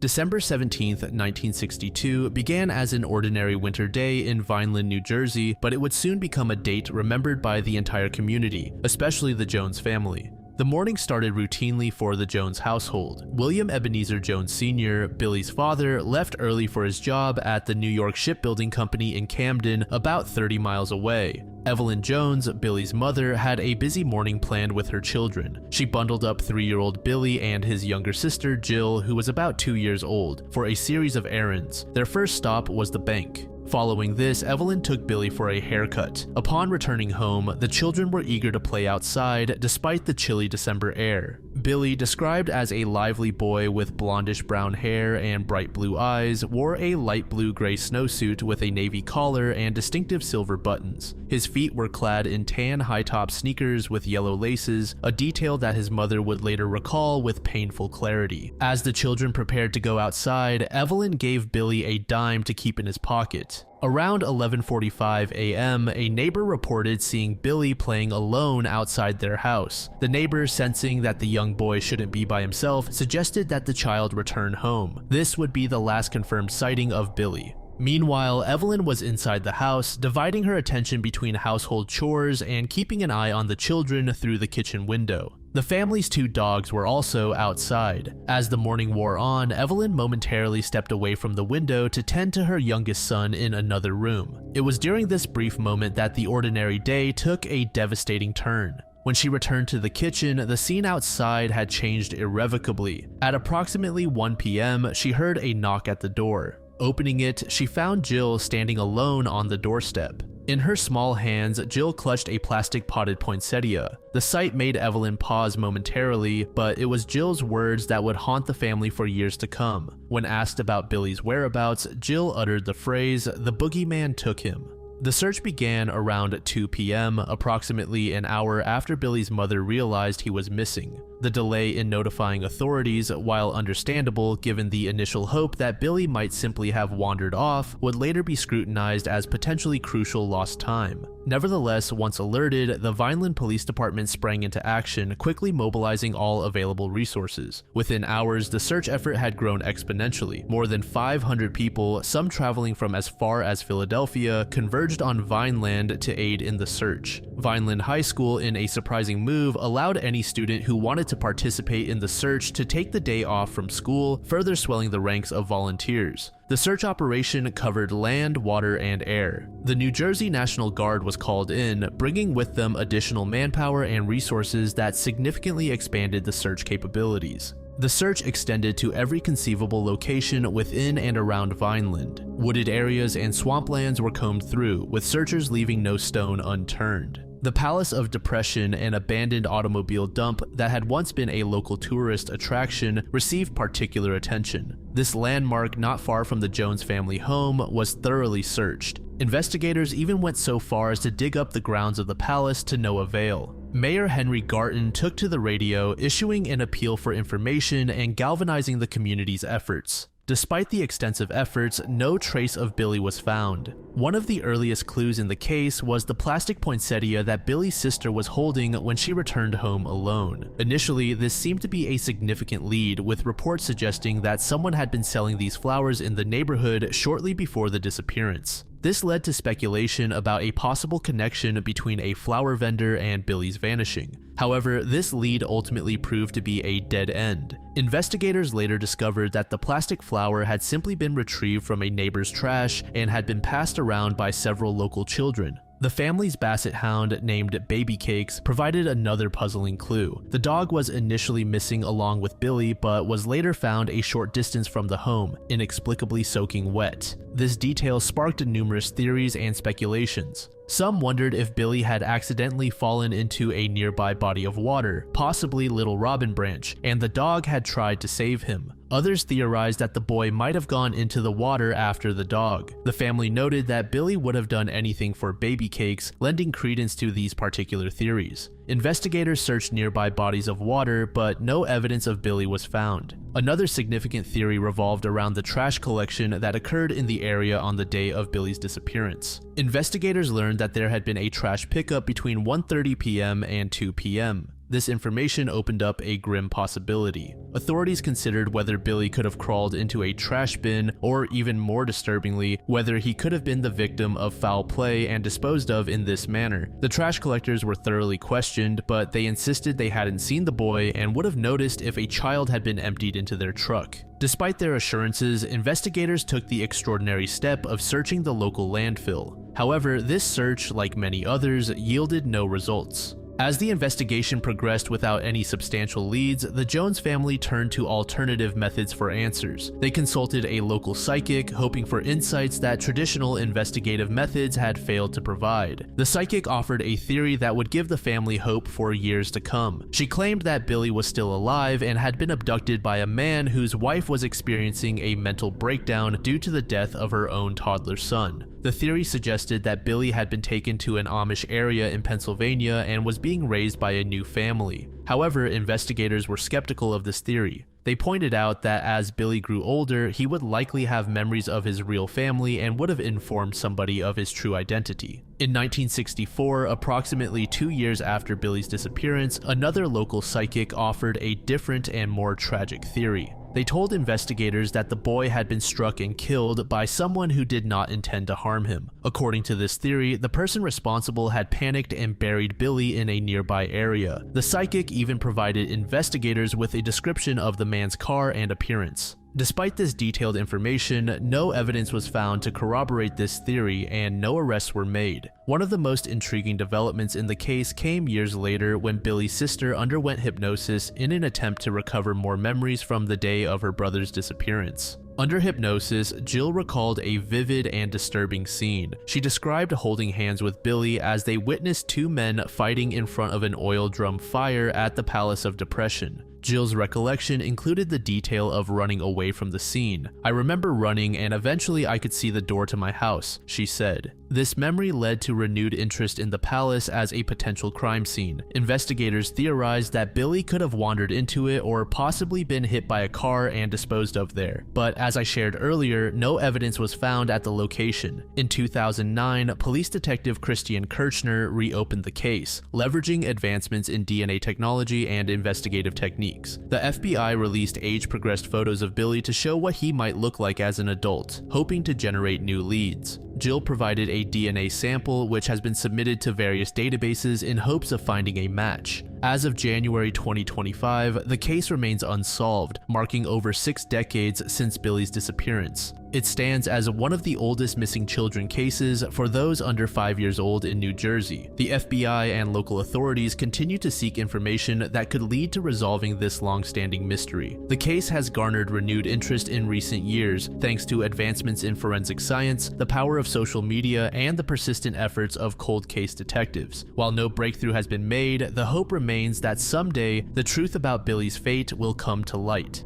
December 17, 1962 began as an ordinary winter day in Vineland, New Jersey, but it would soon become a date remembered by the entire community, especially the Jones family. The morning started routinely for the Jones household. William Ebenezer Jones Sr., Billy's father, left early for his job at the New York Shipbuilding Company in Camden, about 30 miles away. Evelyn Jones, Billy's mother, had a busy morning planned with her children. She bundled up 3-year-old Billy and his younger sister, Jill, who was about 2 years old, for a series of errands. Their first stop was the bank. Following this, Evelyn took Billy for a haircut. Upon returning home, the children were eager to play outside despite the chilly December air. Billy, described as a lively boy with blondish brown hair and bright blue eyes, wore a light blue-gray snowsuit with a navy collar and distinctive silver buttons. His feet were clad in tan high-top sneakers with yellow laces, a detail that his mother would later recall with painful clarity. As the children prepared to go outside, Evelyn gave Billy a dime to keep in his pocket. Around 11:45 a.m., a neighbor reported seeing Billy playing alone outside their house. The neighbor, sensing that the young boy shouldn't be by himself, suggested that the child return home. This would be the last confirmed sighting of Billy. Meanwhile, Evelyn was inside the house, dividing her attention between household chores and keeping an eye on the children through the kitchen window. The family's 2 dogs were also outside. As the morning wore on, Evelyn momentarily stepped away from the window to tend to her youngest son in another room. It was during this brief moment that the ordinary day took a devastating turn. When she returned to the kitchen, the scene outside had changed irrevocably. At approximately 1 p.m., she heard a knock at the door. Opening it, she found Jill standing alone on the doorstep. In her small hands, Jill clutched a plastic potted poinsettia. The sight made Evelyn pause momentarily, but it was Jill's words that would haunt the family for years to come. When asked about Billy's whereabouts, Jill uttered the phrase, "The boogeyman took him." The search began around 2 p.m., approximately an hour after Billy's mother realized he was missing. The delay in notifying authorities, while understandable given the initial hope that Billy might simply have wandered off, would later be scrutinized as potentially crucial lost time. Nevertheless, once alerted, the Vineland Police Department sprang into action, quickly mobilizing all available resources. Within hours, the search effort had grown exponentially. More than 500 people, some traveling from as far as Philadelphia, converged on Vineland to aid in the search. Vineland High School, in a surprising move, allowed any student who wanted to participate in the search to take the day off from school, further swelling the ranks of volunteers. The search operation covered land, water, and air. The New Jersey National Guard was called in, bringing with them additional manpower and resources that significantly expanded the search capabilities. The search extended to every conceivable location within and around Vineland. Wooded areas and swamplands were combed through, with searchers leaving no stone unturned. The Palace of Depression, an abandoned automobile dump that had once been a local tourist attraction, received particular attention. This landmark not far from the Jones family home was thoroughly searched. Investigators even went so far as to dig up the grounds of the palace to no avail. Mayor Henry Garton took to the radio, issuing an appeal for information and galvanizing the community's efforts. Despite the extensive efforts, no trace of Billy was found. One of the earliest clues in the case was the plastic poinsettia that Billy's sister was holding when she returned home alone. Initially, this seemed to be a significant lead, with reports suggesting that someone had been selling these flowers in the neighborhood shortly before the disappearance. This led to speculation about a possible connection between a flower vendor and Billy's vanishing. However, this lead ultimately proved to be a dead end. Investigators later discovered that the plastic flower had simply been retrieved from a neighbor's trash and had been passed around by several local children. The family's basset hound, named Baby Cakes, provided another puzzling clue. The dog was initially missing along with Billy, but was later found a short distance from the home, inexplicably soaking wet. This detail sparked numerous theories and speculations. Some wondered if Billy had accidentally fallen into a nearby body of water, possibly Little Robin Branch, and the dog had tried to save him. Others theorized that the boy might have gone into the water after the dog. The family noted that Billy would have done anything for baby cakes, lending credence to these particular theories. Investigators searched nearby bodies of water, but no evidence of Billy was found. Another significant theory revolved around the trash collection that occurred in the area on the day of Billy's disappearance. Investigators learned that there had been a trash pickup between 1:30 p.m. and 2 p.m. This information opened up a grim possibility. Authorities considered whether Billy could have crawled into a trash bin, or even more disturbingly, whether he could have been the victim of foul play and disposed of in this manner. The trash collectors were thoroughly questioned, but they insisted they hadn't seen the boy and would have noticed if a child had been emptied into their truck. Despite their assurances, investigators took the extraordinary step of searching the local landfill. However, this search, like many others, yielded no results. As the investigation progressed without any substantial leads, the Jones family turned to alternative methods for answers. They consulted a local psychic, hoping for insights that traditional investigative methods had failed to provide. The psychic offered a theory that would give the family hope for years to come. She claimed that Billy was still alive and had been abducted by a man whose wife was experiencing a mental breakdown due to the death of her own toddler son. The theory suggested that Billy had been taken to an Amish area in Pennsylvania and was being raised by a new family. However, investigators were skeptical of this theory. They pointed out that as Billy grew older, he would likely have memories of his real family and would have informed somebody of his true identity. In 1964, approximately 2 years after Billy's disappearance, another local psychic offered a different and more tragic theory. They told investigators that the boy had been struck and killed by someone who did not intend to harm him. According to this theory, the person responsible had panicked and buried Billy in a nearby area. The psychic even provided investigators with a description of the man's car and appearance. Despite this detailed information, no evidence was found to corroborate this theory and no arrests were made. One of the most intriguing developments in the case came years later when Billy's sister underwent hypnosis in an attempt to recover more memories from the day of her brother's disappearance. Under hypnosis, Jill recalled a vivid and disturbing scene. She described holding hands with Billy as they witnessed two men fighting in front of an oil drum fire at the Palace of Depression. Jill's recollection included the detail of running away from the scene. "I remember running and eventually I could see the door to my house," she said. This memory led to renewed interest in the palace as a potential crime scene. Investigators theorized that Billy could have wandered into it or possibly been hit by a car and disposed of there. But as I shared earlier, no evidence was found at the location. In 2009, police detective Christian Kirchner reopened the case, leveraging advancements in DNA technology and investigative techniques. The FBI released age-progressed photos of Billy to show what he might look like as an adult, hoping to generate new leads. Jill provided a DNA sample which has been submitted to various databases in hopes of finding a match. As of January 2025, the case remains unsolved, marking over 6 decades since Billy's disappearance. It stands as one of the oldest missing children cases for those under 5 years old in New Jersey. The FBI and local authorities continue to seek information that could lead to resolving this long-standing mystery. The case has garnered renewed interest in recent years, thanks to advancements in forensic science, the power of social media, and the persistent efforts of cold case detectives. While no breakthrough has been made, the hope remains that someday the truth about Billy's fate will come to light.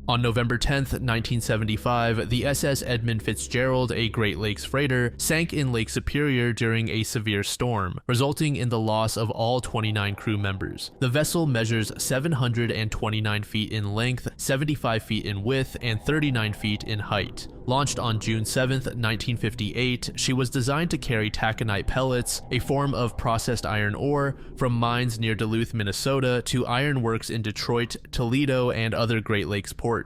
On November 10th, 1975, the SS Edmund Fitzgerald, a Great Lakes freighter, sank in Lake Superior during a severe storm, resulting in the loss of all 29 crew members. The vessel measures 729 feet in length, 75 feet in width, and 39 feet in height. Launched on June 7, 1958, she was designed to carry taconite pellets, a form of processed iron ore, from mines near Duluth, Minnesota to ironworks in Detroit, Toledo, and other Great Lakes ports.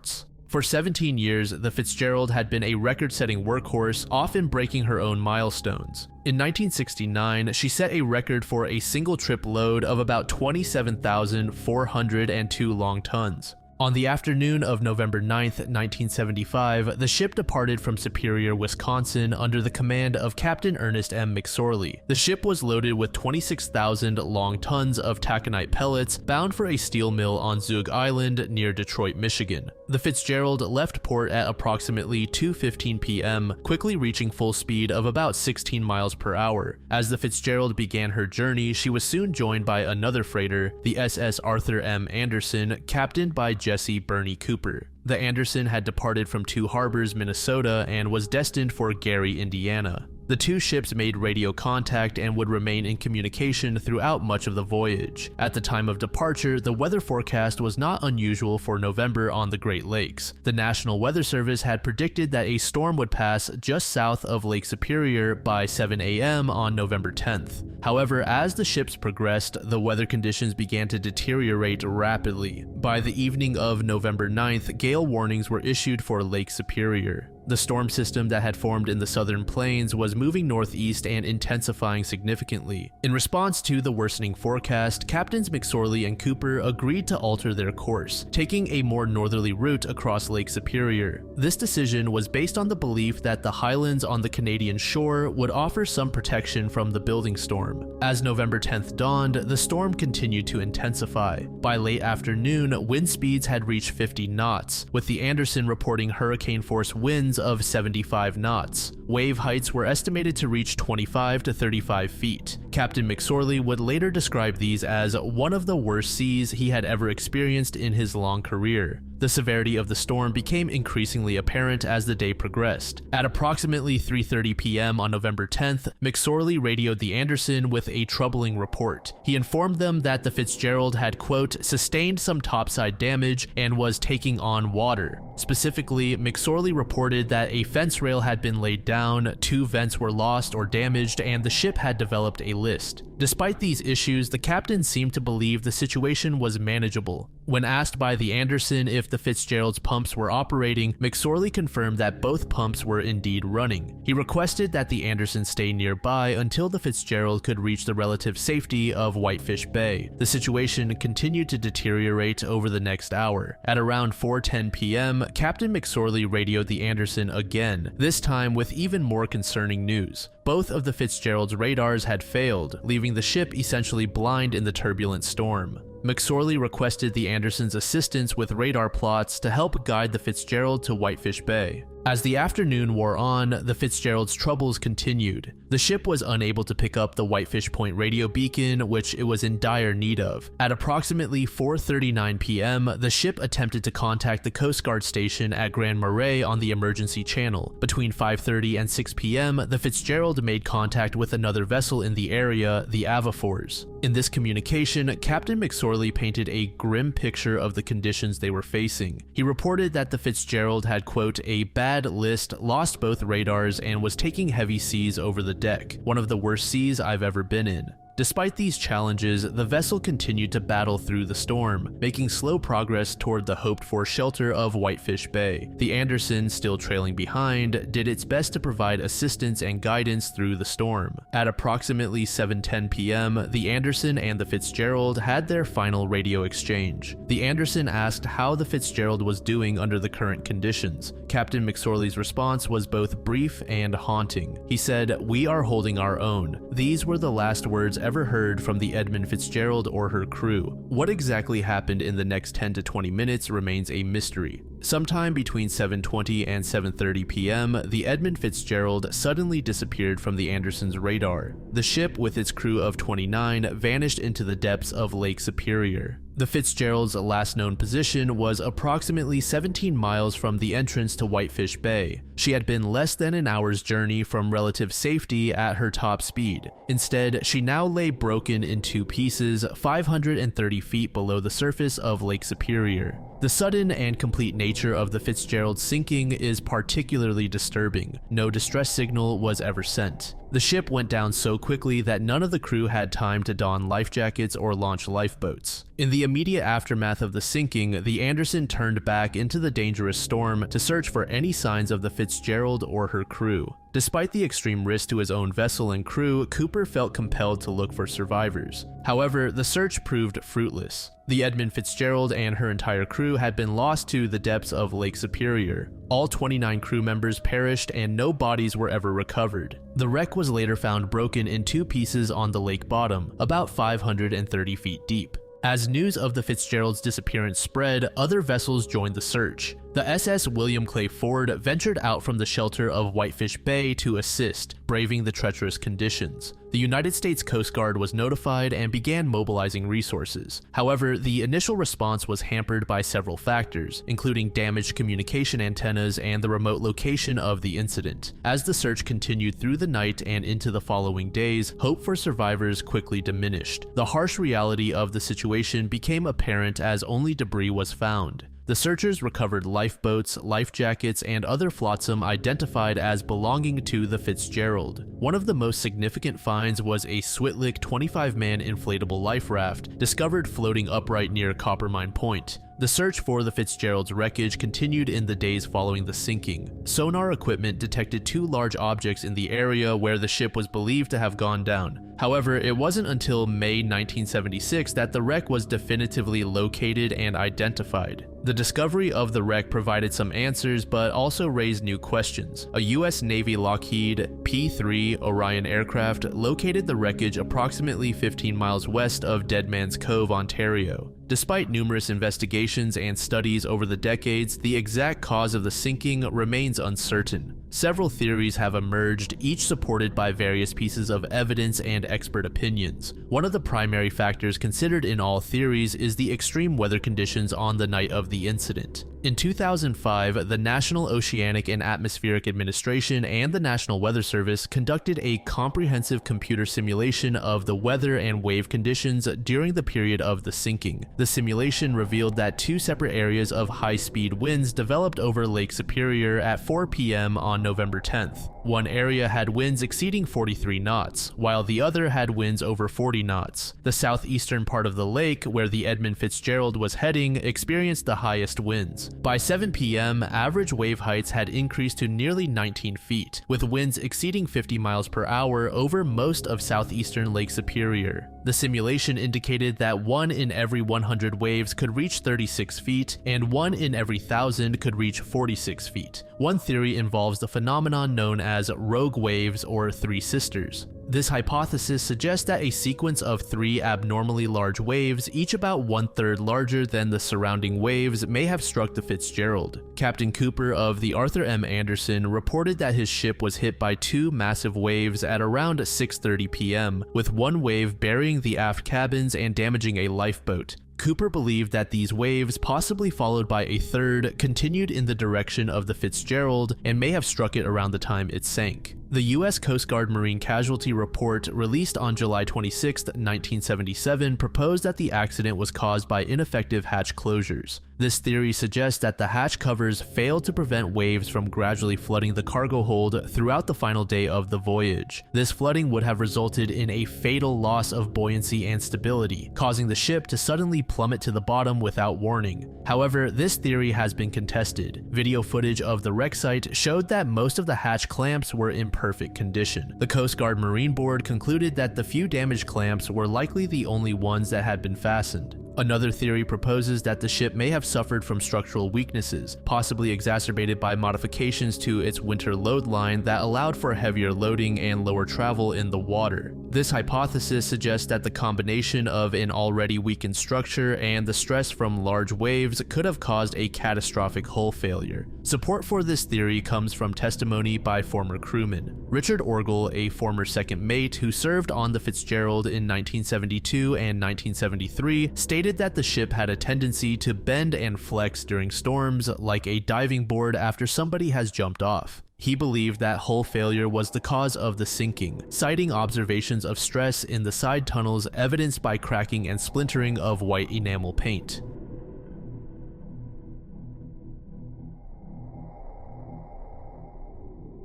For 17 years, the Fitzgerald had been a record-setting workhorse, often breaking her own milestones. In 1969, she set a record for a single-trip load of about 27,402 long tons. On the afternoon of November 9th, 1975, the ship departed from Superior, Wisconsin under the command of Captain Ernest M. McSorley. The ship was loaded with 26,000 long tons of taconite pellets bound for a steel mill on Zug Island near Detroit, Michigan. The Fitzgerald left port at approximately 2:15 p.m., quickly reaching full speed of about 16 miles per hour. As the Fitzgerald began her journey, she was soon joined by another freighter, the SS Arthur M. Anderson, captained by Jesse Bernie Cooper. The Anderson had departed from Two Harbors, Minnesota, and was destined for Gary, Indiana. The two ships made radio contact and would remain in communication throughout much of the voyage. At the time of departure, the weather forecast was not unusual for November on the Great Lakes. The National Weather Service had predicted that a storm would pass just south of Lake Superior by 7 a.m. on November 10th. However, as the ships progressed, the weather conditions began to deteriorate rapidly. By the evening of November 9th, gale warnings were issued for Lake Superior. The storm system that had formed in the southern plains was moving northeast and intensifying significantly. In response to the worsening forecast, Captains McSorley and Cooper agreed to alter their course, taking a more northerly route across Lake Superior. This decision was based on the belief that the highlands on the Canadian shore would offer some protection from the building storm. As November 10th dawned, the storm continued to intensify. By late afternoon, wind speeds had reached 50 knots, with the Anderson reporting hurricane-force winds of 75 knots. Wave heights were estimated to reach 25 to 35 feet. Captain McSorley would later describe these as one of the worst seas he had ever experienced in his long career. The severity of the storm became increasingly apparent as the day progressed. At approximately 3:30 p.m. on November 10th, McSorley radioed the Anderson with a troubling report. He informed them that the Fitzgerald had, quote, sustained some topside damage and was taking on water. Specifically, McSorley reported that a fence rail had been laid down, 2 vents were lost or damaged, and the ship had developed a list. Despite these issues, the captain seemed to believe the situation was manageable. When asked by the Anderson if the Fitzgerald's pumps were operating, McSorley confirmed that both pumps were indeed running. He requested that the Anderson stay nearby until the Fitzgerald could reach the relative safety of Whitefish Bay. The situation continued to deteriorate over the next hour. At around 4:10 p.m., Captain McSorley radioed the Anderson again, this time with even more concerning news. Both of the Fitzgerald's radars had failed, leaving the ship essentially blind in the turbulent storm. McSorley requested the Anderson's assistance with radar plots to help guide the Fitzgerald to Whitefish Bay. As the afternoon wore on, the Fitzgerald's troubles continued. The ship was unable to pick up the Whitefish Point radio beacon, which it was in dire need of. At approximately 4:39 p.m., the ship attempted to contact the Coast Guard station at Grand Marais on the emergency channel. Between 5:30 and 6 p.m., the Fitzgerald made contact with another vessel in the area, the Avafors. In this communication, Captain McSorley painted a grim picture of the conditions they were facing. He reported that the Fitzgerald had, quote, a bad list, lost both radars, and was taking heavy seas over the deck, one of the worst seas I've ever been in. Despite these challenges, the vessel continued to battle through the storm, making slow progress toward the hoped-for shelter of Whitefish Bay. The Anderson, still trailing behind, did its best to provide assistance and guidance through the storm. At approximately 7:10 p.m., the Anderson and the Fitzgerald had their final radio exchange. The Anderson asked how the Fitzgerald was doing under the current conditions. Captain McSorley's response was both brief and haunting. He said, "We are holding our own." These were the last words ever heard from the Edmund Fitzgerald or her crew. What exactly happened in the next 10 to 20 minutes remains a mystery. Sometime between 7:20 and 7:30 p.m., the Edmund Fitzgerald suddenly disappeared from the Anderson's radar. The ship, with its crew of 29, vanished into the depths of Lake Superior. The Fitzgerald's last known position was approximately 17 miles from the entrance to Whitefish Bay. She had been less than an hour's journey from relative safety at her top speed. Instead, she now lay broken in 2 pieces, 530 feet below the surface of Lake Superior. The sudden and complete nature of the Fitzgerald's sinking is particularly disturbing. No distress signal was ever sent. The ship went down so quickly that none of the crew had time to don life jackets or launch lifeboats. In the immediate aftermath of the sinking, the Anderson turned back into the dangerous storm to search for any signs of the Fitzgerald Fitzgerald or her crew. Despite the extreme risk to his own vessel and crew, Cooper felt compelled to look for survivors. However, the search proved fruitless. The Edmund Fitzgerald and her entire crew had been lost to the depths of Lake Superior. All 29 crew members perished and no bodies were ever recovered. The wreck was later found broken in 2 pieces on the lake bottom, about 530 feet deep. As news of the Fitzgerald's disappearance spread, other vessels joined the search. The SS William Clay Ford ventured out from the shelter of Whitefish Bay to assist, braving the treacherous conditions. The United States Coast Guard was notified and began mobilizing resources. However, the initial response was hampered by several factors, including damaged communication antennas and the remote location of the incident. As the search continued through the night and into the following days, hope for survivors quickly diminished. The harsh reality of the situation became apparent as only debris was found. The searchers recovered lifeboats, life jackets, and other flotsam identified as belonging to the Fitzgerald. One of the most significant finds was a Switlik 25-man inflatable life raft, discovered floating upright near Coppermine Point. The search for the Fitzgerald's wreckage continued in the days following the sinking. Sonar equipment detected 2 large objects in the area where the ship was believed to have gone down. However, it wasn't until May 1976 that the wreck was definitively located and identified. The discovery of the wreck provided some answers, but also raised new questions. A US Navy Lockheed P-3 Orion aircraft located the wreckage approximately 15 miles west of Deadman's Cove, Ontario. Despite numerous investigations and studies over the decades, the exact cause of the sinking remains uncertain. Several theories have emerged, each supported by various pieces of evidence and expert opinions. One of the primary factors considered in all theories is the extreme weather conditions on the night of the incident. In 2005, the National Oceanic and Atmospheric Administration and the National Weather Service conducted a comprehensive computer simulation of the weather and wave conditions during the period of the sinking. The simulation revealed that 2 separate areas of high-speed winds developed over Lake Superior at 4 p.m. on November 10th. One area had winds exceeding 43 knots, while the other had winds over 40 knots. The southeastern part of the lake, where the Edmund Fitzgerald was heading, experienced the highest winds. By 7 p.m., average wave heights had increased to nearly 19 feet, with winds exceeding 50 miles per hour over most of southeastern Lake Superior. The simulation indicated that 1 in every 100 waves could reach 36 feet, and 1 in every 1,000 could reach 46 feet. One theory involves the phenomenon known as rogue waves or Three Sisters. This hypothesis suggests that a sequence of 3 abnormally large waves, each about 1/3 larger than the surrounding waves, may have struck the Fitzgerald. Captain Cooper of the Arthur M. Anderson reported that his ship was hit by 2 massive waves at around 6:30 p.m., with one wave burying the aft cabins and damaging a lifeboat. Cooper believed that these waves, possibly followed by a third, continued in the direction of the Fitzgerald and may have struck it around the time it sank. The U.S. Coast Guard Marine Casualty Report, released on July 26, 1977, proposed that the accident was caused by ineffective hatch closures. This theory suggests that the hatch covers failed to prevent waves from gradually flooding the cargo hold throughout the final day of the voyage. This flooding would have resulted in a fatal loss of buoyancy and stability, causing the ship to suddenly plummet to the bottom without warning. However, this theory has been contested. Video footage of the wreck site showed that most of the hatch clamps were in perfect condition. The Coast Guard Marine Board concluded that the few damaged clamps were likely the only ones that had been fastened. Another theory proposes that the ship may have suffered from structural weaknesses, possibly exacerbated by modifications to its winter load line that allowed for heavier loading and lower travel in the water. This hypothesis suggests that the combination of an already weakened structure and the stress from large waves could have caused a catastrophic hull failure. Support for this theory comes from testimony by former crewmen. Richard Orgel, a former second mate who served on the Fitzgerald in 1972 and 1973, stated that the ship had a tendency to bend and flex during storms, like a diving board after somebody has jumped off. He believed that hull failure was the cause of the sinking, citing observations of stress in the side tunnels evidenced by cracking and splintering of white enamel paint.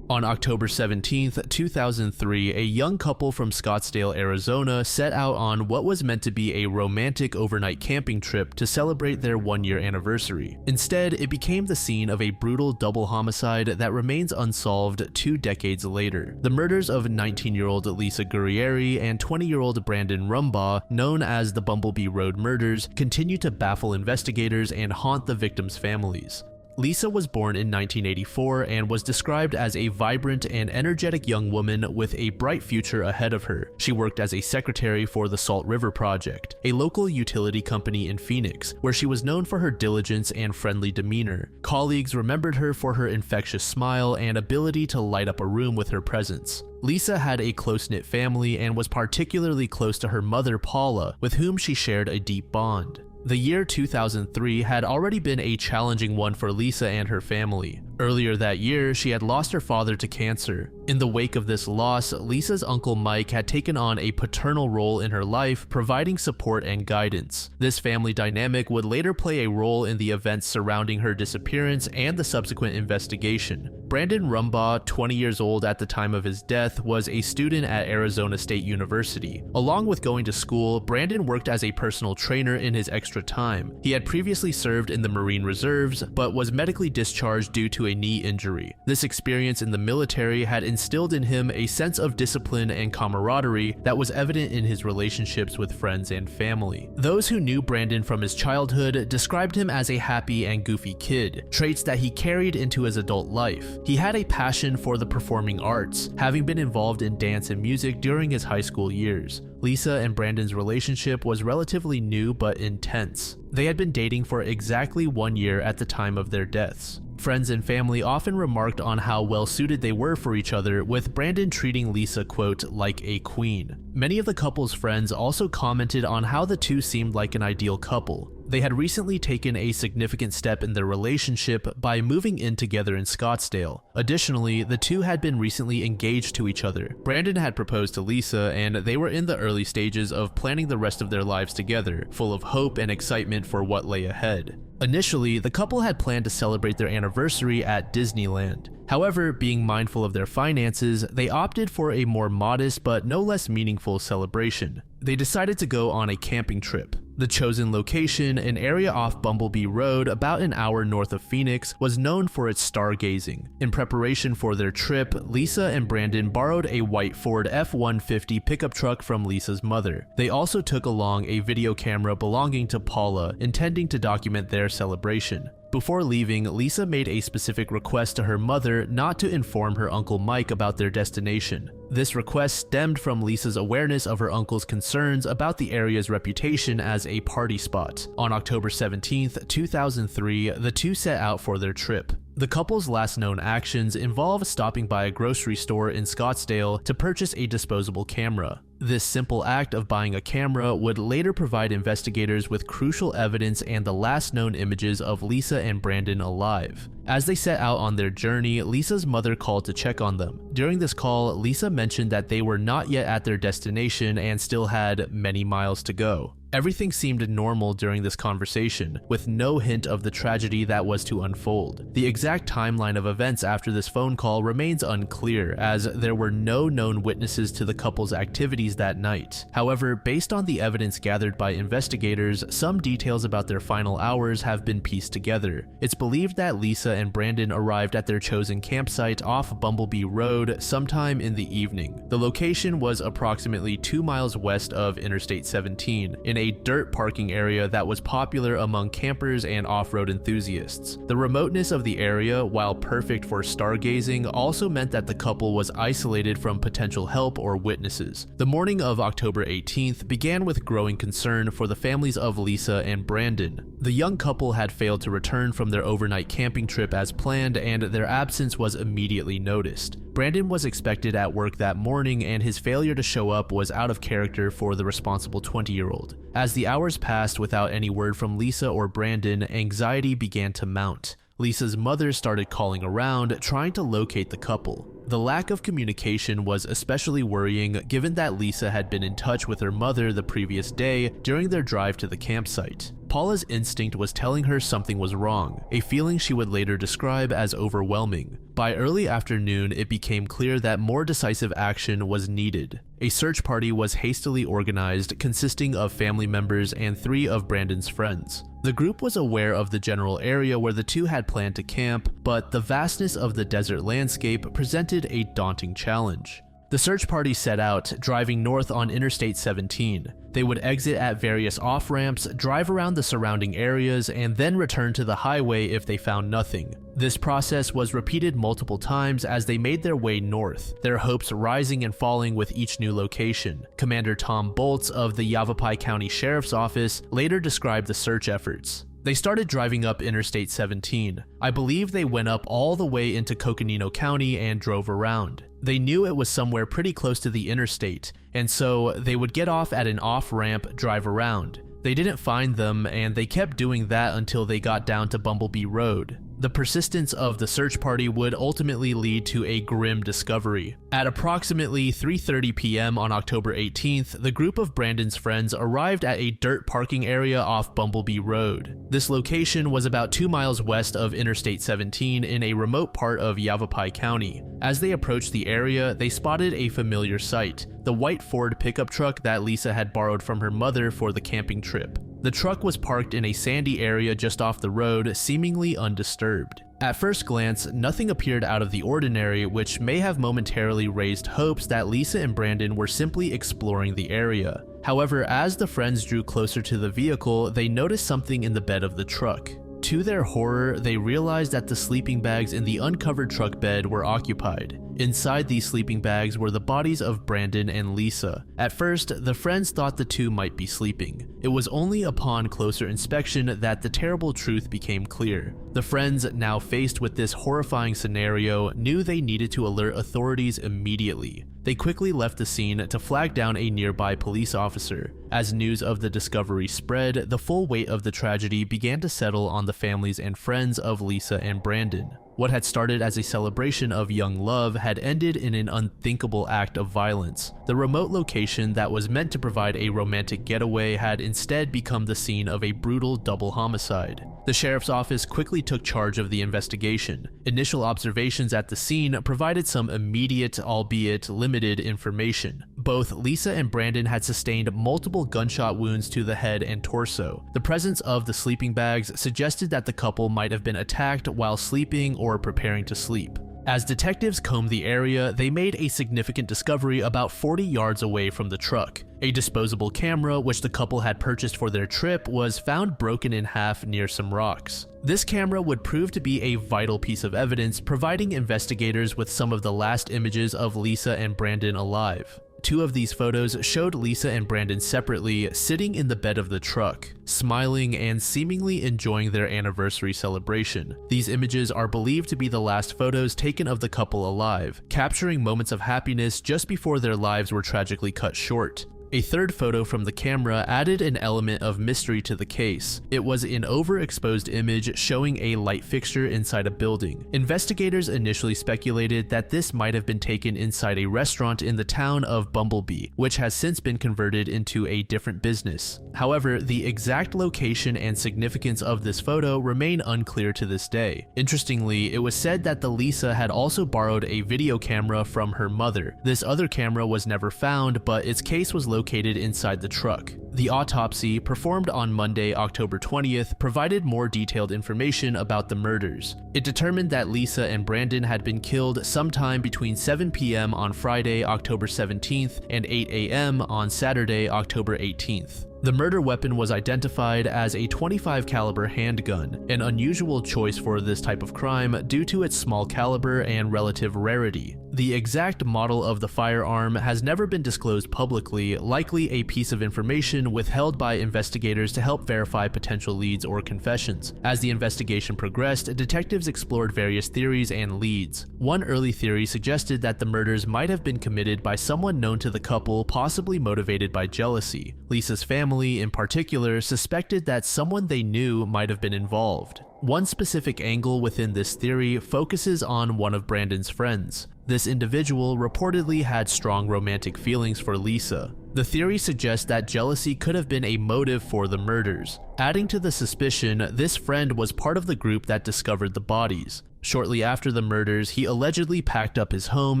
On October 17, 2003, a young couple from Scottsdale, Arizona set out on what was meant to be a romantic overnight camping trip to celebrate their one-year anniversary. Instead, it became the scene of a brutal double homicide that remains unsolved 2 decades later. The murders of 19-year-old Lisa Guerrieri and 20-year-old Brandon Rumbaugh, known as the Bumblebee Road murders, continue to baffle investigators and haunt the victims' families. Lisa was born in 1984 and was described as a vibrant and energetic young woman with a bright future ahead of her. She worked as a secretary for the Salt River Project, a local utility company in Phoenix, where she was known for her diligence and friendly demeanor. Colleagues remembered her for her infectious smile and ability to light up a room with her presence. Lisa had a close-knit family and was particularly close to her mother, Paula, with whom she shared a deep bond. The year 2003 had already been a challenging one for Lisa and her family. Earlier that year, she had lost her father to cancer. In the wake of this loss, Lisa's uncle Mike had taken on a paternal role in her life, providing support and guidance. This family dynamic would later play a role in the events surrounding her disappearance and the subsequent investigation. Brandon Rumbaugh, 20 years old at the time of his death, was a student at Arizona State University. Along with going to school, Brandon worked as a personal trainer in his extra time. He had previously served in the Marine Reserves, but was medically discharged due to a knee injury. This experience in the military had instilled in him a sense of discipline and camaraderie that was evident in his relationships with friends and family. Those who knew Brandon from his childhood described him as a happy and goofy kid, traits that he carried into his adult life. He had a passion for the performing arts, having been involved in dance and music during his high school years. Lisa and Brandon's relationship was relatively new but intense. They had been dating for exactly 1 year at the time of their deaths. Friends and family often remarked on how well suited they were for each other, with Brandon treating Lisa, quote, like a queen. Many of the couple's friends also commented on how the two seemed like an ideal couple. They had recently taken a significant step in their relationship by moving in together in Scottsdale. Additionally, the two had been recently engaged to each other. Brandon had proposed to Lisa, and they were in the early stages of planning the rest of their lives together, full of hope and excitement for what lay ahead. Initially, the couple had planned to celebrate their anniversary at Disneyland. However, being mindful of their finances, they opted for a more modest but no less meaningful celebration. They decided to go on a camping trip. The chosen location, an area off Bumblebee Road about an hour north of Phoenix, was known for its stargazing. In preparation for their trip, Lisa and Brandon borrowed a white Ford F-150 pickup truck from Lisa's mother. They also took along a video camera belonging to Paula, intending to document their celebration. Before leaving, Lisa made a specific request to her mother not to inform her uncle Mike about their destination. This request stemmed from Lisa's awareness of her uncle's concerns about the area's reputation as a party spot. On October 17, 2003, the two set out for their trip. The couple's last known actions involve stopping by a grocery store in Scottsdale to purchase a disposable camera. This simple act of buying a camera would later provide investigators with crucial evidence and the last known images of Lisa and Brandon alive. As they set out on their journey, Lisa's mother called to check on them. During this call, Lisa mentioned that they were not yet at their destination and still had many miles to go. Everything seemed normal during this conversation, with no hint of the tragedy that was to unfold. The exact timeline of events after this phone call remains unclear, as there were no known witnesses to the couple's activities that night. However, based on the evidence gathered by investigators, some details about their final hours have been pieced together. It's believed that Lisa and Brandon arrived at their chosen campsite off Bumblebee Road sometime in the evening. The location was approximately 2 miles west of Interstate 17, in a dirt parking area that was popular among campers and off-road enthusiasts. The remoteness of the area, while perfect for stargazing, also meant that the couple was isolated from potential help or witnesses. The morning of October 18th began with growing concern for the families of Lisa and Brandon. The young couple had failed to return from their overnight camping trip as planned, and their absence was immediately noticed. Brandon was expected at work that morning, and his failure to show up was out of character for the responsible 20-year-old. As the hours passed without any word from Lisa or Brandon, anxiety began to mount. Lisa's mother started calling around, trying to locate the couple. The lack of communication was especially worrying, given that Lisa had been in touch with her mother the previous day during their drive to the campsite. Paula's instinct was telling her something was wrong, a feeling she would later describe as overwhelming. By early afternoon, it became clear that more decisive action was needed. A search party was hastily organized, consisting of family members and 3 of Brandon's friends. The group was aware of the general area where the two had planned to camp, but the vastness of the desert landscape presented a daunting challenge. The search party set out, driving north on Interstate 17. They would exit at various off-ramps, drive around the surrounding areas, and then return to the highway if they found nothing. This process was repeated multiple times as they made their way north, their hopes rising and falling with each new location. Commander Tom Bolts of the Yavapai County Sheriff's Office later described the search efforts. They started driving up Interstate 17. I believe they went up all the way into Coconino County and drove around. They knew it was somewhere pretty close to the interstate, and so they would get off at an off-ramp, drive around. They didn't find them, and they kept doing that until they got down to Bumblebee Road. The persistence of the search party would ultimately lead to a grim discovery. At approximately 3:30 p.m. on October 18th, the group of Brandon's friends arrived at a dirt parking area off Bumblebee Road. This location was about 2 miles west of Interstate 17 in a remote part of Yavapai County. As they approached the area, they spotted a familiar sight: the white Ford pickup truck that Lisa had borrowed from her mother for the camping trip. The truck was parked in a sandy area just off the road, seemingly undisturbed. At first glance, nothing appeared out of the ordinary, which may have momentarily raised hopes that Lisa and Brandon were simply exploring the area. However, as the friends drew closer to the vehicle, they noticed something in the bed of the truck. To their horror, they realized that the sleeping bags in the uncovered truck bed were occupied. Inside these sleeping bags were the bodies of Brandon and Lisa. At first, the friends thought the two might be sleeping. It was only upon closer inspection that the terrible truth became clear. The friends, now faced with this horrifying scenario, knew they needed to alert authorities immediately. They quickly left the scene to flag down a nearby police officer. As news of the discovery spread, the full weight of the tragedy began to settle on the families and friends of Lisa and Brandon. What had started as a celebration of young love had ended in an unthinkable act of violence. The remote location that was meant to provide a romantic getaway had instead become the scene of a brutal double homicide. The sheriff's office quickly took charge of the investigation. Initial observations at the scene provided some immediate, albeit limited, information. Both Lisa and Brandon had sustained multiple gunshot wounds to the head and torso. The presence of the sleeping bags suggested that the couple might have been attacked while sleeping or preparing to sleep. As detectives combed the area, they made a significant discovery about 40 yards away from the truck. A disposable camera, which the couple had purchased for their trip, was found broken in half near some rocks. This camera would prove to be a vital piece of evidence, providing investigators with some of the last images of Lisa and Brandon alive. 2 of these photos showed Lisa and Brandon separately, sitting in the bed of the truck, smiling and seemingly enjoying their anniversary celebration. These images are believed to be the last photos taken of the couple alive, capturing moments of happiness just before their lives were tragically cut short. A third photo from the camera added an element of mystery to the case. It was an overexposed image showing a light fixture inside a building. Investigators initially speculated that this might have been taken inside a restaurant in the town of Bumblebee, which has since been converted into a different business. However, the exact location and significance of this photo remain unclear to this day. Interestingly, it was said that the Lisa had also borrowed a video camera from her mother. This other camera was never found, but its case was located inside the truck. The autopsy, performed on Monday, October 20th, provided more detailed information about the murders. It determined that Lisa and Brandon had been killed sometime between 7 p.m. on Friday, October 17th, and 8 a.m. on Saturday, October 18th. The murder weapon was identified as a .25 caliber handgun, an unusual choice for this type of crime due to its small caliber and relative rarity. The exact model of the firearm has never been disclosed publicly, likely a piece of information withheld by investigators to help verify potential leads or confessions. As the investigation progressed, detectives explored various theories and leads. One early theory suggested that the murders might have been committed by someone known to the couple, possibly motivated by jealousy. Lisa's family, in particular, suspected that someone they knew might have been involved. One specific angle within this theory focuses on one of Brandon's friends. This individual reportedly had strong romantic feelings for Lisa. The theory suggests that jealousy could have been a motive for the murders. Adding to the suspicion, this friend was part of the group that discovered the bodies. Shortly after the murders, he allegedly packed up his home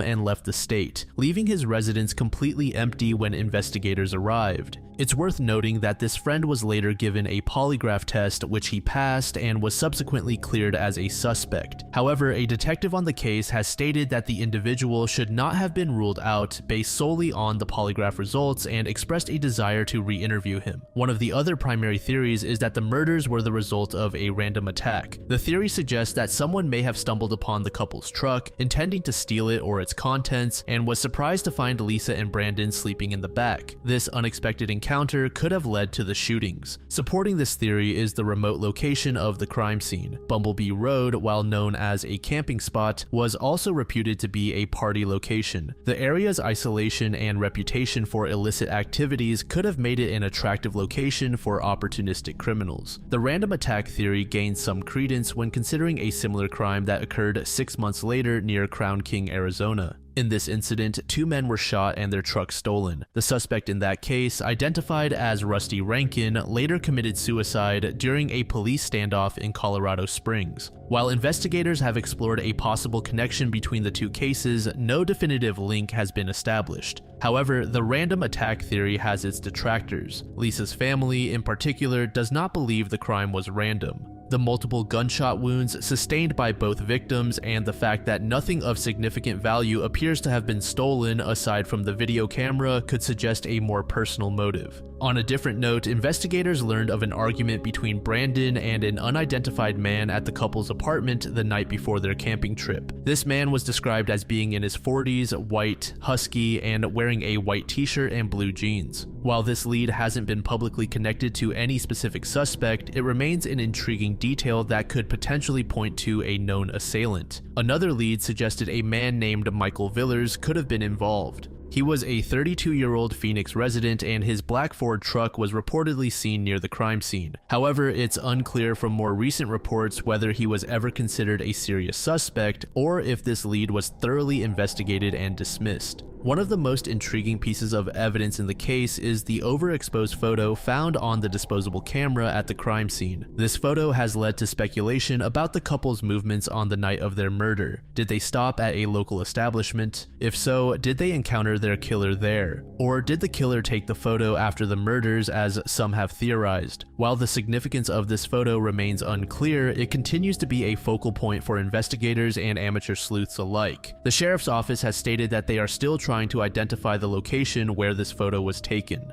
and left the state, leaving his residence completely empty when investigators arrived. It's worth noting that this friend was later given a polygraph test, which he passed and was subsequently cleared as a suspect. However, a detective on the case has stated that the individual should not have been ruled out based solely on the polygraph results and expressed a desire to re-interview him. One of the other primary theories is that the murders were the result of a random attack. The theory suggests that someone may have stumbled upon the couple's truck, intending to steal it or its contents, and was surprised to find Lisa and Brandon sleeping in the back. This unexpected encounter could have led to the shootings. Supporting this theory is the remote location of the crime scene. Bumblebee Road, while known as a camping spot, was also reputed to be a party location. The area's isolation and reputation for illicit activities could have made it an attractive location for opportunistic criminals. The random attack theory gains some credence when considering a similar crime that occurred 6 months later near Crown King, Arizona. In this incident, 2 men were shot and their truck stolen. The suspect in that case, identified as Rusty Rankin, later committed suicide during a police standoff in Colorado Springs. While investigators have explored a possible connection between the 2 cases, no definitive link has been established. However, the random attack theory has its detractors. Lisa's family, in particular, does not believe the crime was random. The multiple gunshot wounds sustained by both victims and the fact that nothing of significant value appears to have been stolen aside from the video camera could suggest a more personal motive. On a different note, investigators learned of an argument between Brandon and an unidentified man at the couple's apartment the night before their camping trip. This man was described as being in his 40s, white, husky, and wearing a white t-shirt and blue jeans. While this lead hasn't been publicly connected to any specific suspect, it remains an intriguing detail that could potentially point to a known assailant. Another lead suggested a man named Michael Villers could have been involved. He was a 32-year-old Phoenix resident and his black Ford truck was reportedly seen near the crime scene. However, it's unclear from more recent reports whether he was ever considered a serious suspect or if this lead was thoroughly investigated and dismissed. One of the most intriguing pieces of evidence in the case is the overexposed photo found on the disposable camera at the crime scene. This photo has led to speculation about the couple's movements on the night of their murder. Did they stop at a local establishment? If so, did they encounter their killer there? Or did the killer take the photo after the murders, as some have theorized? While the significance of this photo remains unclear, it continues to be a focal point for investigators and amateur sleuths alike. The sheriff's office has stated that they are still trying to identify the location where this photo was taken.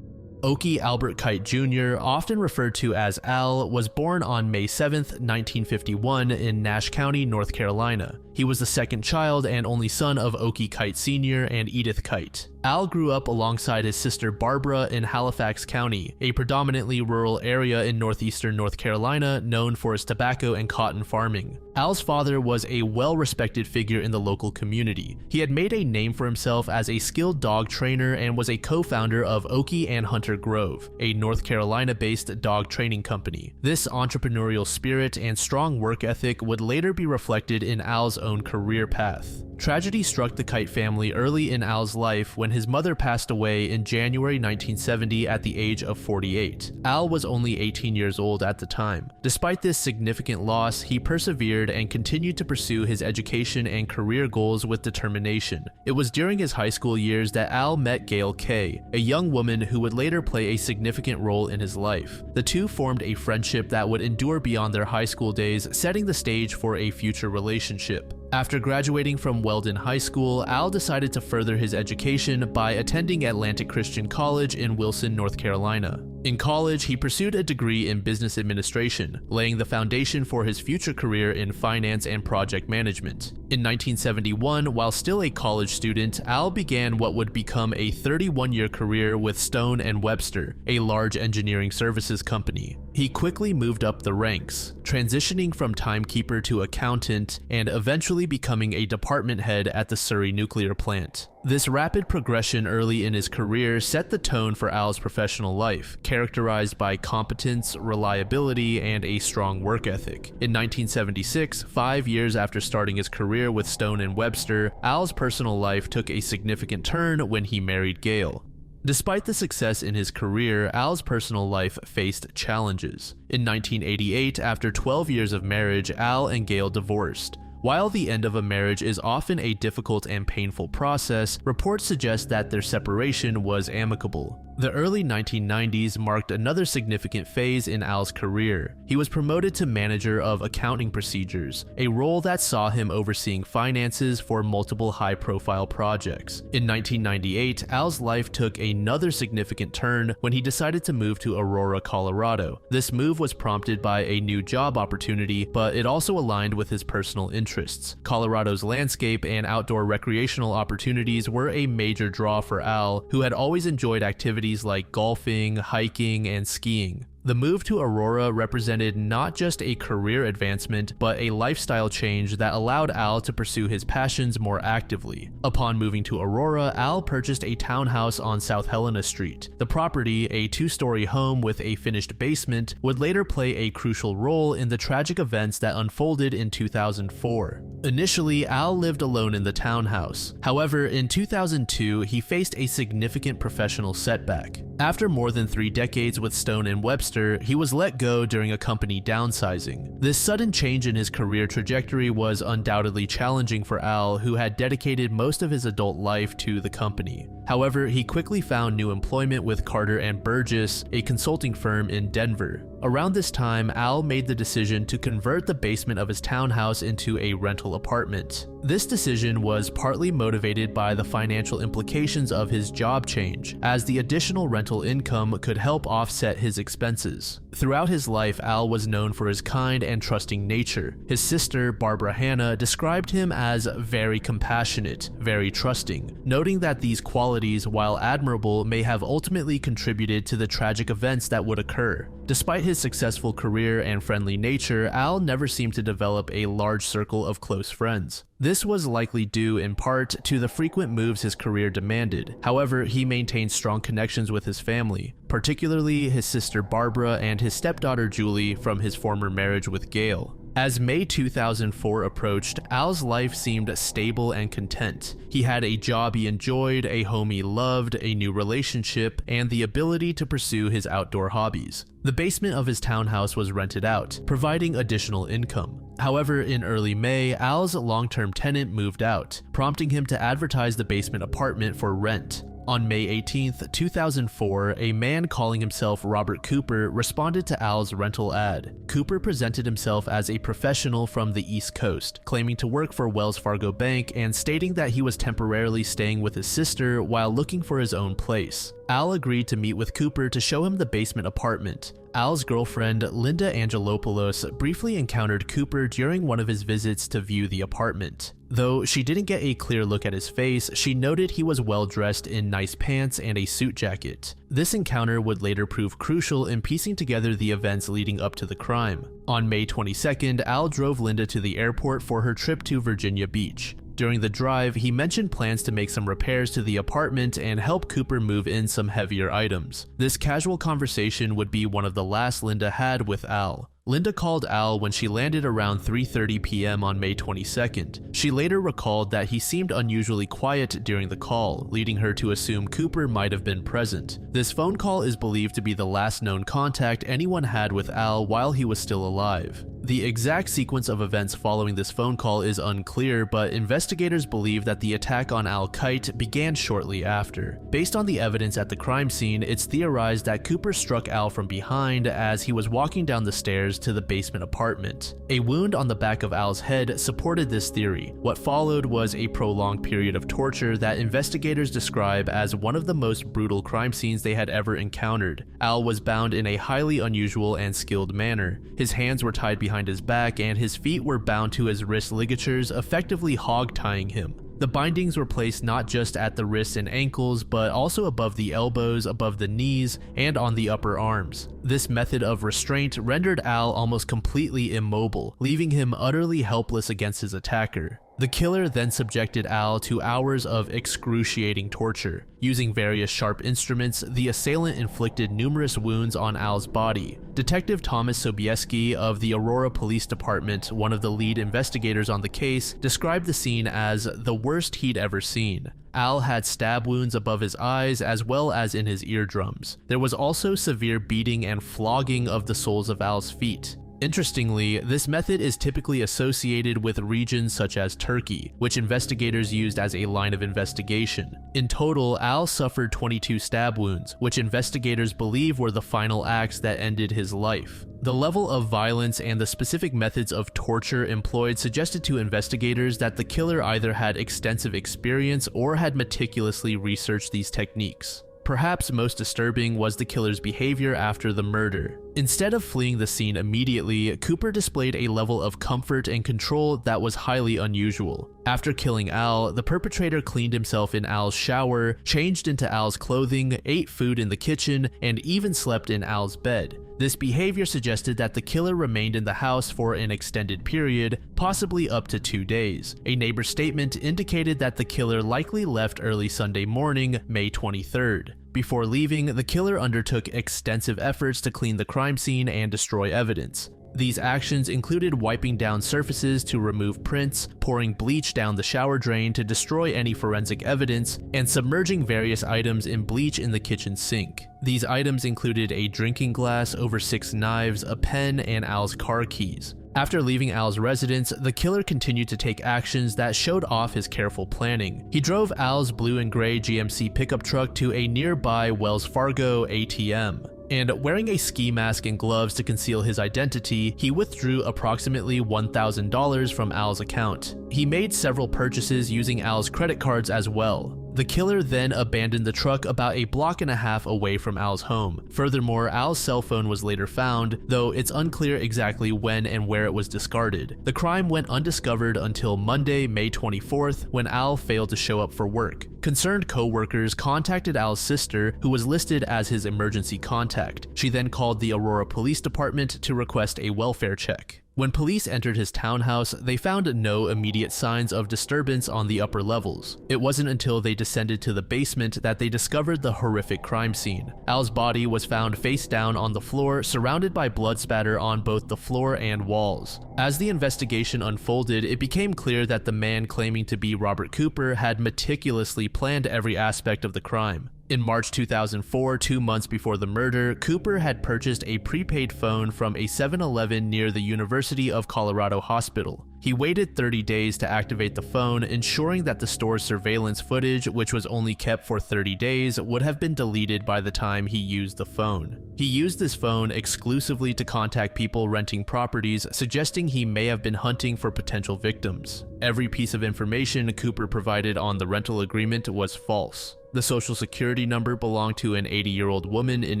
Okie Albert Kite Jr., often referred to as Al, was born on May 7, 1951 in Nash County, North Carolina. He was the second child and only son of Okie Kite Sr. and Edith Kite. Al grew up alongside his sister Barbara in Halifax County, a predominantly rural area in northeastern North Carolina known for its tobacco and cotton farming. Al's father was a well-respected figure in the local community. He had made a name for himself as a skilled dog trainer and was a co-founder of Okie and Hunter Grove, a North Carolina-based dog training company. This entrepreneurial spirit and strong work ethic would later be reflected in Al's own career path. Tragedy struck the Kite family early in Al's life when his mother passed away in January 1970 at the age of 48. Al was only 18 years old at the time. Despite this significant loss, he persevered and continued to pursue his education and career goals with determination. It was during his high school years that Al met Gail Kay, a young woman who would later play a significant role in his life. The two formed a friendship that would endure beyond their high school days, setting the stage for a future relationship. After graduating from Weldon High School, Al decided to further his education by attending Atlantic Christian College in Wilson, North Carolina. In college, he pursued a degree in business administration, laying the foundation for his future career in finance and project management. In 1971, while still a college student, Al began what would become a 31-year career with Stone & Webster, a large engineering services company. He quickly moved up the ranks, transitioning from timekeeper to accountant and eventually becoming a department head at the Surrey nuclear plant. This rapid progression early in his career set the tone for Al's professional life, characterized by competence, reliability, and a strong work ethic. In 1976, 5 years after starting his career with Stone & Webster, Al's personal life took a significant turn when he married Gail. Despite the success in his career, Al's personal life faced challenges. In 1988, after 12 years of marriage, Al and Gail divorced. While the end of a marriage is often a difficult and painful process, reports suggest that their separation was amicable. The early 1990s marked another significant phase in Al's career. He was promoted to manager of accounting procedures, a role that saw him overseeing finances for multiple high-profile projects. In 1998, Al's life took another significant turn when he decided to move to Aurora, Colorado. This move was prompted by a new job opportunity, but it also aligned with his personal interests. Colorado's landscape and outdoor recreational opportunities were a major draw for Al, who had always enjoyed activities like golfing, hiking, and skiing. The move to Aurora represented not just a career advancement, but a lifestyle change that allowed Al to pursue his passions more actively. Upon moving to Aurora, Al purchased a townhouse on South Helena Street. The property, a 2-story home with a finished basement, would later play a crucial role in the tragic events that unfolded in 2004. Initially, Al lived alone in the townhouse. However, in 2002, he faced a significant professional setback. After more than 3 decades with Stone & Webster, he was let go during a company downsizing. This sudden change in his career trajectory was undoubtedly challenging for Al, who had dedicated most of his adult life to the company. However, he quickly found new employment with Carter & Burgess, a consulting firm in Denver. Around this time, Al made the decision to convert the basement of his townhouse into a rental apartment. This decision was partly motivated by the financial implications of his job change, as the additional rental income could help offset his expenses. Throughout his life, Al was known for his kind and trusting nature. His sister, Barbara Hannah, described him as very compassionate, very trusting, noting that these qualities, while admirable, may have ultimately contributed to the tragic events that would occur. Despite his successful career and friendly nature, Al never seemed to develop a large circle of close friends. This was likely due in part to the frequent moves his career demanded. However, he maintained strong connections with his family, particularly his sister Barbara and his stepdaughter Julie from his former marriage with Gail. As May 2004 approached, Al's life seemed stable and content. He had a job he enjoyed, a home he loved, a new relationship, and the ability to pursue his outdoor hobbies. The basement of his townhouse was rented out, providing additional income. However, in early May, Al's long-term tenant moved out, prompting him to advertise the basement apartment for rent. On May 18, 2004, a man calling himself Robert Cooper responded to Al's rental ad. Cooper presented himself as a professional from the East Coast, claiming to work for Wells Fargo Bank and stating that he was temporarily staying with his sister while looking for his own place. Al agreed to meet with Cooper to show him the basement apartment. Al's girlfriend, Linda Angelopoulos, briefly encountered Cooper during one of his visits to view the apartment. Though she didn't get a clear look at his face, she noted he was well dressed in nice pants and a suit jacket. This encounter would later prove crucial in piecing together the events leading up to the crime. On May 22nd, Al drove Linda to the airport for her trip to Virginia Beach. During the drive, he mentioned plans to make some repairs to the apartment and help Cooper move in some heavier items. This casual conversation would be one of the last Linda had with Al. Linda called Al when she landed around 3:30 p.m. on May 22nd. She later recalled that he seemed unusually quiet during the call, leading her to assume Cooper might have been present. This phone call is believed to be the last known contact anyone had with Al while he was still alive. The exact sequence of events following this phone call is unclear, but investigators believe that the attack on Al Kite began shortly after. Based on the evidence at the crime scene, it's theorized that Cooper struck Al from behind as he was walking down the stairs to the basement apartment. A wound on the back of Al's head supported this theory. What followed was a prolonged period of torture that investigators describe as one of the most brutal crime scenes they had ever encountered. Al was bound in a highly unusual and skilled manner. His hands were tied behind his back and his feet were bound to his wrist ligatures, effectively hog-tying him. The bindings were placed not just at the wrists and ankles, but also above the elbows, above the knees, and on the upper arms. This method of restraint rendered Al almost completely immobile, leaving him utterly helpless against his attacker. The killer then subjected Al to hours of excruciating torture. Using various sharp instruments, the assailant inflicted numerous wounds on Al's body. Detective Thomas Sobieski of the Aurora Police Department, one of the lead investigators on the case, described the scene as the worst he'd ever seen. Al had stab wounds above his eyes as well as in his eardrums. There was also severe beating and flogging of the soles of Al's feet. Interestingly, this method is typically associated with regions such as Turkey, which investigators used as a line of investigation. In total, Al suffered 22 stab wounds, which investigators believe were the final acts that ended his life. The level of violence and the specific methods of torture employed suggested to investigators that the killer either had extensive experience or had meticulously researched these techniques. Perhaps most disturbing was the killer's behavior after the murder. Instead of fleeing the scene immediately, Cooper displayed a level of comfort and control that was highly unusual. After killing Al, the perpetrator cleaned himself in Al's shower, changed into Al's clothing, ate food in the kitchen, and even slept in Al's bed. This behavior suggested that the killer remained in the house for an extended period, possibly up to 2 days. A neighbor's statement indicated that the killer likely left early Sunday morning, May 23rd. Before leaving, the killer undertook extensive efforts to clean the crime scene and destroy evidence. These actions included wiping down surfaces to remove prints, pouring bleach down the shower drain to destroy any forensic evidence, and submerging various items in bleach in the kitchen sink. These items included a drinking glass, over 6 knives, a pen, and Al's car keys. After leaving Al's residence, the killer continued to take actions that showed off his careful planning. He drove Al's blue and gray GMC pickup truck to a nearby Wells Fargo ATM. And wearing a ski mask and gloves to conceal his identity, he withdrew approximately $1,000 from Al's account. He made several purchases using Al's credit cards as well. The killer then abandoned the truck about a block and a half away from Al's home. Furthermore, Al's cell phone was later found, though it's unclear exactly when and where it was discarded. The crime went undiscovered until Monday, May 24th, when Al failed to show up for work. Concerned co-workers contacted Al's sister, who was listed as his emergency contact. She then called the Aurora Police Department to request a welfare check. When police entered his townhouse, they found no immediate signs of disturbance on the upper levels. It wasn't until they descended to the basement that they discovered the horrific crime scene. Al's body was found face down on the floor, surrounded by blood spatter on both the floor and walls. As the investigation unfolded, it became clear that the man claiming to be Robert Cooper had meticulously planned every aspect of the crime. In March 2004, 2 months before the murder, Cooper had purchased a prepaid phone from a 7-Eleven near the University of Colorado Hospital. He waited 30 days to activate the phone, ensuring that the store's surveillance footage, which was only kept for 30 days, would have been deleted by the time he used the phone. He used this phone exclusively to contact people renting properties, suggesting he may have been hunting for potential victims. Every piece of information Cooper provided on the rental agreement was false. The social security number belonged to an 80-year-old woman in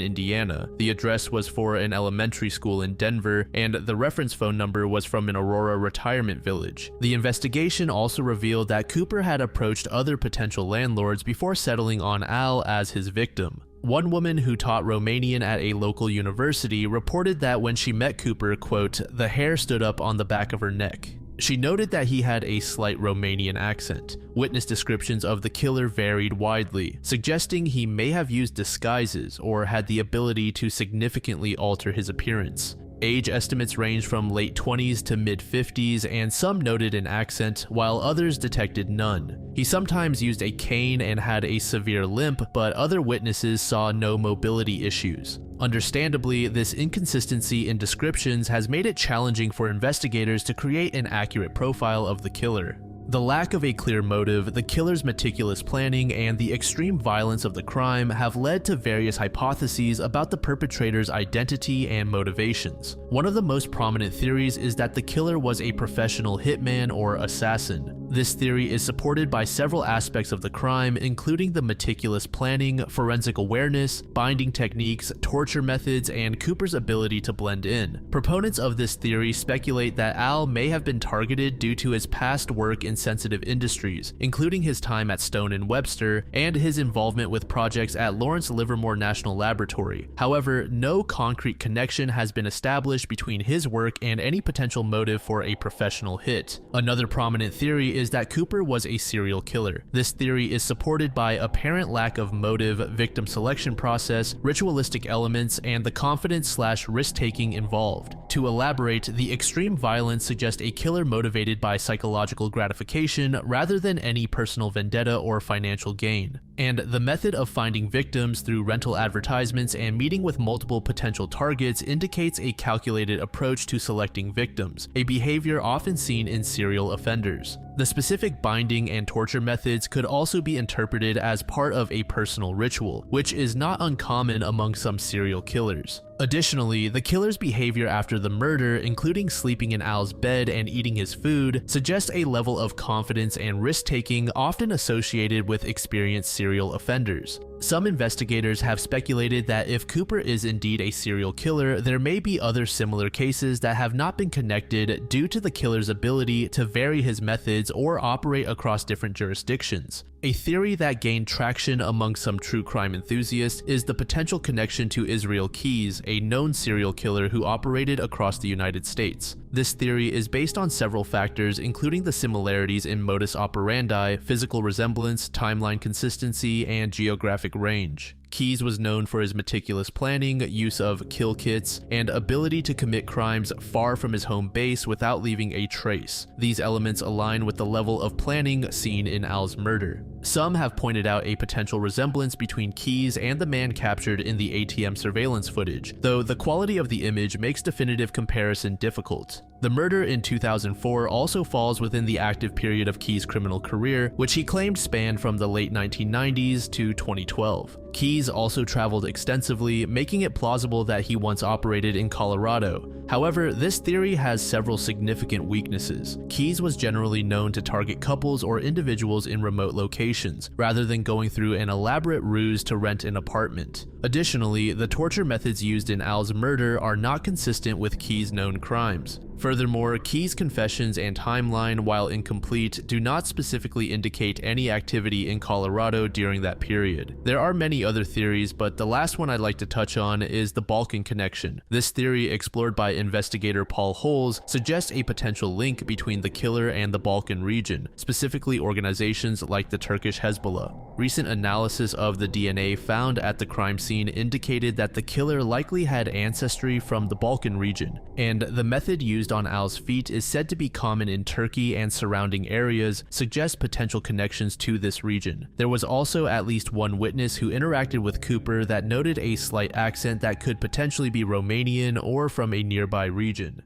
Indiana, the address was for an elementary school in Denver, and the reference phone number was from an Aurora retirement village. The investigation also revealed that Cooper had approached other potential landlords before settling on Al as his victim. One woman who taught Romanian at a local university reported that when she met Cooper, quote, "the hair stood up on the back of her neck." She noted that he had a slight Romanian accent. Witness descriptions of the killer varied widely, suggesting he may have used disguises or had the ability to significantly alter his appearance. Age estimates range from late 20s to mid-50s, and some noted an accent, while others detected none. He sometimes used a cane and had a severe limp, but other witnesses saw no mobility issues. Understandably, this inconsistency in descriptions has made it challenging for investigators to create an accurate profile of the killer. The lack of a clear motive, the killer's meticulous planning, and the extreme violence of the crime have led to various hypotheses about the perpetrator's identity and motivations. One of the most prominent theories is that the killer was a professional hitman or assassin. This theory is supported by several aspects of the crime, including the meticulous planning, forensic awareness, binding techniques, torture methods, and Cooper's ability to blend in. Proponents of this theory speculate that Al may have been targeted due to his past work in sensitive industries, including his time at Stone & Webster and his involvement with projects at Lawrence Livermore National Laboratory. However, no concrete connection has been established between his work and any potential motive for a professional hit. Another prominent theory is that Cooper was a serial killer. This theory is supported by apparent lack of motive, victim selection process, ritualistic elements, and the confidence/risk-taking involved. To elaborate, the extreme violence suggests a killer motivated by psychological gratification rather than any personal vendetta or financial gain. And the method of finding victims through rental advertisements and meeting with multiple potential targets indicates a calculated approach to selecting victims, a behavior often seen in serial offenders. The specific binding and torture methods could also be interpreted as part of a personal ritual, which is not uncommon among some serial killers. Additionally, the killer's behavior after the murder, including sleeping in Al's bed and eating his food, suggests a level of confidence and risk-taking often associated with experienced serial offenders. Some investigators have speculated that if Cooper is indeed a serial killer, there may be other similar cases that have not been connected due to the killer's ability to vary his methods or operate across different jurisdictions. A theory that gained traction among some true crime enthusiasts is the potential connection to Israel Keyes, a known serial killer who operated across the United States. This theory is based on several factors, including the similarities in modus operandi, physical resemblance, timeline consistency, and geographic range. Keyes was known for his meticulous planning, use of kill kits, and ability to commit crimes far from his home base without leaving a trace. These elements align with the level of planning seen in Al's murder. Some have pointed out a potential resemblance between Keyes and the man captured in the ATM surveillance footage, though the quality of the image makes definitive comparison difficult. The murder in 2004 also falls within the active period of Keyes' criminal career, which he claimed spanned from the late 1990s to 2012. Keyes also traveled extensively, making it plausible that he once operated in Colorado. However, this theory has several significant weaknesses. Keyes was generally known to target couples or individuals in remote locations, rather than going through an elaborate ruse to rent an apartment. Additionally, the torture methods used in Al's murder are not consistent with Keyes' known crimes. Furthermore, Keyes' confessions and timeline, while incomplete, do not specifically indicate any activity in Colorado during that period. There are many other theories, but the last one I'd like to touch on is the Balkan connection. This theory, explored by investigator Paul Holes, suggests a potential link between the killer and the Balkan region, specifically organizations like the Turkish Hezbollah. Recent analysis of the DNA found at the crime scene indicated that the killer likely had ancestry from the Balkan region, and the method used on Al's feet is said to be common in Turkey and surrounding areas, suggests potential connections to this region. There was also at least one witness who interacted with Cooper that noted a slight accent that could potentially be Romanian or from a nearby region.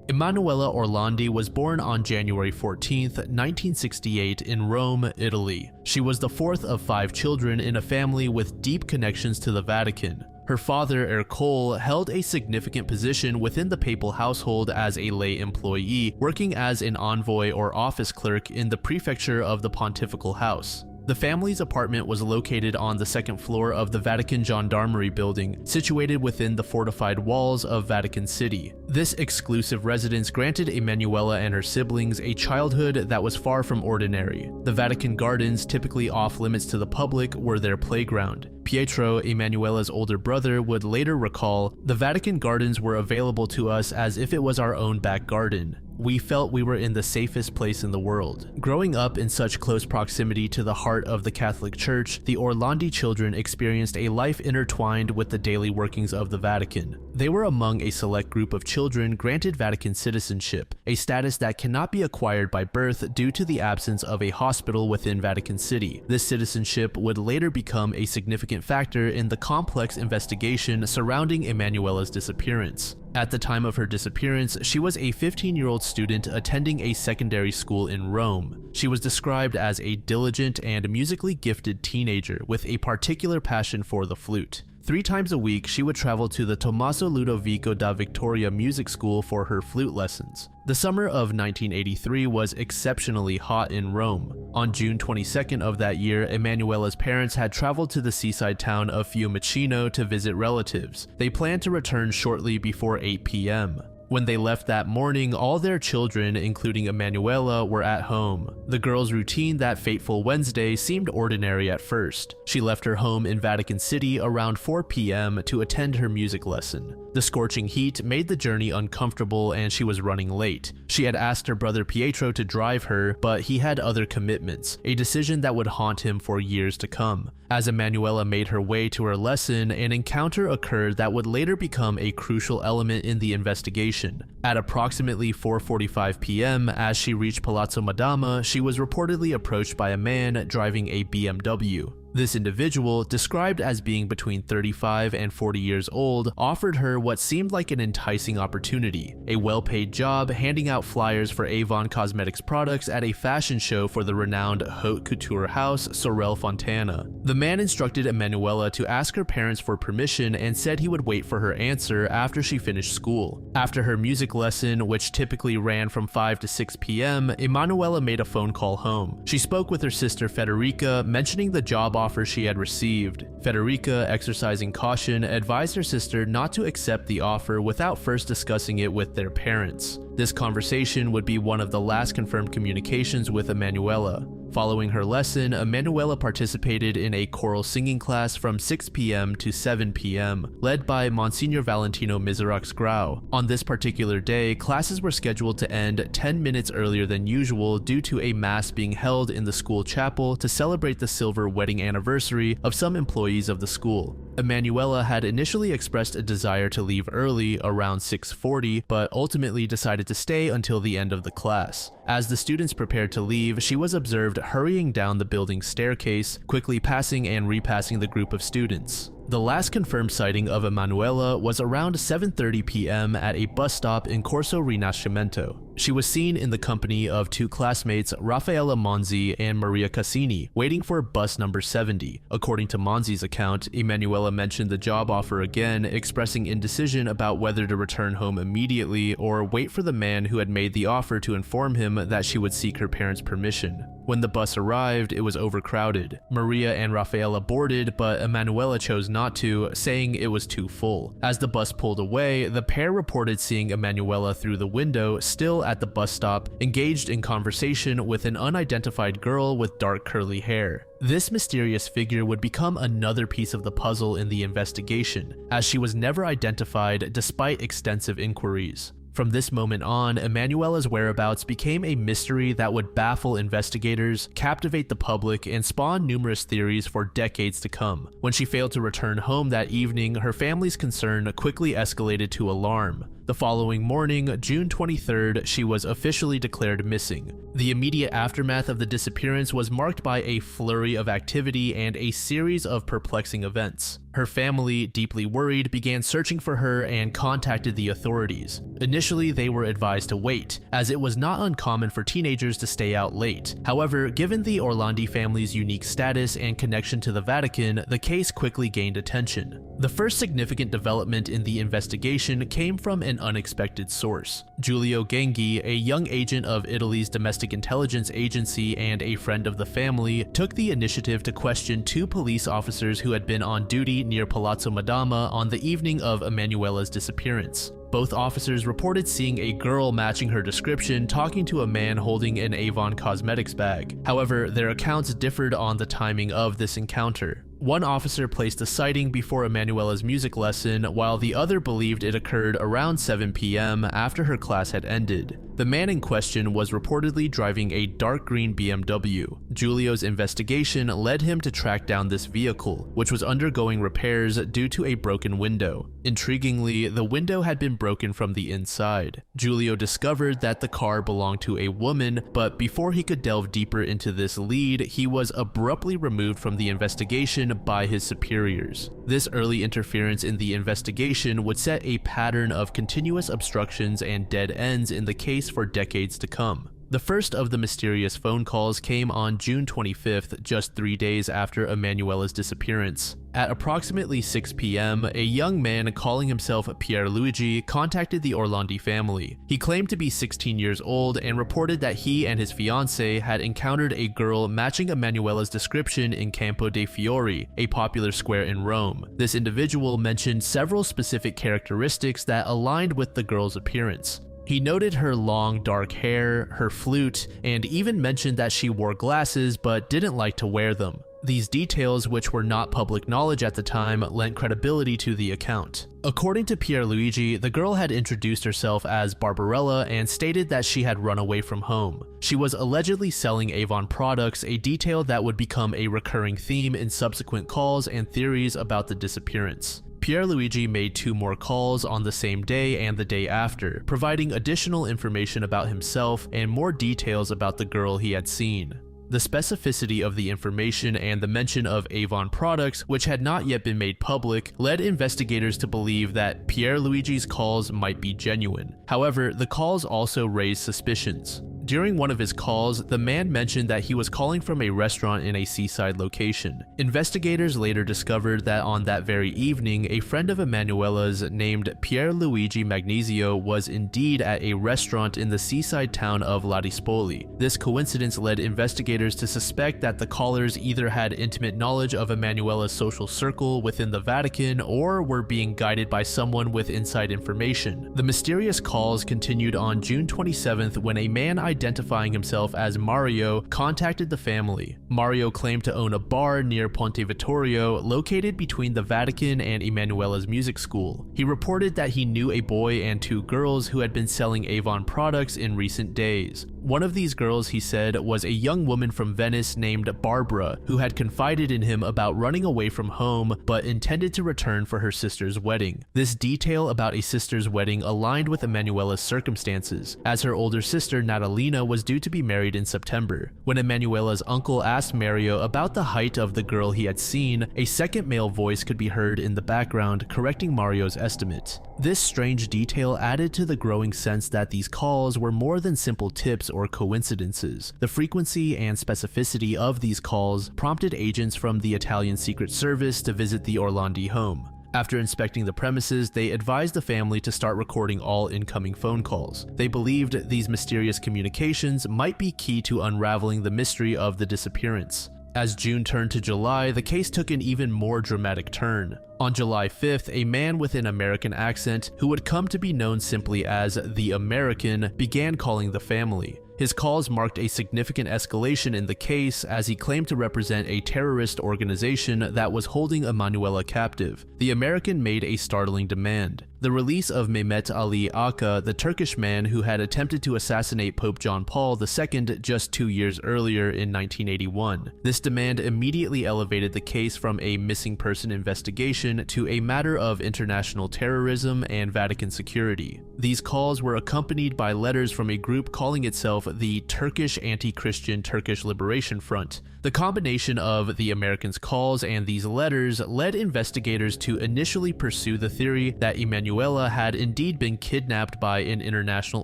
Emanuela Orlandi was born on January 14, 1968 in Rome, Italy. She was the fourth of 5 children in a family with deep connections to the Vatican. Her father, Ercole, held a significant position within the papal household as a lay employee, working as an envoy or office clerk in the prefecture of the pontifical house. The family's apartment was located on the 2nd floor of the Vatican Gendarmerie building, situated within the fortified walls of Vatican City. This exclusive residence granted Emanuela and her siblings a childhood that was far from ordinary. The Vatican gardens, typically off limits to the public, were their playground. Pietro, Emanuela's older brother, would later recall, "The Vatican gardens were available to us as if it was our own back garden. We felt we were in the safest place in the world." Growing up in such close proximity to the heart of the Catholic Church, the Orlandi children experienced a life intertwined with the daily workings of the Vatican. They were among a select group of children granted Vatican citizenship, a status that cannot be acquired by birth due to the absence of a hospital within Vatican City. This citizenship would later become a significant factor in the complex investigation surrounding Emanuela's disappearance. At the time of her disappearance, she was a 15-year-old student attending a secondary school in Rome. She was described as a diligent and musically gifted teenager with a particular passion for the flute. 3 times a week, she would travel to the Tommaso Ludovico da Vittoria Music School for her flute lessons. The summer of 1983 was exceptionally hot in Rome. On June 22nd of that year, Emanuela's parents had traveled to the seaside town of Fiumicino to visit relatives. They planned to return shortly before 8 p.m. When they left that morning, all their children, including Emanuela, were at home. The girl's routine that fateful Wednesday seemed ordinary at first. She left her home in Vatican City around 4 p.m. to attend her music lesson. The scorching heat made the journey uncomfortable and she was running late. She had asked her brother Pietro to drive her, but he had other commitments, a decision that would haunt him for years to come. As Emanuela made her way to her lesson, an encounter occurred that would later become a crucial element in the investigation. At approximately 4:45 p.m., as she reached Palazzo Madama, she was reportedly approached by a man driving a BMW. This individual, described as being between 35 and 40 years old, offered her what seemed like an enticing opportunity, a well-paid job handing out flyers for Avon Cosmetics products at a fashion show for the renowned haute couture house Sorel Fontana. The man instructed Emanuela to ask her parents for permission and said he would wait for her answer after she finished school. After her music lesson, which typically ran from 5 to 6 p.m., Emanuela made a phone call home. She spoke with her sister Federica, mentioning the job offer she had received. Federica, exercising caution, advised her sister not to accept the offer without first discussing it with their parents. This conversation would be one of the last confirmed communications with Emanuela. Following her lesson, Emanuela participated in a choral singing class from 6 p.m. to 7 p.m., led by Monsignor Valentino Miserax Grau. On this particular day, classes were scheduled to end 10 minutes earlier than usual due to a mass being held in the school chapel to celebrate the silver wedding anniversary of some employees of the school. Emanuela had initially expressed a desire to leave early, around 6:40, but ultimately decided to stay until the end of the class. As the students prepared to leave, she was observed hurrying down the building's staircase, quickly passing and repassing the group of students. The last confirmed sighting of Emanuela was around 7:30 p.m. at a bus stop in Corso Rinascimento. She was seen in the company of two classmates, Raffaella Monzi and Maria Cassini, waiting for bus number 70. According to Monzi's account, Emanuela mentioned the job offer again, expressing indecision about whether to return home immediately or wait for the man who had made the offer to inform him that she would seek her parents' permission. When the bus arrived, it was overcrowded. Maria and Raffaella boarded, but Emanuela chose not to, saying it was too full. As the bus pulled away, the pair reported seeing Emanuela through the window, still at the bus stop, engaged in conversation with an unidentified girl with dark curly hair. This mysterious figure would become another piece of the puzzle in the investigation, as she was never identified despite extensive inquiries. From this moment on, Emanuela's whereabouts became a mystery that would baffle investigators, captivate the public, and spawn numerous theories for decades to come. When she failed to return home that evening, her family's concern quickly escalated to alarm. The following morning, June 23rd, she was officially declared missing. The immediate aftermath of the disappearance was marked by a flurry of activity and a series of perplexing events. Her family, deeply worried, began searching for her and contacted the authorities. Initially, they were advised to wait, as it was not uncommon for teenagers to stay out late. However, given the Orlandi family's unique status and connection to the Vatican, the case quickly gained attention. The first significant development in the investigation came from an unexpected source. Giulio Genghi, a young agent of Italy's domestic intelligence agency and a friend of the family, took the initiative to question two police officers who had been on duty near Palazzo Madama on the evening of Emanuela's disappearance. Both officers reported seeing a girl matching her description talking to a man holding an Avon Cosmetics bag. However, their accounts differed on the timing of this encounter. One officer placed a sighting before Emanuela's music lesson, while the other believed it occurred around 7 p.m. after her class had ended. The man in question was reportedly driving a dark green BMW. Giulio's investigation led him to track down this vehicle, which was undergoing repairs due to a broken window. Intriguingly, the window had been broken from the inside. Giulio discovered that the car belonged to a woman, but before he could delve deeper into this lead, he was abruptly removed from the investigation by his superiors. This early interference in the investigation would set a pattern of continuous obstructions and dead ends in the case for decades to come. The first of the mysterious phone calls came on June 25th, just 3 days after Emanuela's disappearance. At approximately 6 p.m., a young man calling himself Pierluigi contacted the Orlandi family. He claimed to be 16 years old and reported that he and his fiancée had encountered a girl matching Emanuela's description in Campo dei Fiori, a popular square in Rome. This individual mentioned several specific characteristics that aligned with the girl's appearance. He noted her long dark hair, her flute, and even mentioned that she wore glasses but didn't like to wear them. These details, which were not public knowledge at the time, lent credibility to the account. According to Pierluigi, the girl had introduced herself as Barbarella and stated that she had run away from home. She was allegedly selling Avon products, a detail that would become a recurring theme in subsequent calls and theories about the disappearance. Pierluigi made 2 more calls on the same day and the day after, providing additional information about himself and more details about the girl he had seen. The specificity of the information and the mention of Avon products, which had not yet been made public, led investigators to believe that Pierluigi's calls might be genuine. However, the calls also raised suspicions. During one of his calls, the man mentioned that he was calling from a restaurant in a seaside location. Investigators later discovered that on that very evening, a friend of Emanuela's named Pierluigi Magnesio was indeed at a restaurant in the seaside town of Ladispoli. This coincidence led investigators to suspect that the callers either had intimate knowledge of Emanuela's social circle within the Vatican or were being guided by someone with inside information. The mysterious calls continued on June 27th when a man identifying himself as Mario contacted the family. Mario claimed to own a bar near Ponte Vittorio, located between the Vatican and Emanuela's music school. He reported that he knew a boy and 2 girls who had been selling Avon products in recent days. One of these girls, he said, was a young woman from Venice named Barbara, who had confided in him about running away from home but intended to return for her sister's wedding. This detail about a sister's wedding aligned with Emanuela's circumstances, as her older sister Natalina was due to be married in September. When Emanuela's uncle asked Mario about the height of the girl he had seen, a second male voice could be heard in the background correcting Mario's estimate. This strange detail added to the growing sense that these calls were more than simple tips or coincidences. The frequency and specificity of these calls prompted agents from the Italian Secret Service to visit the Orlandi home. After inspecting the premises, they advised the family to start recording all incoming phone calls. They believed these mysterious communications might be key to unraveling the mystery of the disappearance. As June turned to July, the case took an even more dramatic turn. On July 5th, a man with an American accent, who would come to be known simply as the American, began calling the family. His calls marked a significant escalation in the case as he claimed to represent a terrorist organization that was holding Emanuela captive. The American made a startling demand: the release of Mehmet Ali Aka, the Turkish man who had attempted to assassinate Pope John Paul II just 2 years earlier in 1981. This demand immediately elevated the case from a missing person investigation to a matter of international terrorism and Vatican security. These calls were accompanied by letters from a group calling itself the Turkish Anti-Christian Turkish Liberation Front. The combination of the Americans' calls and these letters led investigators to initially pursue the theory that Emanuela had indeed been kidnapped by an international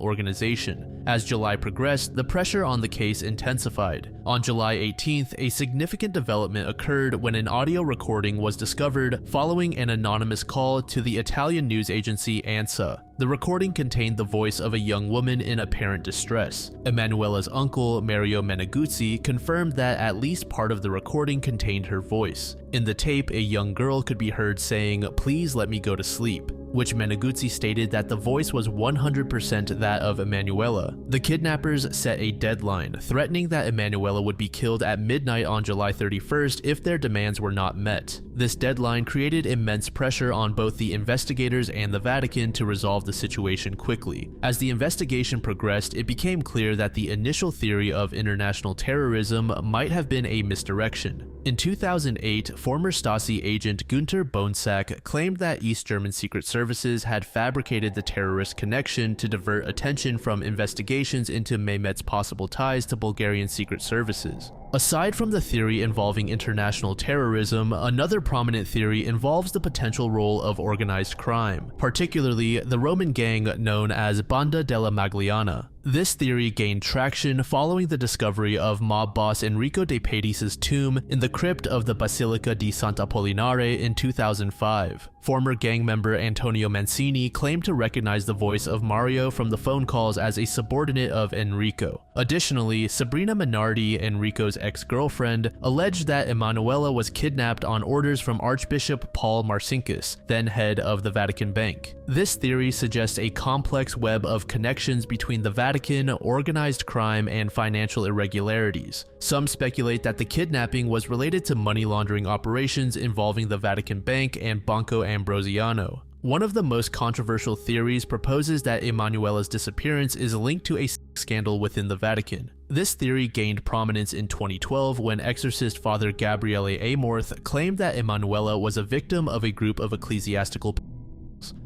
organization. As July progressed, the pressure on the case intensified. On July 18th, a significant development occurred when an audio recording was discovered following an anonymous call to the Italian news agency ANSA. The recording contained the voice of a young woman in apparent distress. Emanuela's uncle, Mario Meneguzzi, confirmed that at least part of the recording contained her voice. In the tape, a young girl could be heard saying, "Please let me go to sleep," which Meneguzzi stated that the voice was 100% that of Emanuela. The kidnappers set a deadline, threatening that Emanuela would be killed at midnight on July 31st if their demands were not met. This deadline created immense pressure on both the investigators and the Vatican to resolve the situation quickly. As the investigation progressed, it became clear that the initial theory of international terrorism might have been a misdirection. In 2008, former Stasi agent Günter Bonsack claimed that East German secret services had fabricated the terrorist connection to divert attention from investigations into Mehmet's possible ties to Bulgarian secret services. Aside from the theory involving international terrorism, another prominent theory involves the potential role of organized crime, particularly the Roman gang known as Banda della Magliana. This theory gained traction following the discovery of mob boss Enrico de Pedis' tomb in the crypt of the Basilica di Sant'Apollinare in 2005. Former gang member Antonio Mancini claimed to recognize the voice of Mario from the phone calls as a subordinate of Enrico. Additionally, Sabrina Minardi, Enrico's ex-girlfriend, alleged that Emanuela was kidnapped on orders from Archbishop Paul Marcinkus, then head of the Vatican Bank. This theory suggests a complex web of connections between the Vatican, organized crime, and financial irregularities. Some speculate that the kidnapping was related to money laundering operations involving the Vatican Bank and Banco Ambrosiano. One of the most controversial theories proposes that Emanuela's disappearance is linked to a scandal within the Vatican. This theory gained prominence in 2012 when exorcist Father Gabriele Amorth claimed that Emanuela was a victim of a group of ecclesiastical.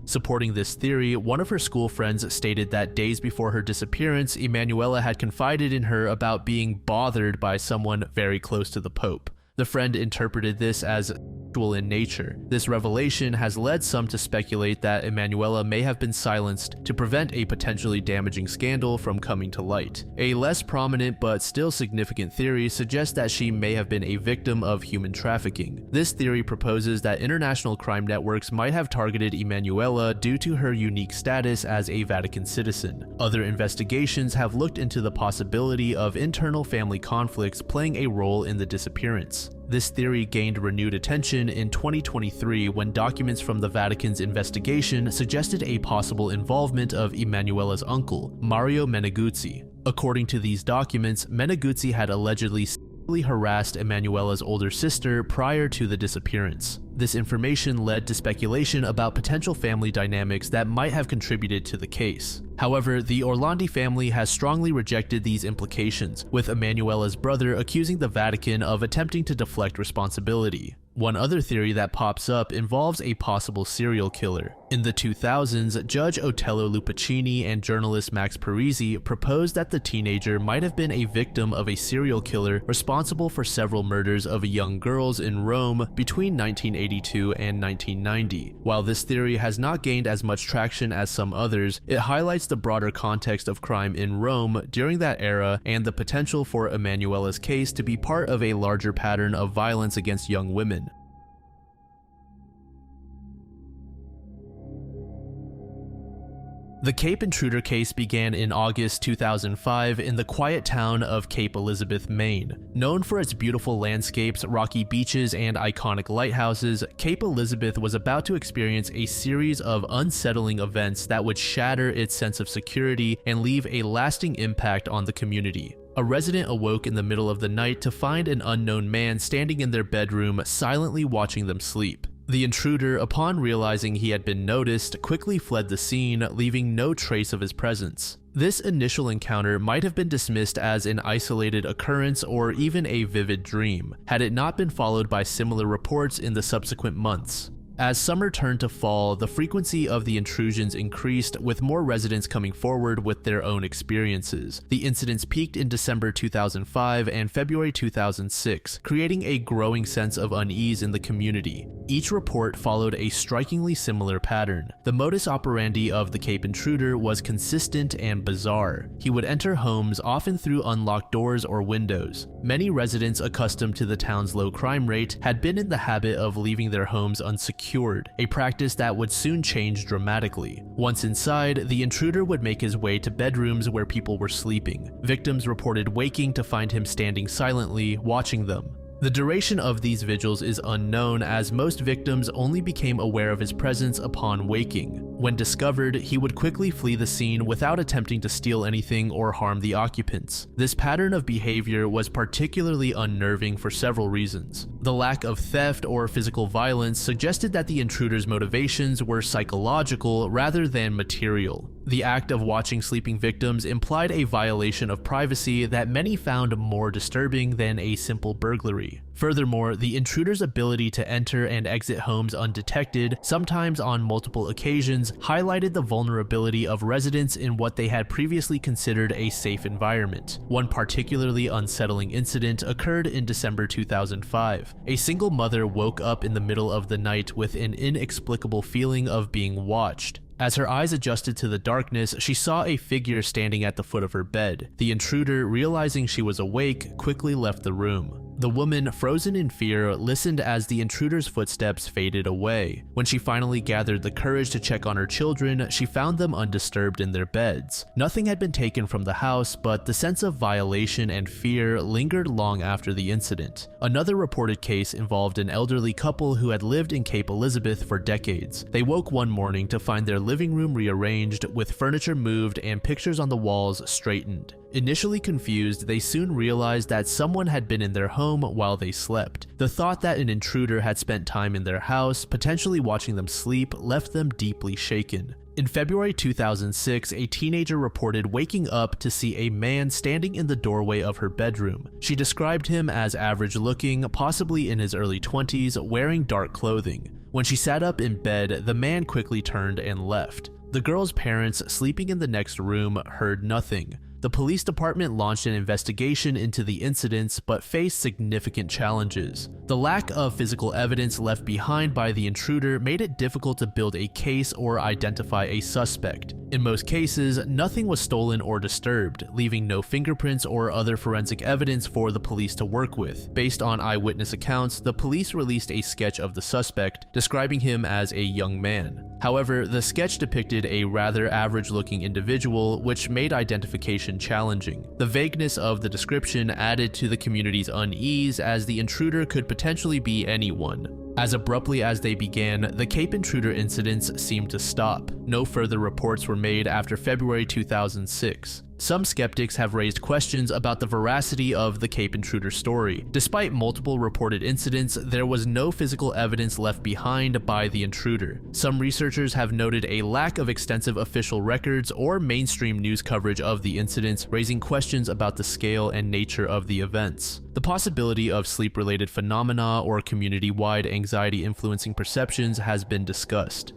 Supporting this theory, one of her school friends stated that days before her disappearance, Emanuela had confided in her about being bothered by someone very close to the Pope. The friend interpreted this as sexual in nature. This revelation has led some to speculate that Emanuela may have been silenced to prevent a potentially damaging scandal from coming to light. A less prominent but still significant theory suggests that she may have been a victim of human trafficking. This theory proposes that international crime networks might have targeted Emanuela due to her unique status as a Vatican citizen. Other investigations have looked into the possibility of internal family conflicts playing a role in the disappearance. This theory gained renewed attention in 2023 when documents from the Vatican's investigation suggested a possible involvement of Emanuela's uncle, Mario Meneguzzi. According to these documents, Meneguzzi had allegedly harassed Emanuela's older sister prior to the disappearance. This information led to speculation about potential family dynamics that might have contributed to the case. However, the Orlandi family has strongly rejected these implications, with Emanuela's brother accusing the Vatican of attempting to deflect responsibility. One other theory that pops up involves a possible serial killer. In the 2000s, Judge Otello Lupacini and journalist Max Parisi proposed that the teenager might have been a victim of a serial killer responsible for several murders of young girls in Rome between 1982 and 1990. While this theory has not gained as much traction as some others, it highlights the broader context of crime in Rome during that era and the potential for Emanuela's case to be part of a larger pattern of violence against young women. The Cape Intruder case began in August 2005 in the quiet town of Cape Elizabeth, Maine. Known for its beautiful landscapes, rocky beaches, and iconic lighthouses, Cape Elizabeth was about to experience a series of unsettling events that would shatter its sense of security and leave a lasting impact on the community. A resident awoke in the middle of the night to find an unknown man standing in their bedroom, silently watching them sleep. The intruder, upon realizing he had been noticed, quickly fled the scene, leaving no trace of his presence. This initial encounter might have been dismissed as an isolated occurrence or even a vivid dream, had it not been followed by similar reports in the subsequent months. As summer turned to fall, the frequency of the intrusions increased, with more residents coming forward with their own experiences. The incidents peaked in December 2005 and February 2006, creating a growing sense of unease in the community. Each report followed a strikingly similar pattern. The modus operandi of the Cape Intruder was consistent and bizarre. He would enter homes often through unlocked doors or windows. Many residents accustomed to the town's low crime rate had been in the habit of leaving their homes unsecured, a practice that would soon change dramatically. Once inside, the intruder would make his way to bedrooms where people were sleeping. Victims reported waking to find him standing silently, watching them. The duration of these vigils is unknown, as most victims only became aware of his presence upon waking. When discovered, he would quickly flee the scene without attempting to steal anything or harm the occupants. This pattern of behavior was particularly unnerving for several reasons. The lack of theft or physical violence suggested that the intruder's motivations were psychological rather than material. The act of watching sleeping victims implied a violation of privacy that many found more disturbing than a simple burglary. Furthermore, the intruder's ability to enter and exit homes undetected, sometimes on multiple occasions, highlighted the vulnerability of residents in what they had previously considered a safe environment. One particularly unsettling incident occurred in December 2005. A single mother woke up in the middle of the night with an inexplicable feeling of being watched. As her eyes adjusted to the darkness, she saw a figure standing at the foot of her bed. The intruder, realizing she was awake, quickly left the room. The woman, frozen in fear, listened as the intruder's footsteps faded away. When she finally gathered the courage to check on her children, she found them undisturbed in their beds. Nothing had been taken from the house, but the sense of violation and fear lingered long after the incident. Another reported case involved an elderly couple who had lived in Cape Elizabeth for decades. They woke one morning to find their living room rearranged, with furniture moved and pictures on the walls straightened. Initially confused, they soon realized that someone had been in their home while they slept. The thought that an intruder had spent time in their house, potentially watching them sleep, left them deeply shaken. In February 2006, a teenager reported waking up to see a man standing in the doorway of her bedroom. She described him as average-looking, possibly in his early 20s, wearing dark clothing. When she sat up in bed, the man quickly turned and left. The girl's parents, sleeping in the next room, heard nothing. The police department launched an investigation into the incidents, but faced significant challenges. The lack of physical evidence left behind by the intruder made it difficult to build a case or identify a suspect. In most cases, nothing was stolen or disturbed, leaving no fingerprints or other forensic evidence for the police to work with. Based on eyewitness accounts, the police released a sketch of the suspect, describing him as a young man. However, the sketch depicted a rather average-looking individual, which made identification challenging. The vagueness of the description added to the community's unease, as the intruder could potentially be anyone. As abruptly as they began, the Cape Intruder incidents seemed to stop. No further reports were made after February 2006. Some skeptics have raised questions about the veracity of the Cape Intruder story. Despite multiple reported incidents, there was no physical evidence left behind by the intruder. Some researchers have noted a lack of extensive official records or mainstream news coverage of the incidents, raising questions about the scale and nature of the events. The possibility of sleep-related phenomena or community-wide anxiety influencing perceptions has been discussed.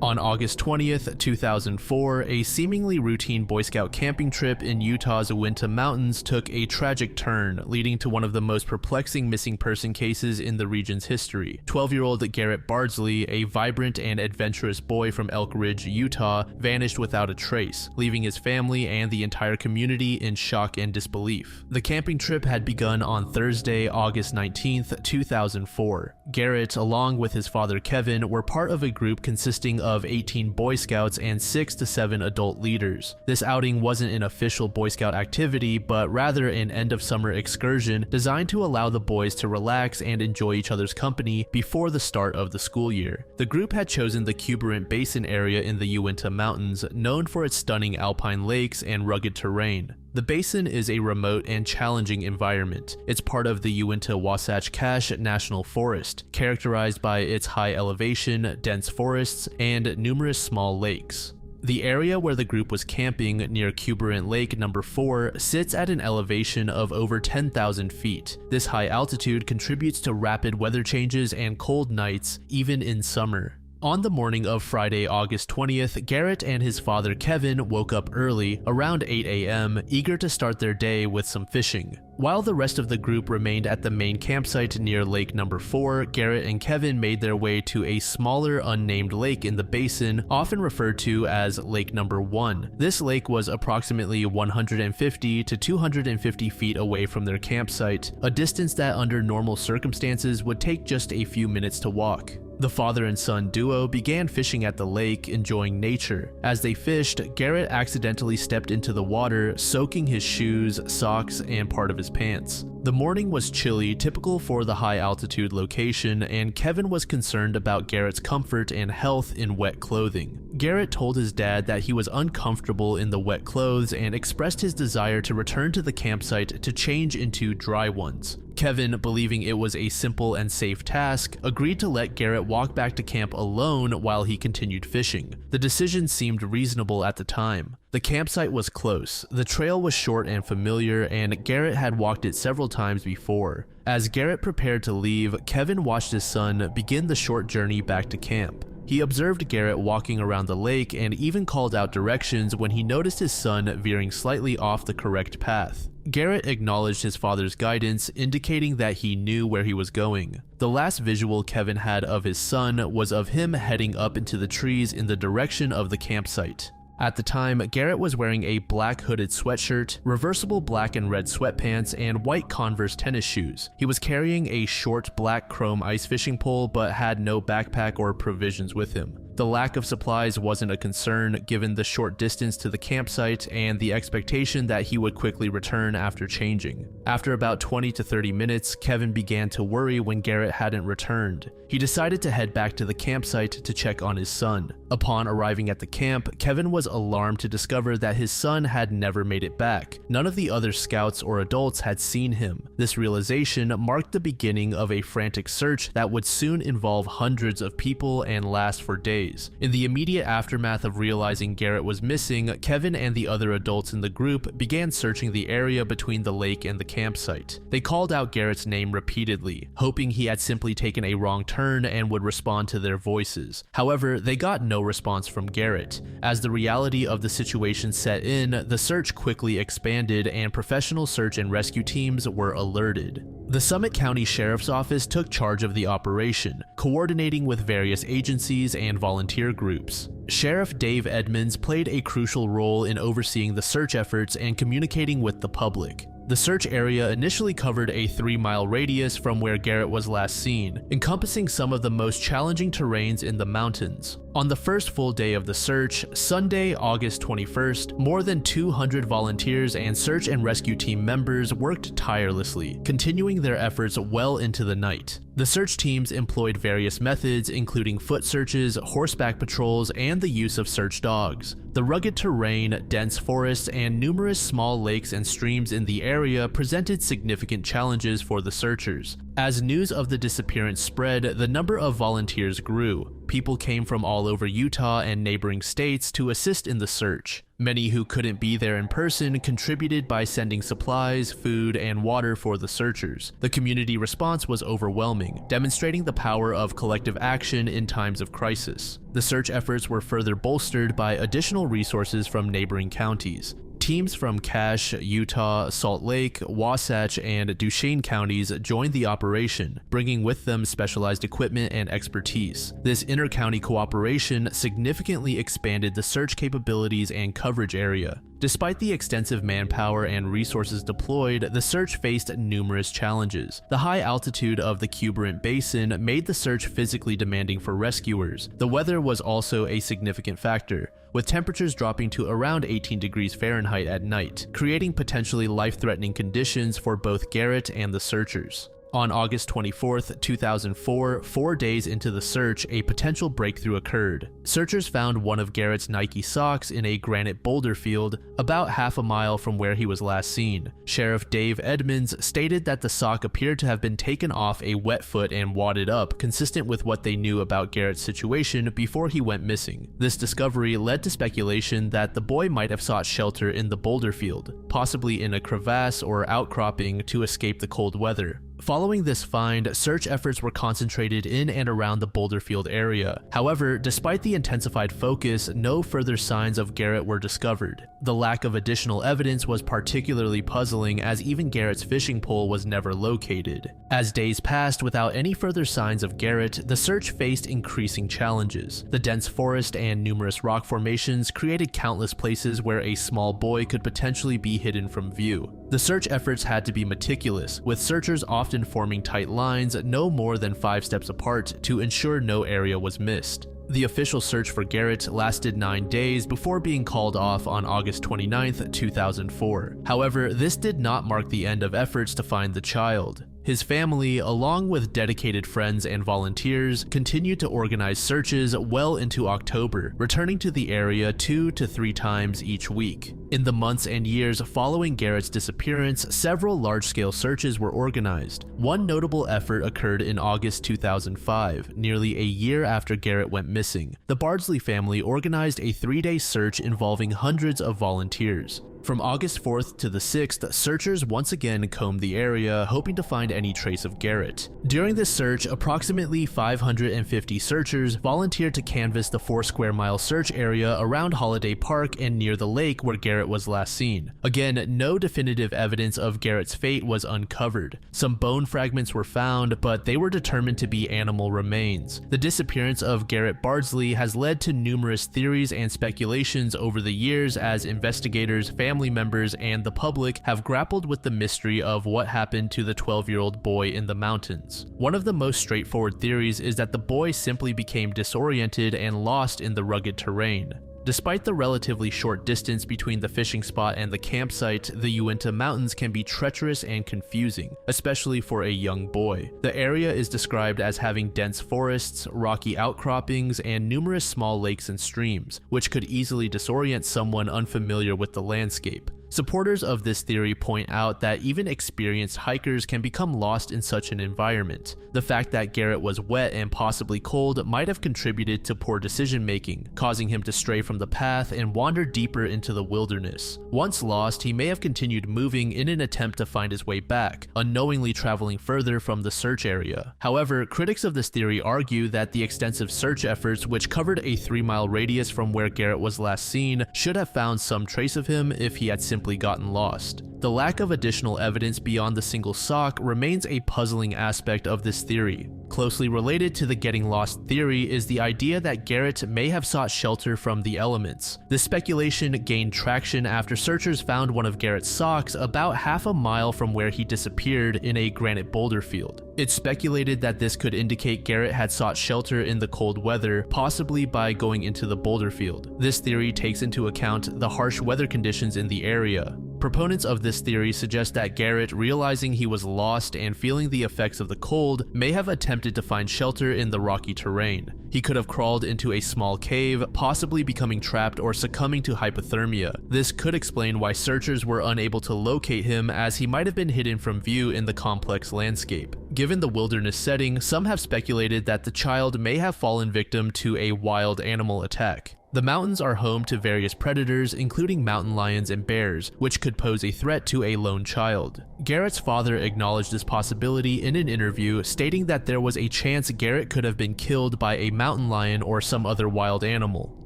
On August 20th, 2004, a seemingly routine Boy Scout camping trip in Utah's Uinta Mountains took a tragic turn, leading to one of the most perplexing missing person cases in the region's history. 12-year-old Garrett Bardsley, a vibrant and adventurous boy from Elk Ridge, Utah, vanished without a trace, leaving his family and the entire community in shock and disbelief. The camping trip had begun on Thursday, August 19th, 2004. Garrett, along with his father Kevin, were part of a group consisting of 18 Boy Scouts and 6 to 7 adult leaders. This outing wasn't an official Boy Scout activity, but rather an end-of-summer excursion designed to allow the boys to relax and enjoy each other's company before the start of the school year. The group had chosen the Cuberant Basin area in the Uinta Mountains, known for its stunning alpine lakes and rugged terrain. The basin is a remote and challenging environment. It's part of the Uinta-Wasatch Cache National Forest, characterized by its high elevation, dense forests, and numerous small lakes. The area where the group was camping, near Cuberant Lake No. 4, sits at an elevation of over 10,000 feet. This high altitude contributes to rapid weather changes and cold nights, even in summer. On the morning of Friday, August 20th, Garrett and his father Kevin woke up early, around 8 a.m., eager to start their day with some fishing. While the rest of the group remained at the main campsite near Lake No. 4, Garrett and Kevin made their way to a smaller unnamed lake in the basin, often referred to as Lake No. 1. This lake was approximately 150 to 250 feet away from their campsite, a distance that under normal circumstances would take just a few minutes to walk. The father and son duo began fishing at the lake, enjoying nature. As they fished, Garrett accidentally stepped into the water, soaking his shoes, socks, and part of his pants. The morning was chilly, typical for the high-altitude location, and Kevin was concerned about Garrett's comfort and health in wet clothing. Garrett told his dad that he was uncomfortable in the wet clothes and expressed his desire to return to the campsite to change into dry ones. Kevin, believing it was a simple and safe task, agreed to let Garrett walk back to camp alone while he continued fishing. The decision seemed reasonable at the time. The campsite was close, the trail was short and familiar, and Garrett had walked it several times before. As Garrett prepared to leave, Kevin watched his son begin the short journey back to camp. He observed Garrett walking around the lake and even called out directions when he noticed his son veering slightly off the correct path. Garrett acknowledged his father's guidance, indicating that he knew where he was going. The last visual Kevin had of his son was of him heading up into the trees in the direction of the campsite. At the time, Garrett was wearing a black hooded sweatshirt, reversible black and red sweatpants, and white Converse tennis shoes. He was carrying a short black chrome ice fishing pole but had no backpack or provisions with him. The lack of supplies wasn't a concern given the short distance to the campsite and the expectation that he would quickly return after changing. After about 20 to 30 minutes, Kevin began to worry when Garrett hadn't returned. He decided to head back to the campsite to check on his son. Upon arriving at the camp, Kevin was alarmed to discover that his son had never made it back. None of the other scouts or adults had seen him. This realization marked the beginning of a frantic search that would soon involve hundreds of people and last for days. In the immediate aftermath of realizing Garrett was missing, Kevin and the other adults in the group began searching the area between the lake and the campsite. They called out Garrett's name repeatedly, hoping he had simply taken a wrong turn and would respond to their voices. However, they got no response from Garrett. As the reality of the situation set in, the search quickly expanded and professional search and rescue teams were alerted. The Summit County Sheriff's Office took charge of the operation, coordinating with various agencies and volunteer groups. Sheriff Dave Edmonds played a crucial role in overseeing the search efforts and communicating with the public. The search area initially covered a 3-mile radius from where Garrett was last seen, encompassing some of the most challenging terrains in the mountains. On the first full day of the search, Sunday, August 21st, more than 200 volunteers and search and rescue team members worked tirelessly, continuing their efforts well into the night. The search teams employed various methods, including foot searches, horseback patrols, and the use of search dogs. The rugged terrain, dense forests, and numerous small lakes and streams in the area presented significant challenges for the searchers. As news of the disappearance spread, the number of volunteers grew. People came from all over Utah and neighboring states to assist in the search. Many who couldn't be there in person contributed by sending supplies, food, and water for the searchers. The community response was overwhelming, demonstrating the power of collective action in times of crisis. The search efforts were further bolstered by additional resources from neighboring counties. Teams from Cache, Utah, Salt Lake, Wasatch, and Duchesne counties joined the operation, bringing with them specialized equipment and expertise. This inter-county cooperation significantly expanded the search capabilities and coverage area. Despite the extensive manpower and resources deployed, the search faced numerous challenges. The high altitude of the Cuberant Basin made the search physically demanding for rescuers. The weather was also a significant factor, with temperatures dropping to around 18 degrees Fahrenheit at night, creating potentially life-threatening conditions for both Garrett and the searchers. On August 24, 2004, 4 days into the search, a potential breakthrough occurred. Searchers found one of Garrett's Nike socks in a granite boulder field about half a mile from where he was last seen. Sheriff Dave Edmonds stated that the sock appeared to have been taken off a wet foot and wadded up, consistent with what they knew about Garrett's situation before he went missing. This discovery led to speculation that the boy might have sought shelter in the boulder field, possibly in a crevasse or outcropping to escape the cold weather. Following this find, search efforts were concentrated in and around the boulder field area. However, despite the intensified focus, no further signs of Garrett were discovered. The lack of additional evidence was particularly puzzling, as even Garrett's fishing pole was never located. As days passed without any further signs of Garrett, the search faced increasing challenges. The dense forest and numerous rock formations created countless places where a small boy could potentially be hidden from view. The search efforts had to be meticulous, with searchers often forming tight lines no more than 5 steps apart to ensure no area was missed. The official search for Garrett lasted 9 days before being called off on August 29, 2004. However, this did not mark the end of efforts to find the child. His family, along with dedicated friends and volunteers, continued to organize searches well into October, returning to the area 2 to 3 times each week. In the months and years following Garrett's disappearance, several large-scale searches were organized. One notable effort occurred in August 2005, nearly a year after Garrett went missing. The Bardsley family organized a 3-day search involving hundreds of volunteers. From August 4th to the 6th, searchers once again combed the area, hoping to find any trace of Garrett. During this search, approximately 550 searchers volunteered to canvass the 4 square mile search area around Holiday Park and near the lake where Garrett was last seen. Again, no definitive evidence of Garrett's fate was uncovered. Some bone fragments were found, but they were determined to be animal remains. The disappearance of Garrett Bardsley has led to numerous theories and speculations over the years as investigators, family members, and the public have grappled with the mystery of what happened to the 12-year-old boy in the mountains. One of the most straightforward theories is that the boy simply became disoriented and lost in the rugged terrain. Despite the relatively short distance between the fishing spot and the campsite, the Uinta Mountains can be treacherous and confusing, especially for a young boy. The area is described as having dense forests, rocky outcroppings, and numerous small lakes and streams, which could easily disorient someone unfamiliar with the landscape. Supporters of this theory point out that even experienced hikers can become lost in such an environment. The fact that Garrett was wet and possibly cold might have contributed to poor decision making, causing him to stray from the path and wander deeper into the wilderness. Once lost, he may have continued moving in an attempt to find his way back, unknowingly traveling further from the search area. However, critics of this theory argue that the extensive search efforts, which covered a 3-mile radius from where Garrett was last seen, should have found some trace of him if he had simply gotten lost. The lack of additional evidence beyond the single sock remains a puzzling aspect of this theory. Closely related to the getting lost theory is the idea that Garrett may have sought shelter from the elements. This speculation gained traction after searchers found one of Garrett's socks about half a mile from where he disappeared in a granite boulder field. It's speculated that this could indicate Garrett had sought shelter in the cold weather, possibly by going into the boulder field. This theory takes into account the harsh weather conditions in the area. Proponents of this theory suggest that Garrett, realizing he was lost and feeling the effects of the cold, may have attempted to find shelter in the rocky terrain. He could have crawled into a small cave, possibly becoming trapped or succumbing to hypothermia. This could explain why searchers were unable to locate him, as he might have been hidden from view in the complex landscape. Given the wilderness setting, some have speculated that the child may have fallen victim to a wild animal attack. The mountains are home to various predators, including mountain lions and bears, which could pose a threat to a lone child. Garrett's father acknowledged this possibility in an interview, stating that there was a chance Garrett could have been killed by a mountain lion or some other wild animal.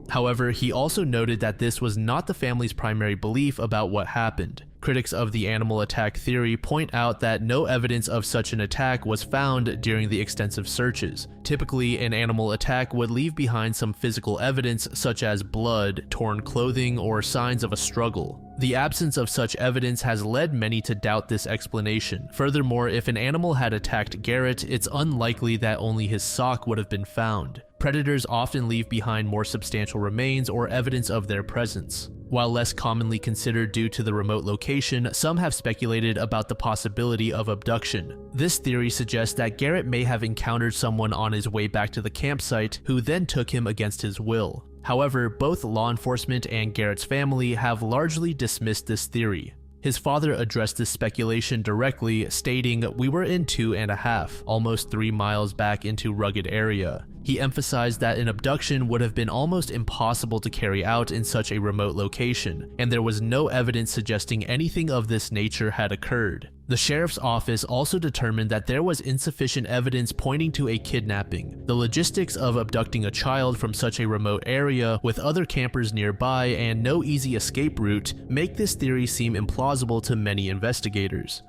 However, he also noted that this was not the family's primary belief about what happened. Critics of the animal attack theory point out that no evidence of such an attack was found during the extensive searches. Typically, an animal attack would leave behind some physical evidence such as blood, torn clothing, or signs of a struggle. The absence of such evidence has led many to doubt this explanation. Furthermore, if an animal had attacked Garrett, it's unlikely that only his sock would have been found. Predators often leave behind more substantial remains or evidence of their presence. While less commonly considered due to the remote location, some have speculated about the possibility of abduction. This theory suggests that Garrett may have encountered someone on his way back to the campsite who then took him against his will. However, both law enforcement and Garrett's family have largely dismissed this theory. His father addressed this speculation directly, stating, "We were in 2.5, almost 3 miles back into rugged area." He emphasized that an abduction would have been almost impossible to carry out in such a remote location, and there was no evidence suggesting anything of this nature had occurred. The sheriff's office also determined that there was insufficient evidence pointing to a kidnapping. The logistics of abducting a child from such a remote area with other campers nearby and no easy escape route make this theory seem implausible to many investigators.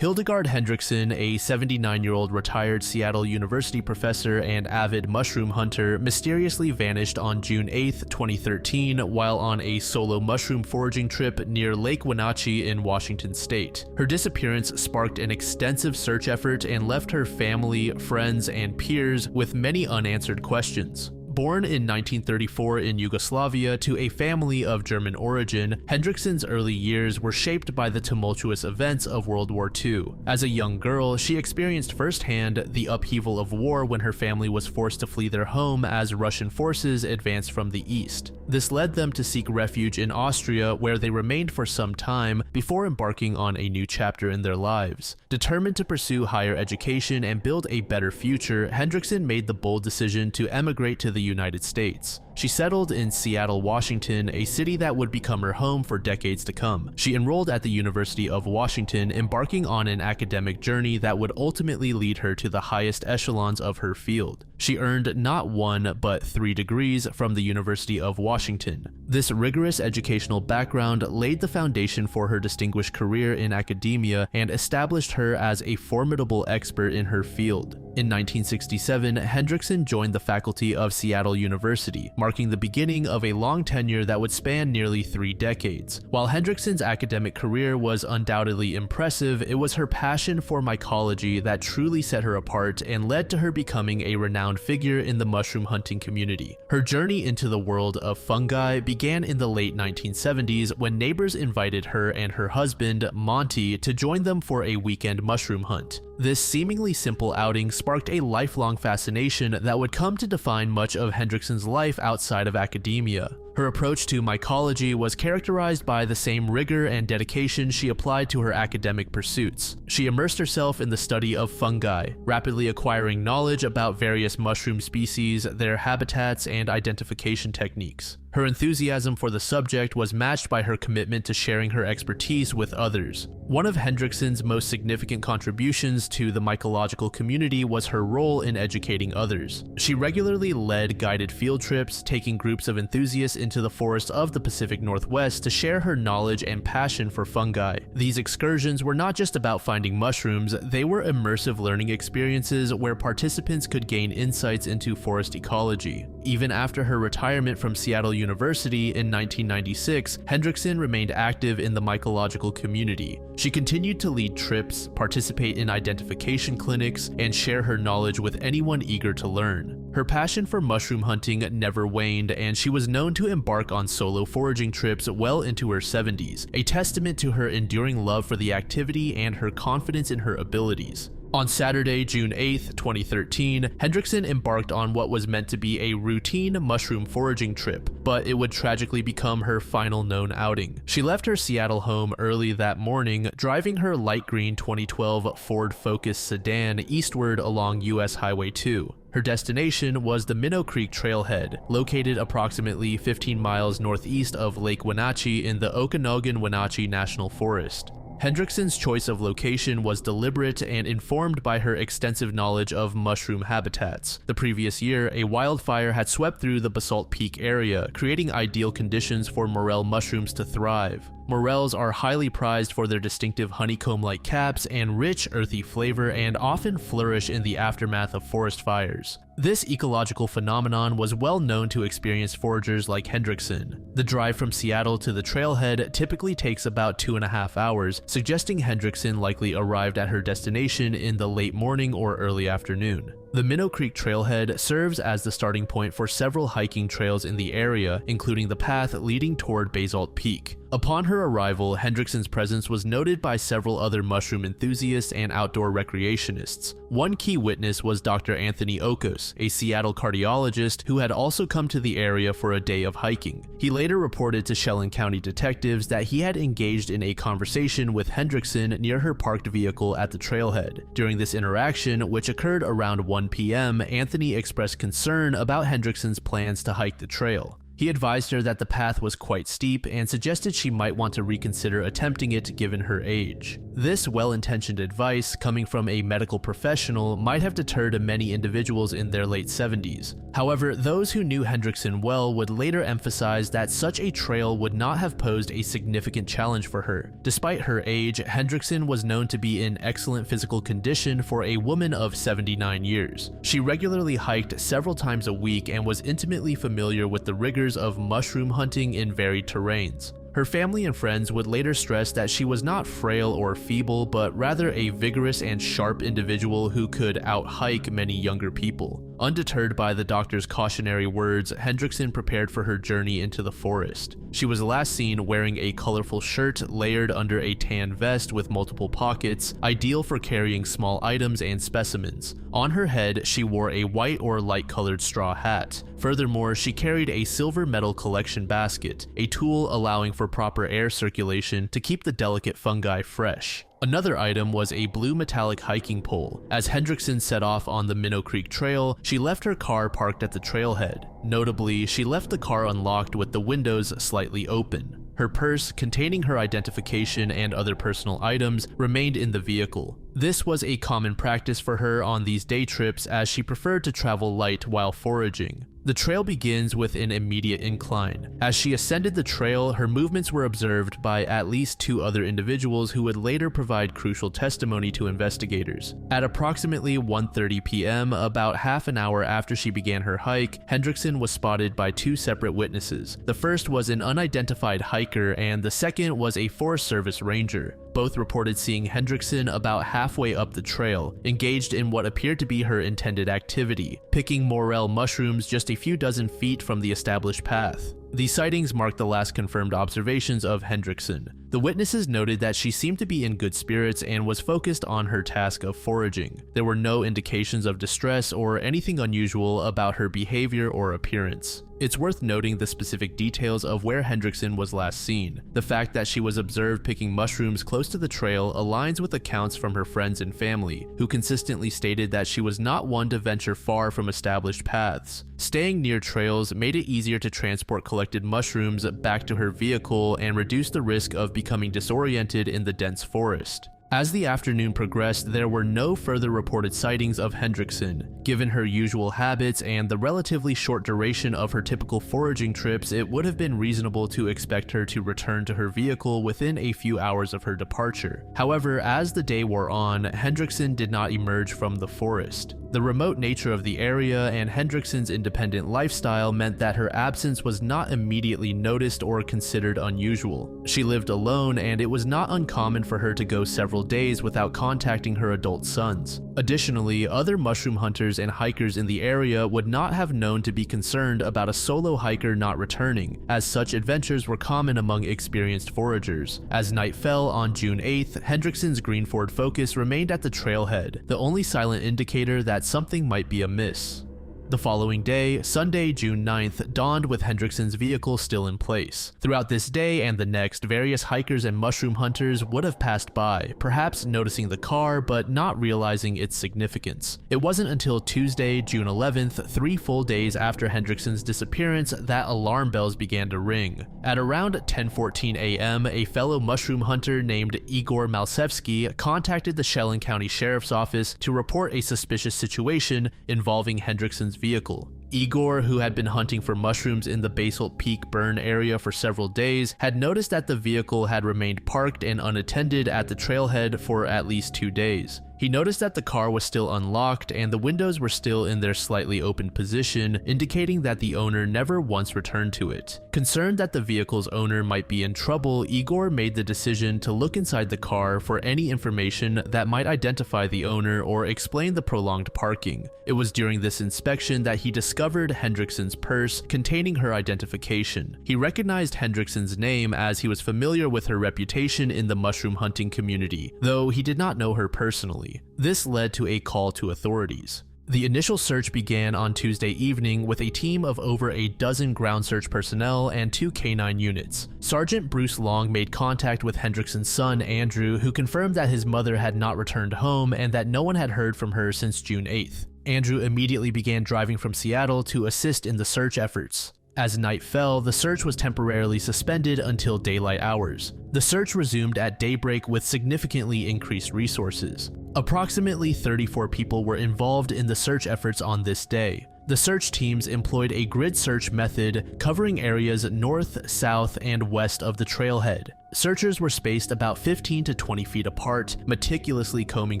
Hildegard Hendrickson, a 79-year-old retired Seattle University professor and avid mushroom hunter, mysteriously vanished on June 8, 2013, while on a solo mushroom foraging trip near Lake Wenatchee in Washington state. Her disappearance sparked an extensive search effort and left her family, friends, and peers with many unanswered questions. Born in 1934 in Yugoslavia to a family of German origin, Hendrickson's early years were shaped by the tumultuous events of World War II. As a young girl, she experienced firsthand the upheaval of war when her family was forced to flee their home as Russian forces advanced from the east. This led them to seek refuge in Austria, where they remained for some time before embarking on a new chapter in their lives. Determined to pursue higher education and build a better future, Hendrickson made the bold decision to emigrate to the United States. She settled in Seattle, Washington, a city that would become her home for decades to come. She enrolled at the University of Washington, embarking on an academic journey that would ultimately lead her to the highest echelons of her field. She earned not 1 but 3 degrees from the University of Washington. This rigorous educational background laid the foundation for her distinguished career in academia and established her as a formidable expert in her field. In 1967, Hendrickson joined the faculty of Seattle University, marking the beginning of a long tenure that would span nearly 3 decades. While Hendrickson's academic career was undoubtedly impressive, it was her passion for mycology that truly set her apart and led to her becoming a renowned figure in the mushroom hunting community. Her journey into the world of fungi began in the late 1970s when neighbors invited her and her husband, Monty, to join them for a weekend mushroom hunt. This seemingly simple outing sparked a lifelong fascination that would come to define much of Hendrickson's life outside of academia. Her approach to mycology was characterized by the same rigor and dedication she applied to her academic pursuits. She immersed herself in the study of fungi, rapidly acquiring knowledge about various mushroom species, their habitats, and identification techniques. Her enthusiasm for the subject was matched by her commitment to sharing her expertise with others. One of Hendrickson's most significant contributions to the mycological community was her role in educating others. She regularly led guided field trips, taking groups of enthusiasts into the forests of the Pacific Northwest to share her knowledge and passion for fungi. These excursions were not just about finding mushrooms, they were immersive learning experiences where participants could gain insights into forest ecology. Even after her retirement from Seattle University in 1996, Hendrickson remained active in the mycological community. She continued to lead trips, participate in identification clinics, and share her knowledge with anyone eager to learn. Her passion for mushroom hunting never waned, and she was known to embark on solo foraging trips well into her 70s, a testament to her enduring love for the activity and her confidence in her abilities. On Saturday, June 8, 2013, Hendrickson embarked on what was meant to be a routine mushroom foraging trip, but it would tragically become her final known outing. She left her Seattle home early that morning, driving her light green 2012 Ford Focus sedan eastward along US Highway 2. Her destination was the Minnow Creek Trailhead, located approximately 15 miles northeast of Lake Wenatchee in the Okanogan-Wenatchee National Forest. Hendrickson's choice of location was deliberate and informed by her extensive knowledge of mushroom habitats. The previous year, a wildfire had swept through the Basalt Peak area, creating ideal conditions for morel mushrooms to thrive. Morels are highly prized for their distinctive honeycomb-like caps and rich, earthy flavor, and often flourish in the aftermath of forest fires. This ecological phenomenon was well known to experienced foragers like Hendrickson. The drive from Seattle to the trailhead typically takes about 2.5 hours, suggesting Hendrickson likely arrived at her destination in the late morning or early afternoon. The Minnow Creek Trailhead serves as the starting point for several hiking trails in the area, including the path leading toward Basalt Peak. Upon her arrival, Hendrickson's presence was noted by several other mushroom enthusiasts and outdoor recreationists. One key witness was Dr. Anthony Okos, a Seattle cardiologist who had also come to the area for a day of hiking. He later reported to Chelan County detectives that he had engaged in a conversation with Hendrickson near her parked vehicle at the trailhead. During this interaction, which occurred around 1 p.m., Anthony expressed concern about Hendrickson's plans to hike the trail. He advised her that the path was quite steep and suggested she might want to reconsider attempting it given her age. This well-intentioned advice, coming from a medical professional, might have deterred many individuals in their late 70s. However, those who knew Hendrickson well would later emphasize that such a trail would not have posed a significant challenge for her. Despite her age, Hendrickson was known to be in excellent physical condition for a woman of 79 years. She regularly hiked several times a week and was intimately familiar with the rigors of mushroom hunting in varied terrains. Her family and friends would later stress that she was not frail or feeble, but rather a vigorous and sharp individual who could out-hike many younger people. Undeterred by the doctor's cautionary words, Hendrickson prepared for her journey into the forest. She was last seen wearing a colorful shirt layered under a tan vest with multiple pockets, ideal for carrying small items and specimens. On her head, she wore a white or light-colored straw hat. Furthermore, she carried a silver metal collection basket, a tool allowing for proper air circulation to keep the delicate fungi fresh. Another item was a blue metallic hiking pole. As Hendrickson set off on the Minnow Creek Trail, she left her car parked at the trailhead. Notably, she left the car unlocked with the windows slightly open. Her purse, containing her identification and other personal items, remained in the vehicle. This was a common practice for her on these day trips as she preferred to travel light while foraging. The trail begins with an immediate incline. As she ascended the trail, her movements were observed by at least 2 other individuals who would later provide crucial testimony to investigators. At approximately 1:30 p.m., about half an hour after she began her hike, Hendrickson was spotted by 2 separate witnesses. The first was an unidentified hiker and the second was a Forest Service ranger. Both reported seeing Hendrickson about halfway up the trail, engaged in what appeared to be her intended activity, picking morel mushrooms just a few dozen feet from the established path. These sightings marked the last confirmed observations of Hendrickson. The witnesses noted that she seemed to be in good spirits and was focused on her task of foraging. There were no indications of distress or anything unusual about her behavior or appearance. It's worth noting the specific details of where Hendrickson was last seen. The fact that she was observed picking mushrooms close to the trail aligns with accounts from her friends and family, who consistently stated that she was not one to venture far from established paths. Staying near trails made it easier to transport collected mushrooms back to her vehicle and reduce the risk of becoming disoriented in the dense forest. As the afternoon progressed, there were no further reported sightings of Hendrickson. Given her usual habits and the relatively short duration of her typical foraging trips, it would have been reasonable to expect her to return to her vehicle within a few hours of her departure. However, as the day wore on, Hendrickson did not emerge from the forest. The remote nature of the area and Hendrickson's independent lifestyle meant that her absence was not immediately noticed or considered unusual. She lived alone, and it was not uncommon for her to go several days without contacting her adult sons. Additionally, other mushroom hunters and hikers in the area would not have known to be concerned about a solo hiker not returning, as such adventures were common among experienced foragers. As night fell on June 8th, Hendrickson's green Ford Focus remained at the trailhead, the only silent indicator that something might be amiss. The following day, Sunday, June 9th, dawned with Hendrickson's vehicle still in place. Throughout this day and the next, various hikers and mushroom hunters would have passed by, perhaps noticing the car but not realizing its significance. It wasn't until Tuesday, June 11th, 3 full days after Hendrickson's disappearance, that alarm bells began to ring. At around 10:14 a.m., a fellow mushroom hunter named Igor Malsevsky contacted the Chelan County Sheriff's Office to report a suspicious situation involving Hendrickson's vehicle. Igor, who had been hunting for mushrooms in the Basalt Peak burn area for several days, had noticed that the vehicle had remained parked and unattended at the trailhead for at least 2 days. He noticed that the car was still unlocked and the windows were still in their slightly open position, indicating that the owner never once returned to it. Concerned that the vehicle's owner might be in trouble, Igor made the decision to look inside the car for any information that might identify the owner or explain the prolonged parking. It was during this inspection that he discovered Hendrickson's purse containing her identification. He recognized Hendrickson's name as he was familiar with her reputation in the mushroom hunting community, though he did not know her personally. This led to a call to authorities. The initial search began on Tuesday evening with a team of over a dozen ground search personnel and 2 canine units. Sergeant Bruce Long made contact with Hendrickson's son, Andrew, who confirmed that his mother had not returned home and that no one had heard from her since June 8th. Andrew immediately began driving from Seattle to assist in the search efforts. As night fell, the search was temporarily suspended until daylight hours. The search resumed at daybreak with significantly increased resources. Approximately 34 people were involved in the search efforts on this day. The search teams employed a grid search method covering areas north, south, and west of the trailhead. Searchers were spaced about 15 to 20 feet apart, meticulously combing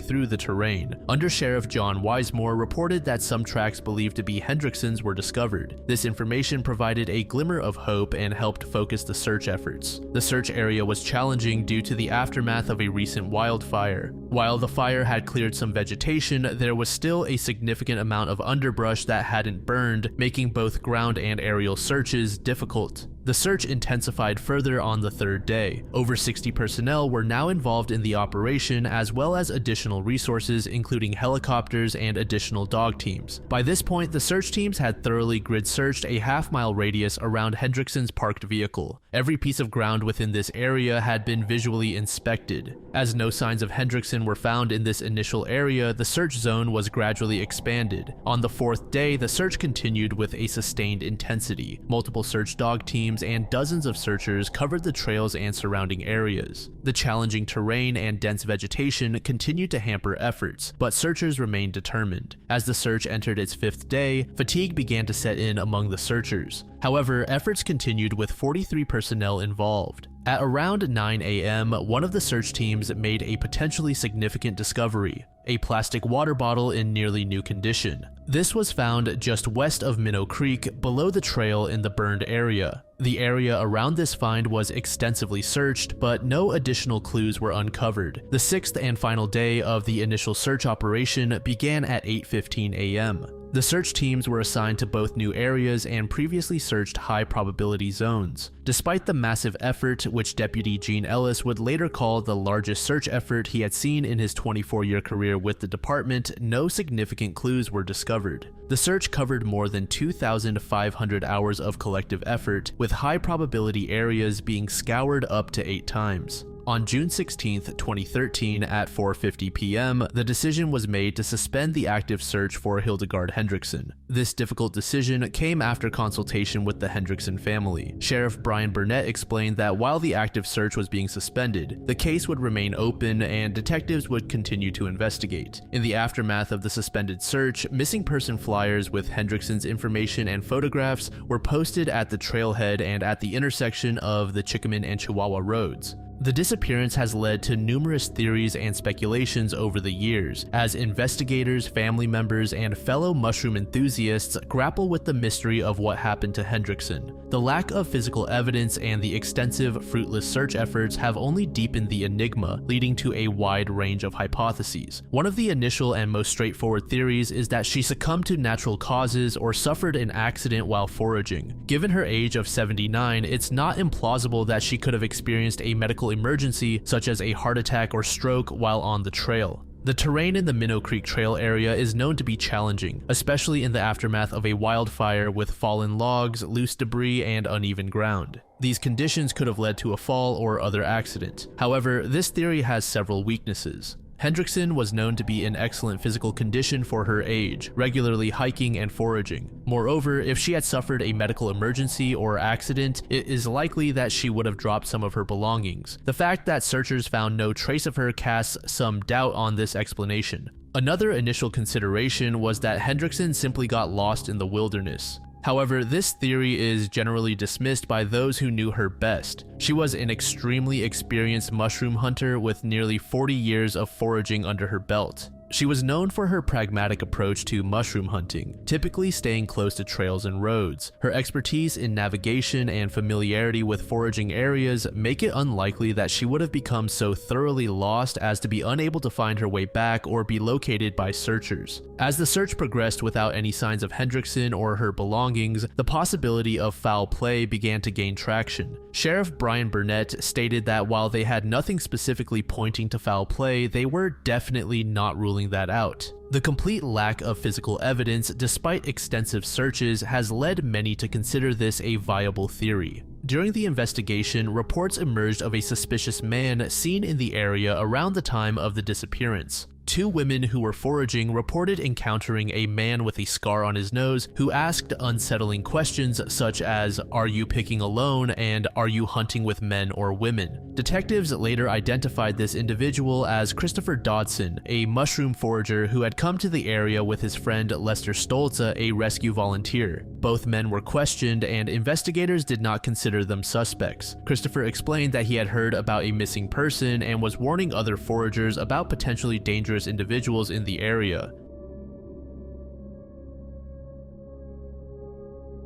through the terrain. Under Sheriff John Wisemore reported that some tracks believed to be Hendrickson's were discovered. This information provided a glimmer of hope and helped focus the search efforts. The search area was challenging due to the aftermath of a recent wildfire. While the fire had cleared some vegetation, there was still a significant amount of underbrush that hadn't burned, making both ground and aerial searches difficult. The search intensified further on the third day. Over 60 personnel were now involved in the operation, as well as additional resources including helicopters and additional dog teams. By this point, the search teams had thoroughly grid-searched a half-mile radius around Hendrickson's parked vehicle. Every piece of ground within this area had been visually inspected. As no signs of Hendrickson were found in this initial area, the search zone was gradually expanded. On the fourth day, the search continued with a sustained intensity. Multiple search dog teams and dozens of searchers covered the trails and surrounding areas. The challenging terrain and dense vegetation continued to hamper efforts, but searchers remained determined. As the search entered its fifth day, fatigue began to set in among the searchers. However, efforts continued with 43 personnel involved. At around 9 a.m., one of the search teams made a potentially significant discovery: a plastic water bottle in nearly new condition. This was found just west of Minnow Creek, below the trail in the burned area. The area around this find was extensively searched, but no additional clues were uncovered. The sixth and final day of the initial search operation began at 8:15 a.m. The search teams were assigned to both new areas and previously searched high-probability zones. Despite the massive effort, which Deputy Gene Ellis would later call the largest search effort he had seen in his 24-year career with the department, no significant clues were discovered. The search covered more than 2,500 hours of collective effort, with high-probability areas being scoured up to 8 times. On June 16, 2013 at 4:50 p.m., the decision was made to suspend the active search for Hildegard Hendrickson. This difficult decision came after consultation with the Hendrickson family. Sheriff Brian Burnett explained that while the active search was being suspended, the case would remain open and detectives would continue to investigate. In the aftermath of the suspended search, missing person flyers with Hendrickson's information and photographs were posted at the trailhead and at the intersection of the Chickaman and Chihuahua roads. The disappearance has led to numerous theories and speculations over the years, as investigators, family members, and fellow mushroom enthusiasts grapple with the mystery of what happened to Hendrickson. The lack of physical evidence and the extensive, fruitless search efforts have only deepened the enigma, leading to a wide range of hypotheses. One of the initial and most straightforward theories is that she succumbed to natural causes or suffered an accident while foraging. Given her age of 79, it's not implausible that she could have experienced a medical emergency such as a heart attack or stroke while on the trail. The terrain in the Minnow Creek Trail area is known to be challenging, especially in the aftermath of a wildfire with fallen logs, loose debris, and uneven ground. These conditions could have led to a fall or other accident. However, this theory has several weaknesses. Hendrickson was known to be in excellent physical condition for her age, regularly hiking and foraging. Moreover, if she had suffered a medical emergency or accident, it is likely that she would have dropped some of her belongings. The fact that searchers found no trace of her casts some doubt on this explanation. Another initial consideration was that Hendrickson simply got lost in the wilderness. However, this theory is generally dismissed by those who knew her best. She was an extremely experienced mushroom hunter with nearly 40 years of foraging under her belt. She was known for her pragmatic approach to mushroom hunting, typically staying close to trails and roads. Her expertise in navigation and familiarity with foraging areas make it unlikely that she would have become so thoroughly lost as to be unable to find her way back or be located by searchers. As the search progressed without any signs of Hendrickson or her belongings, the possibility of foul play began to gain traction. Sheriff Brian Burnett stated that while they had nothing specifically pointing to foul play, they were definitely not ruling that out. The complete lack of physical evidence, despite extensive searches, has led many to consider this a viable theory. During the investigation, reports emerged of a suspicious man seen in the area around the time of the disappearance. 2 women who were foraging reported encountering a man with a scar on his nose who asked unsettling questions such as, "Are you picking alone?" and "Are you hunting with men or women?" Detectives later identified this individual as Christopher Dodson, a mushroom forager who had come to the area with his friend Lester Stolze, a rescue volunteer. Both men were questioned and investigators did not consider them suspects. Christopher explained that he had heard about a missing person and was warning other foragers about potentially dangerous individuals in the area.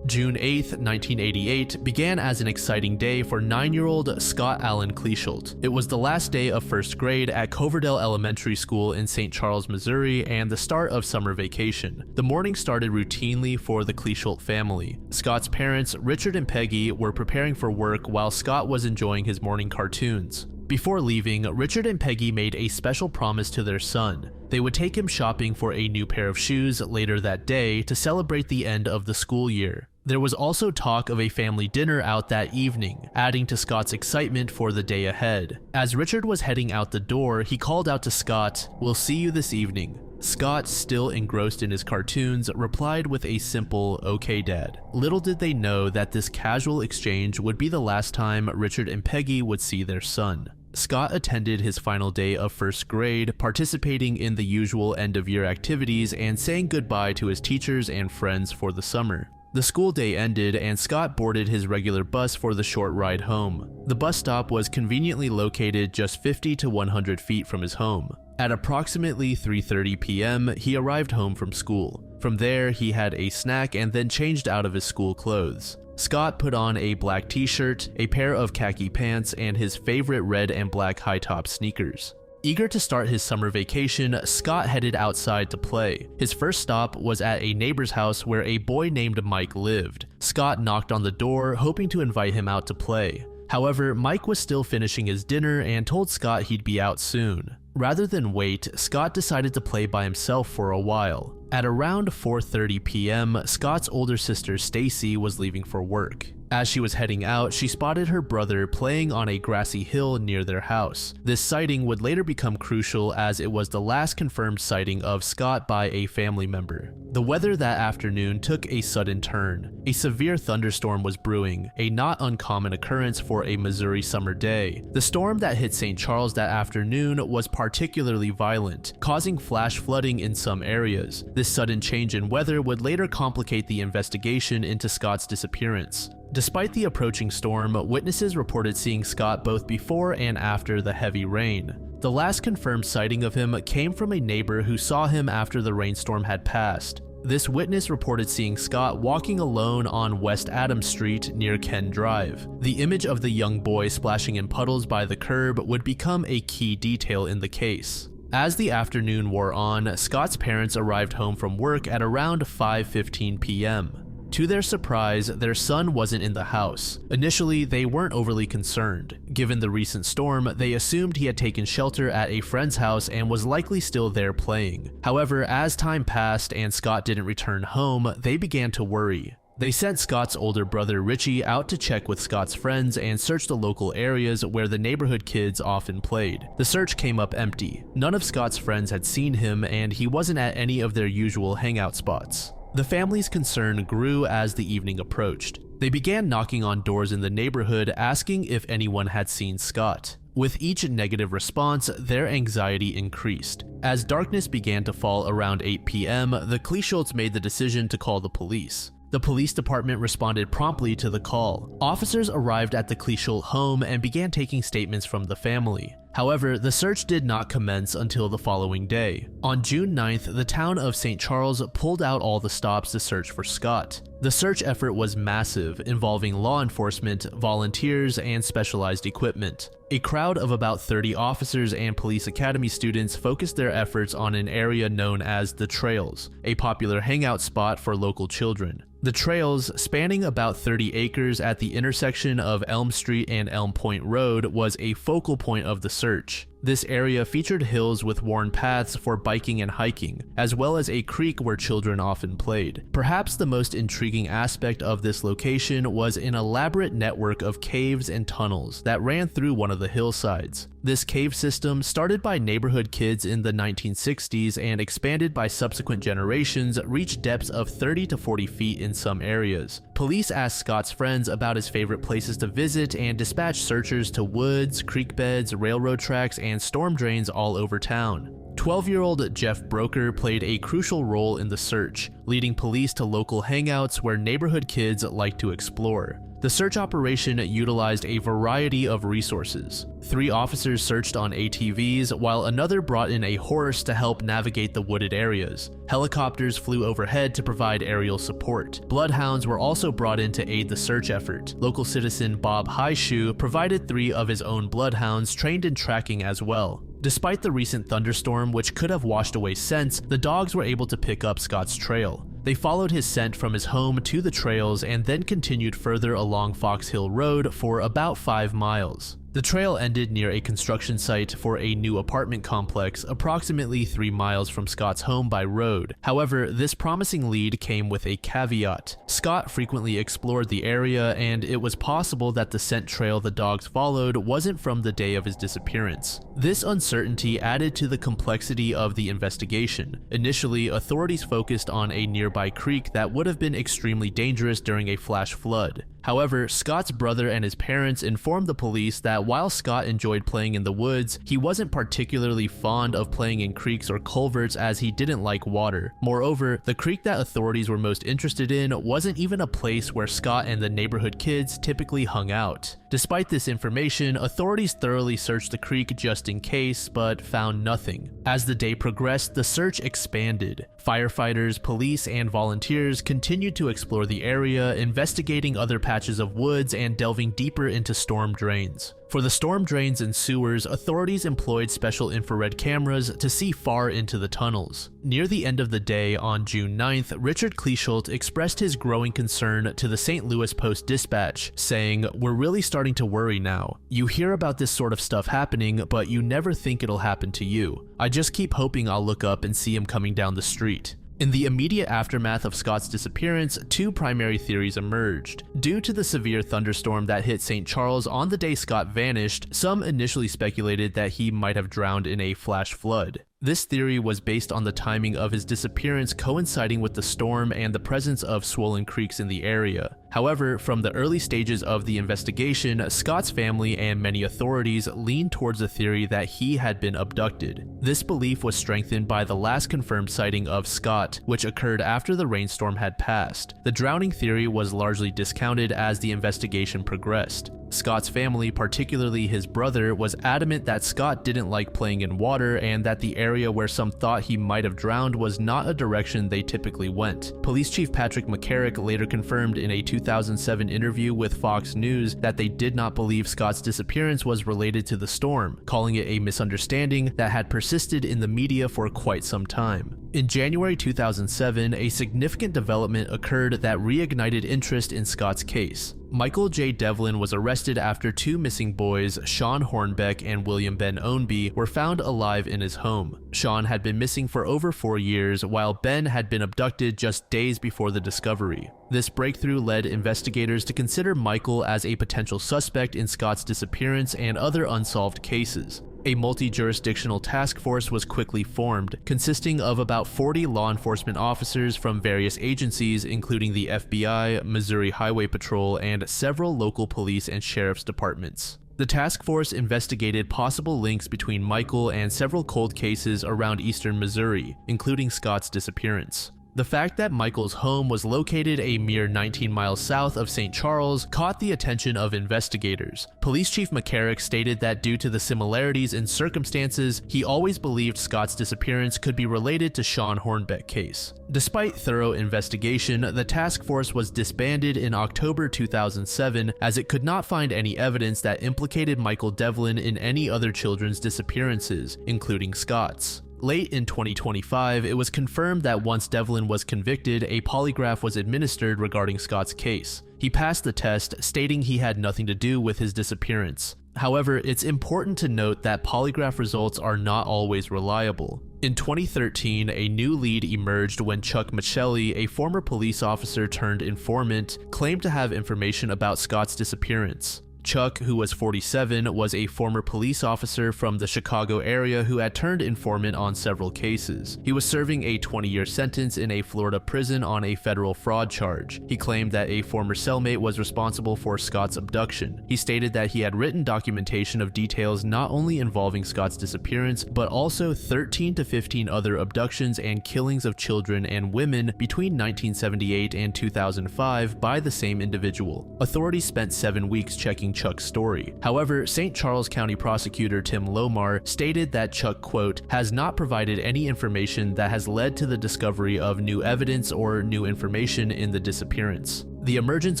June 8, 1988 began as an exciting day for 9-year-old Scott Allen Kichler. It was the last day of first grade at Coverdale Elementary School in St. Charles, Missouri, and the start of summer vacation. The morning started routinely for the Kichler family. Scott's parents, Richard and Peggy, were preparing for work while Scott was enjoying his morning cartoons. Before leaving, Richard and Peggy made a special promise to their son. They would take him shopping for a new pair of shoes later that day to celebrate the end of the school year. There was also talk of a family dinner out that evening, adding to Scott's excitement for the day ahead. As Richard was heading out the door, he called out to Scott, "We'll see you this evening." Scott, still engrossed in his cartoons, replied with a simple, "Okay, Dad." Little did they know that this casual exchange would be the last time Richard and Peggy would see their son. Scott attended his final day of first grade, participating in the usual end-of-year activities and saying goodbye to his teachers and friends for the summer. The school day ended and Scott boarded his regular bus for the short ride home. The bus stop was conveniently located just 50 to 100 feet from his home. At approximately 3:30 p.m., he arrived home from school. From there, he had a snack and then changed out of his school clothes. Scott put on a black t-shirt, a pair of khaki pants, and his favorite red and black high-top sneakers. Eager to start his summer vacation, Scott headed outside to play. His first stop was at a neighbor's house where a boy named Mike lived. Scott knocked on the door, hoping to invite him out to play. However, Mike was still finishing his dinner and told Scott he'd be out soon. Rather than wait, Scott decided to play by himself for a while. At around 4:30 p.m., Scott's older sister Stacy was leaving for work. As she was heading out, she spotted her brother playing on a grassy hill near their house. This sighting would later become crucial as it was the last confirmed sighting of Scott by a family member. The weather that afternoon took a sudden turn. A severe thunderstorm was brewing, a not uncommon occurrence for a Missouri summer day. The storm that hit St. Charles that afternoon was particularly violent, causing flash flooding in some areas. This sudden change in weather would later complicate the investigation into Scott's disappearance. Despite the approaching storm, witnesses reported seeing Scott both before and after the heavy rain. The last confirmed sighting of him came from a neighbor who saw him after the rainstorm had passed. This witness reported seeing Scott walking alone on West Adams Street near Ken Drive. The image of the young boy splashing in puddles by the curb would become a key detail in the case. As the afternoon wore on, Scott's parents arrived home from work at around 5:15 p.m. To their surprise, their son wasn't in the house. Initially, they weren't overly concerned. Given the recent storm, they assumed he had taken shelter at a friend's house and was likely still there playing. However, as time passed and Scott didn't return home, they began to worry. They sent Scott's older brother Richie out to check with Scott's friends and search the local areas where the neighborhood kids often played. The search came up empty. None of Scott's friends had seen him and he wasn't at any of their usual hangout spots. The family's concern grew as the evening approached. They began knocking on doors in the neighborhood asking if anyone had seen Scott. With each negative response, their anxiety increased. As darkness began to fall around 8 p.m., the Kichlers made the decision to call the police. The police department responded promptly to the call. Officers arrived at the Kichler home and began taking statements from the family. However, the search did not commence until the following day. On June 9th, the town of St. Charles pulled out all the stops to search for Scott. The search effort was massive, involving law enforcement, volunteers, and specialized equipment. A crowd of about 30 officers and police academy students focused their efforts on an area known as the Trails, a popular hangout spot for local children. The Trails, spanning about 30 acres at the intersection of Elm Street and Elm Point Road, was a focal point of the search. This area featured hills with worn paths for biking and hiking, as well as a creek where children often played. Perhaps the most intriguing aspect of this location was an elaborate network of caves and tunnels that ran through one of the hillsides. This cave system, started by neighborhood kids in the 1960s and expanded by subsequent generations, reached depths of 30 to 40 feet in some areas. Police asked Scott's friends about his favorite places to visit and dispatched searchers to woods, creek beds, railroad tracks, and storm drains all over town. 12-year-old Jeff Broker played a crucial role in the search, leading police to local hangouts where neighborhood kids like to explore. The search operation utilized a variety of resources. 3 officers searched on ATVs, while another brought in a horse to help navigate the wooded areas. Helicopters flew overhead to provide aerial support. Bloodhounds were also brought in to aid the search effort. Local citizen Bob Highshoe provided 3 of his own bloodhounds trained in tracking as well. Despite the recent thunderstorm, which could have washed away scents, the dogs were able to pick up Scott's trail. They followed his scent from his home to the trails and then continued further along Fox Hill Road for about 5 miles. The trail ended near a construction site for a new apartment complex approximately 3 miles from Scott's home by road. However, this promising lead came with a caveat. Scott frequently explored the area, and it was possible that the scent trail the dogs followed wasn't from the day of his disappearance. This uncertainty added to the complexity of the investigation. Initially, authorities focused on a nearby creek that would have been extremely dangerous during a flash flood. However, Scott's brother and his parents informed the police that while Scott enjoyed playing in the woods, he wasn't particularly fond of playing in creeks or culverts as he didn't like water. Moreover, the creek that authorities were most interested in wasn't even a place where Scott and the neighborhood kids typically hung out. Despite this information, authorities thoroughly searched the creek just in case, but found nothing. As the day progressed, the search expanded. Firefighters, police, and volunteers continued to explore the area, investigating other patches of woods and delving deeper into storm drains. For the storm drains and sewers, authorities employed special infrared cameras to see far into the tunnels. Near the end of the day, on June 9th, Richard Kleshult expressed his growing concern to the St. Louis Post-Dispatch, saying, "We're really starting to worry now. You hear about this sort of stuff happening, but you never think it'll happen to you. I just keep hoping I'll look up and see him coming down the street." In the immediate aftermath of Scott's disappearance, 2 primary theories emerged. Due to the severe thunderstorm that hit St. Charles on the day Scott vanished, some initially speculated that he might have drowned in a flash flood. This theory was based on the timing of his disappearance coinciding with the storm and the presence of swollen creeks in the area. However, from the early stages of the investigation, Scott's family and many authorities leaned towards the theory that he had been abducted. This belief was strengthened by the last confirmed sighting of Scott, which occurred after the rainstorm had passed. The drowning theory was largely discounted as the investigation progressed. Scott's family, particularly his brother, was adamant that Scott didn't like playing in water and that the area where some thought he might have drowned was not a direction they typically went. Police Chief Patrick McCarrick later confirmed in a 2007 interview with Fox News that they did not believe Scott's disappearance was related to the storm, calling it a misunderstanding that had persisted in the media for quite some time. In January 2007, a significant development occurred that reignited interest in Scott's case. Michael J. Devlin was arrested after 2 missing boys, Sean Hornbeck and William Ben Ownby, were found alive in his home. Sean had been missing for over 4 years, while Ben had been abducted just days before the discovery. This breakthrough led investigators to consider Michael as a potential suspect in Scott's disappearance and other unsolved cases. A multi-jurisdictional task force was quickly formed, consisting of about 40 law enforcement officers from various agencies including the FBI, Missouri Highway Patrol, and several local police and sheriff's departments. The task force investigated possible links between Michael and several cold cases around eastern Missouri, including Scott's disappearance. The fact that Michael's home was located a mere 19 miles south of St. Charles caught the attention of investigators. Police Chief McCarrick stated that due to the similarities in circumstances, he always believed Scott's disappearance could be related to Sean Hornbeck case. Despite thorough investigation, the task force was disbanded in October 2007 as it could not find any evidence that implicated Michael Devlin in any other children's disappearances, including Scott's. Late in 2025, it was confirmed that once Devlin was convicted, a polygraph was administered regarding Scott's case. He passed the test, stating he had nothing to do with his disappearance. However, it's important to note that polygraph results are not always reliable. In 2013, a new lead emerged when Chuck Michelli, a former police officer turned informant, claimed to have information about Scott's disappearance. Chuck, who was 47, was a former police officer from the Chicago area who had turned informant on several cases. He was serving a 20-year sentence in a Florida prison on a federal fraud charge. He claimed that a former cellmate was responsible for Scott's abduction. He stated that he had written documentation of details not only involving Scott's disappearance, but also 13 to 15 other abductions and killings of children and women between 1978 and 2005 by the same individual. Authorities spent 7 weeks checking Chuck's story. However, St. Charles County prosecutor Tim Lomar stated that Chuck, quote, has not provided any information that has led to the discovery of new evidence or new information in the disappearance. The emergence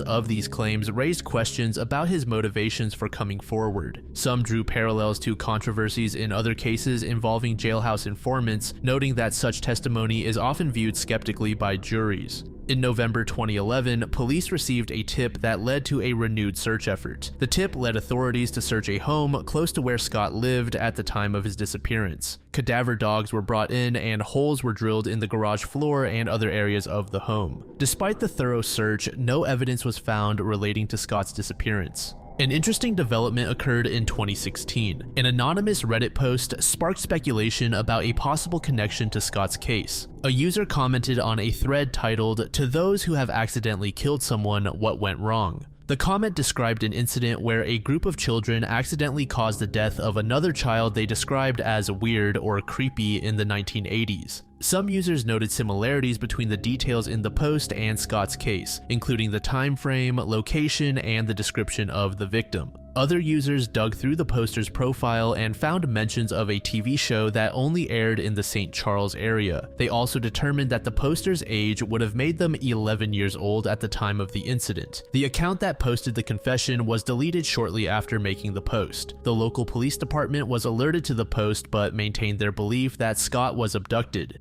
of these claims raised questions about his motivations for coming forward. Some drew parallels to controversies in other cases involving jailhouse informants, noting that such testimony is often viewed skeptically by juries. In November 2011, police received a tip that led to a renewed search effort. The tip led authorities to search a home close to where Scott lived at the time of his disappearance. Cadaver dogs were brought in and holes were drilled in the garage floor and other areas of the home. Despite the thorough search, no evidence was found relating to Scott's disappearance. An interesting development occurred in 2016. An anonymous Reddit post sparked speculation about a possible connection to Scott's case. A user commented on a thread titled, "To those who have accidentally killed someone, what went wrong?" The comment described an incident where a group of children accidentally caused the death of another child they described as weird or creepy in the 1980s. Some users noted similarities between the details in the post and Scott's case, including the time frame, location, and the description of the victim. Other users dug through the poster's profile and found mentions of a TV show that only aired in the St. Charles area. They also determined that the poster's age would have made them 11 years old at the time of the incident. The account that posted the confession was deleted shortly after making the post. The local police department was alerted to the post but maintained their belief that Scott was abducted.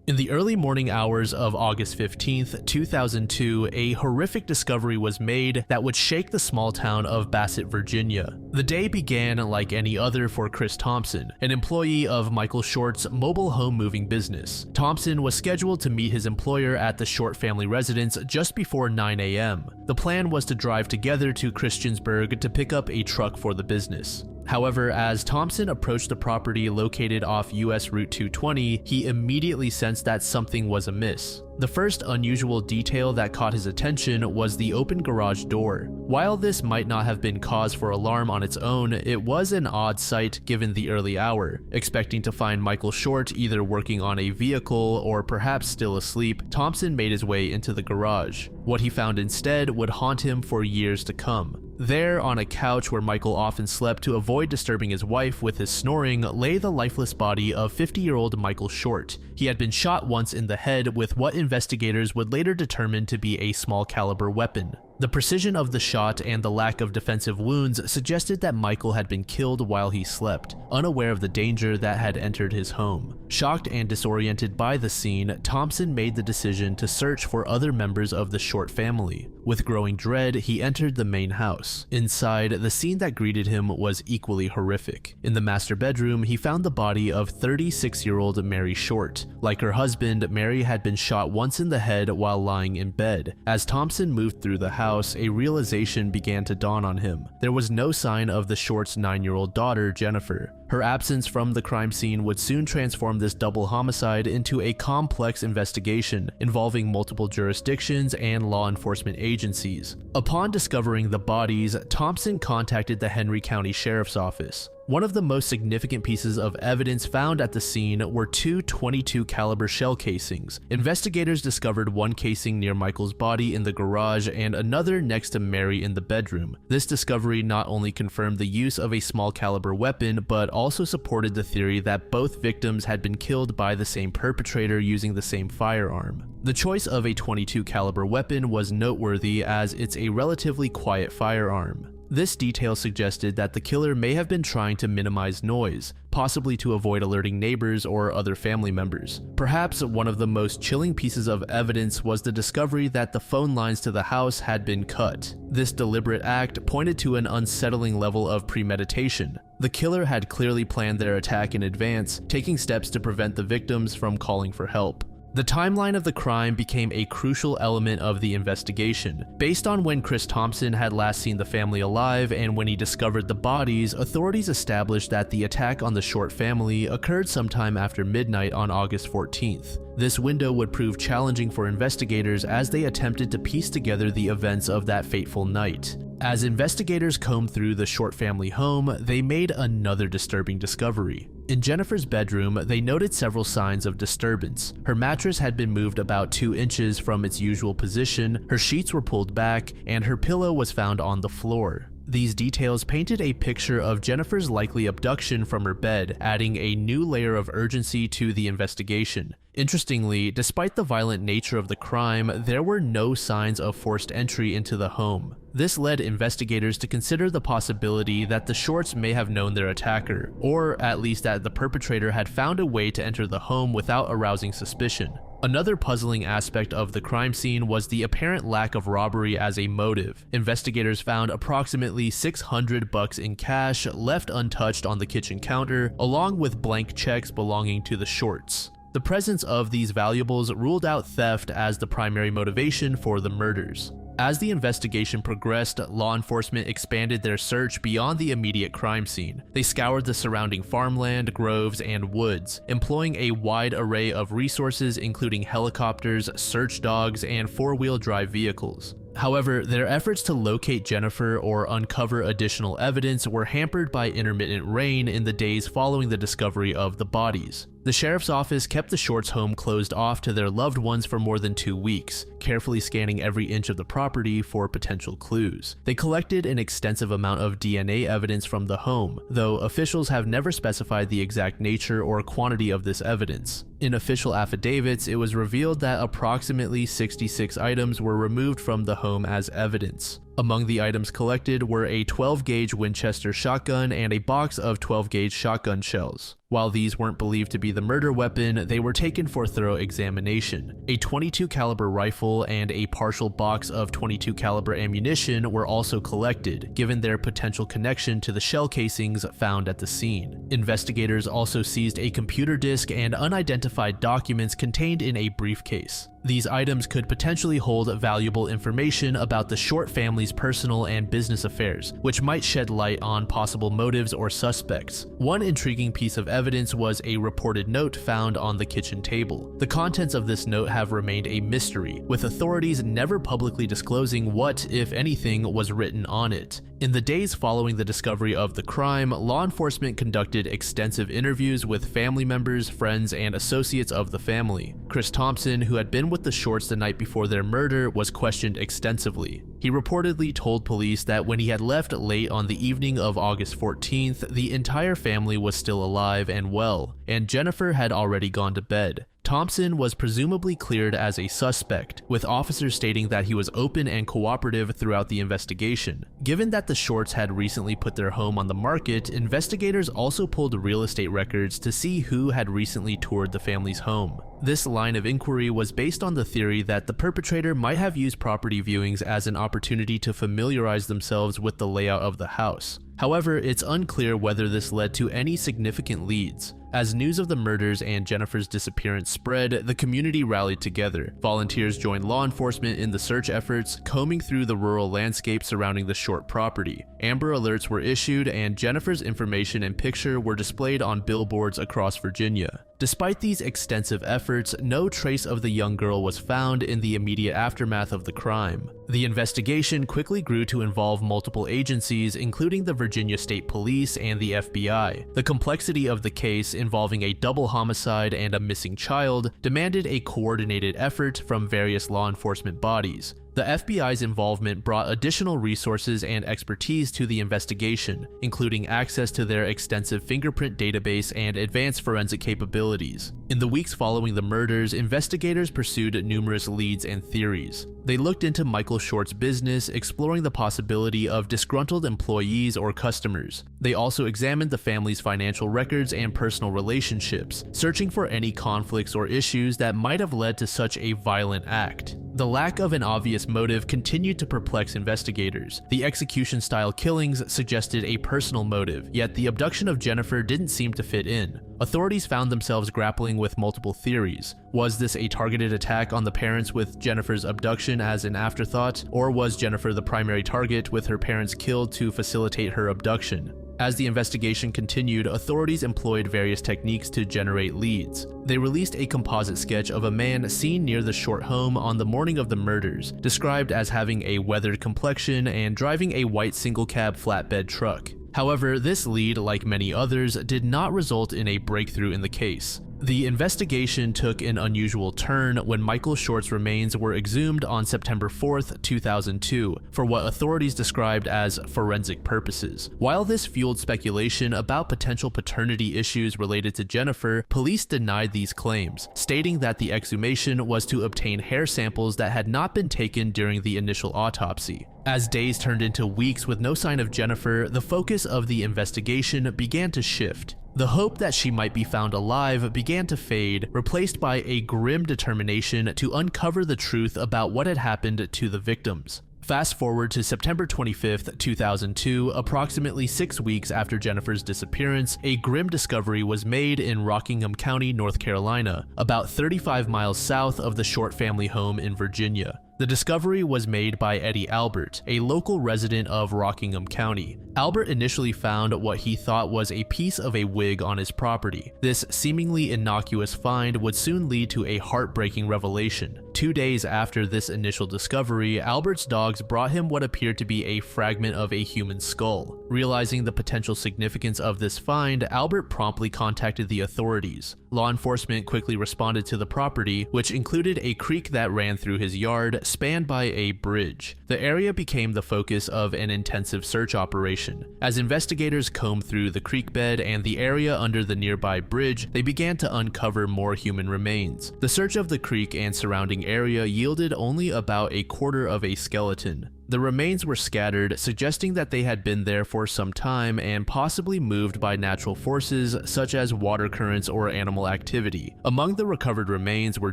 In the early morning hours of August 15th, 2002, a horrific discovery was made that would shake the small town of Bassett, Virginia. The day began like any other for Chris Thompson, an employee of Michael Short's mobile home moving business. Thompson was scheduled to meet his employer at the Short family residence just before 9 a.m. The plan was to drive together to Christiansburg to pick up a truck for the business. However, as Thompson approached the property located off US Route 220, he immediately sensed that something was amiss. The first unusual detail that caught his attention was the open garage door. While this might not have been cause for alarm on its own, it was an odd sight given the early hour. Expecting to find Michael Short either working on a vehicle or perhaps still asleep, Thompson made his way into the garage. What he found instead would haunt him for years to come. There, on a couch where Michael often slept to avoid disturbing his wife with his snoring, lay the lifeless body of 50-year-old Michael Short. He had been shot once in the head with what investigators would later determine to be a small caliber weapon. The precision of the shot and the lack of defensive wounds suggested that Michael had been killed while he slept, unaware of the danger that had entered his home. Shocked and disoriented by the scene, Thompson made the decision to search for other members of the Short family. With growing dread, he entered the main house. Inside, the scene that greeted him was equally horrific. In the master bedroom, he found the body of 36-year-old Mary Short. Like her husband, Mary had been shot once in the head while lying in bed. As Thompson moved through the house, a realization began to dawn on him. There was no sign of the Short's 9-year-old daughter, Jennifer. Her absence from the crime scene would soon transform this double homicide into a complex investigation involving multiple jurisdictions and law enforcement agencies. Upon discovering the bodies, Thompson contacted the Henry County Sheriff's Office. One of the most significant pieces of evidence found at the scene were two .22 caliber shell casings. Investigators discovered one casing near Michael's body in the garage and another next to Mary in the bedroom. This discovery not only confirmed the use of a small caliber weapon, but also supported the theory that both victims had been killed by the same perpetrator using the same firearm. The choice of a .22 caliber weapon was noteworthy as it's a relatively quiet firearm. This detail suggested that the killer may have been trying to minimize noise, possibly to avoid alerting neighbors or other family members. Perhaps one of the most chilling pieces of evidence was the discovery that the phone lines to the house had been cut. This deliberate act pointed to an unsettling level of premeditation. The killer had clearly planned their attack in advance, taking steps to prevent the victims from calling for help. The timeline of the crime became a crucial element of the investigation. Based on when Chris Thompson had last seen the family alive and when he discovered the bodies, authorities established that the attack on the Short family occurred sometime after midnight on August 14th. This window would prove challenging for investigators as they attempted to piece together the events of that fateful night. As investigators combed through the Short family home, they made another disturbing discovery. In Jennifer's bedroom, they noted several signs of disturbance. Her mattress had been moved about 2 inches from its usual position, her sheets were pulled back, and her pillow was found on the floor. These details painted a picture of Jennifer's likely abduction from her bed, adding a new layer of urgency to the investigation. Interestingly, despite the violent nature of the crime, there were no signs of forced entry into the home. This led investigators to consider the possibility that the Shorts may have known their attacker, or at least that the perpetrator had found a way to enter the home without arousing suspicion. Another puzzling aspect of the crime scene was the apparent lack of robbery as a motive. Investigators found approximately $600 in cash left untouched on the kitchen counter, along with blank checks belonging to the Shorts. The presence of these valuables ruled out theft as the primary motivation for the murders. As the investigation progressed, law enforcement expanded their search beyond the immediate crime scene. They scoured the surrounding farmland, groves, and woods, employing a wide array of resources including helicopters, search dogs, and four-wheel drive vehicles. However, their efforts to locate Jennifer or uncover additional evidence were hampered by intermittent rain in the days following the discovery of the bodies. The sheriff's office kept the Shorts' home closed off to their loved ones for more than 2 weeks, carefully scanning every inch of the property for potential clues. They collected an extensive amount of DNA evidence from the home, though officials have never specified the exact nature or quantity of this evidence. In official affidavits, it was revealed that approximately 66 items were removed from the home as evidence. Among the items collected were a 12-gauge Winchester shotgun and a box of 12-gauge shotgun shells. While these weren't believed to be the murder weapon, they were taken for thorough examination. A .22 caliber rifle and a partial box of .22 caliber ammunition were also collected, given their potential connection to the shell casings found at the scene. Investigators also seized a computer disk and unidentified documents contained in a briefcase. These items could potentially hold valuable information about the Short family's personal and business affairs, which might shed light on possible motives or suspects. One intriguing piece of evidence was a reported note found on the kitchen table. The contents of this note have remained a mystery, with authorities never publicly disclosing what, if anything, was written on it. In the days following the discovery of the crime, law enforcement conducted extensive interviews with family members, friends, and associates of the family. Chris Thompson, who had been with the Shorts the night before their murder, was questioned extensively. He reportedly told police that when he had left late on the evening of August 14th, the entire family was still alive and well, and Jennifer had already gone to bed. Thompson was presumably cleared as a suspect, with officers stating that he was open and cooperative throughout the investigation. Given that the Shorts had recently put their home on the market, investigators also pulled real estate records to see who had recently toured the family's home. This line of inquiry was based on the theory that the perpetrator might have used property viewings as an opportunity to familiarize themselves with the layout of the house. However, it's unclear whether this led to any significant leads. As news of the murders and Jennifer's disappearance spread, the community rallied together. Volunteers joined law enforcement in the search efforts, combing through the rural landscape surrounding the Short property. Amber alerts were issued, and Jennifer's information and picture were displayed on billboards across Virginia. Despite these extensive efforts, no trace of the young girl was found in the immediate aftermath of the crime. The investigation quickly grew to involve multiple agencies, including the Virginia State Police and the FBI. The complexity of the case, involving a double homicide and a missing child, demanded a coordinated effort from various law enforcement bodies. The FBI's involvement brought additional resources and expertise to the investigation, including access to their extensive fingerprint database and advanced forensic capabilities. In the weeks following the murders, investigators pursued numerous leads and theories. They looked into Michael Short's business, exploring the possibility of disgruntled employees or customers. They also examined the family's financial records and personal relationships, searching for any conflicts or issues that might have led to such a violent act. The lack of an obvious motive continued to perplex investigators. The execution-style killings suggested a personal motive, yet the abduction of Jennifer didn't seem to fit in. Authorities found themselves grappling with multiple theories. Was this a targeted attack on the parents with Jennifer's abduction as an afterthought, or was Jennifer the primary target with her parents killed to facilitate her abduction? As the investigation continued, authorities employed various techniques to generate leads. They released a composite sketch of a man seen near the Short home on the morning of the murders, described as having a weathered complexion and driving a white single-cab flatbed truck. However, this lead, like many others, did not result in a breakthrough in the case. The investigation took an unusual turn when Michael Short's remains were exhumed on September 4th, 2002, for what authorities described as forensic purposes. While this fueled speculation about potential paternity issues related to Jennifer, police denied these claims, stating that the exhumation was to obtain hair samples that had not been taken during the initial autopsy. As days turned into weeks with no sign of Jennifer, the focus of the investigation began to shift. The hope that she might be found alive began to fade, replaced by a grim determination to uncover the truth about what had happened to the victims. Fast forward to September 25th, 2002, approximately 6 weeks after Jennifer's disappearance, a grim discovery was made in Rockingham County, North Carolina, about 35 miles south of the Short family home in Virginia. The discovery was made by Eddie Albert, a local resident of Rockingham County. Albert initially found what he thought was a piece of a wig on his property. This seemingly innocuous find would soon lead to a heartbreaking revelation. 2 days after this initial discovery, Albert's dogs brought him what appeared to be a fragment of a human skull. Realizing the potential significance of this find, Albert promptly contacted the authorities. Law enforcement quickly responded to the property, which included a creek that ran through his yard, spanned by a bridge. The area became the focus of an intensive search operation. As investigators combed through the creek bed and the area under the nearby bridge, they began to uncover more human remains. The search of the creek and surrounding area yielded only about a quarter of a skeleton. The remains were scattered, suggesting that they had been there for some time and possibly moved by natural forces such as water currents or animal activity. Among the recovered remains were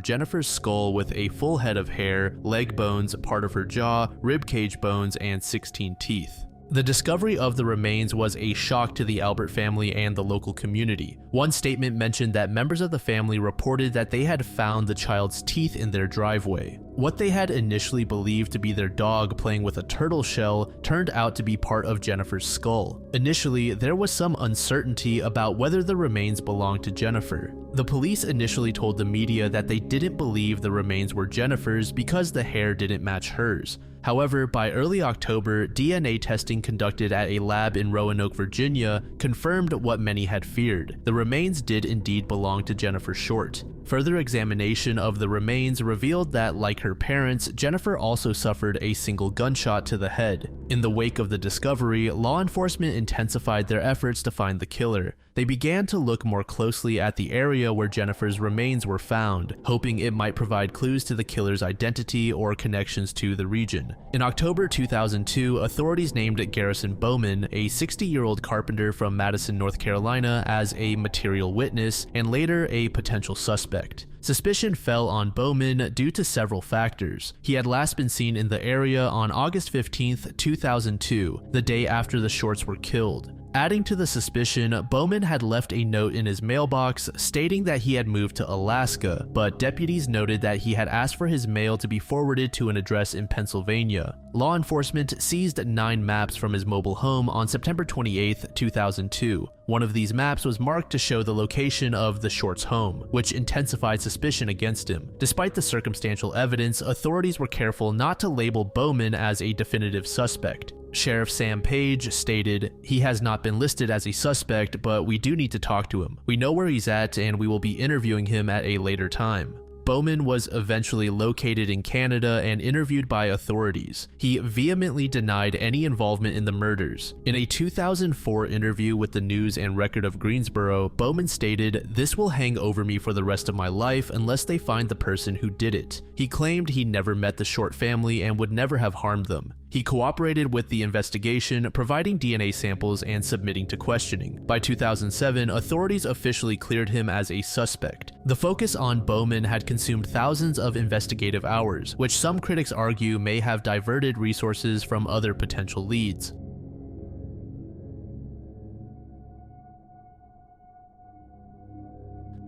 Jennifer's skull with a full head of hair, leg bones, part of her jaw, rib cage bones, and 16 teeth. The discovery of the remains was a shock to the Albert family and the local community. One statement mentioned that members of the family reported that they had found the child's teeth in their driveway. What they had initially believed to be their dog playing with a turtle shell turned out to be part of Jennifer's skull. Initially, there was some uncertainty about whether the remains belonged to Jennifer. The police initially told the media that they didn't believe the remains were Jennifer's because the hair didn't match hers. However, by early October, DNA testing conducted at a lab in Roanoke, Virginia, confirmed what many had feared. The remains did indeed belong to Jennifer Short. Further examination of the remains revealed that, like her parents, Jennifer also suffered a single gunshot to the head. In the wake of the discovery, law enforcement intensified their efforts to find the killer. They began to look more closely at the area where Jennifer's remains were found, hoping it might provide clues to the killer's identity or connections to the region. In October 2002, authorities named Garrison Bowman, a 60-year-old carpenter from Madison, North Carolina, as a material witness and later a potential suspect. Suspicion fell on Bowman due to several factors. He had last been seen in the area on August 15, 2002, the day after the Shorts were killed. Adding to the suspicion, Bowman had left a note in his mailbox stating that he had moved to Alaska, but deputies noted that he had asked for his mail to be forwarded to an address in Pennsylvania. Law enforcement seized 9 maps from his mobile home on September 28, 2002. One of these maps was marked to show the location of the Shorts' home, which intensified suspicion against him. Despite the circumstantial evidence, authorities were careful not to label Bowman as a definitive suspect. Sheriff Sam Page stated, "He has not been listed as a suspect, but we do need to talk to him. We know where he's at and we will be interviewing him at a later time." Bowman was eventually located in Canada and interviewed by authorities. He vehemently denied any involvement in the murders. In a 2004 interview with the News and Record of Greensboro, Bowman stated, "This will hang over me for the rest of my life unless they find the person who did it." He claimed he never met the Short family and would never have harmed them. He cooperated with the investigation, providing DNA samples and submitting to questioning. By 2007, authorities officially cleared him as a suspect. The focus on Bowman had consumed thousands of investigative hours, which some critics argue may have diverted resources from other potential leads.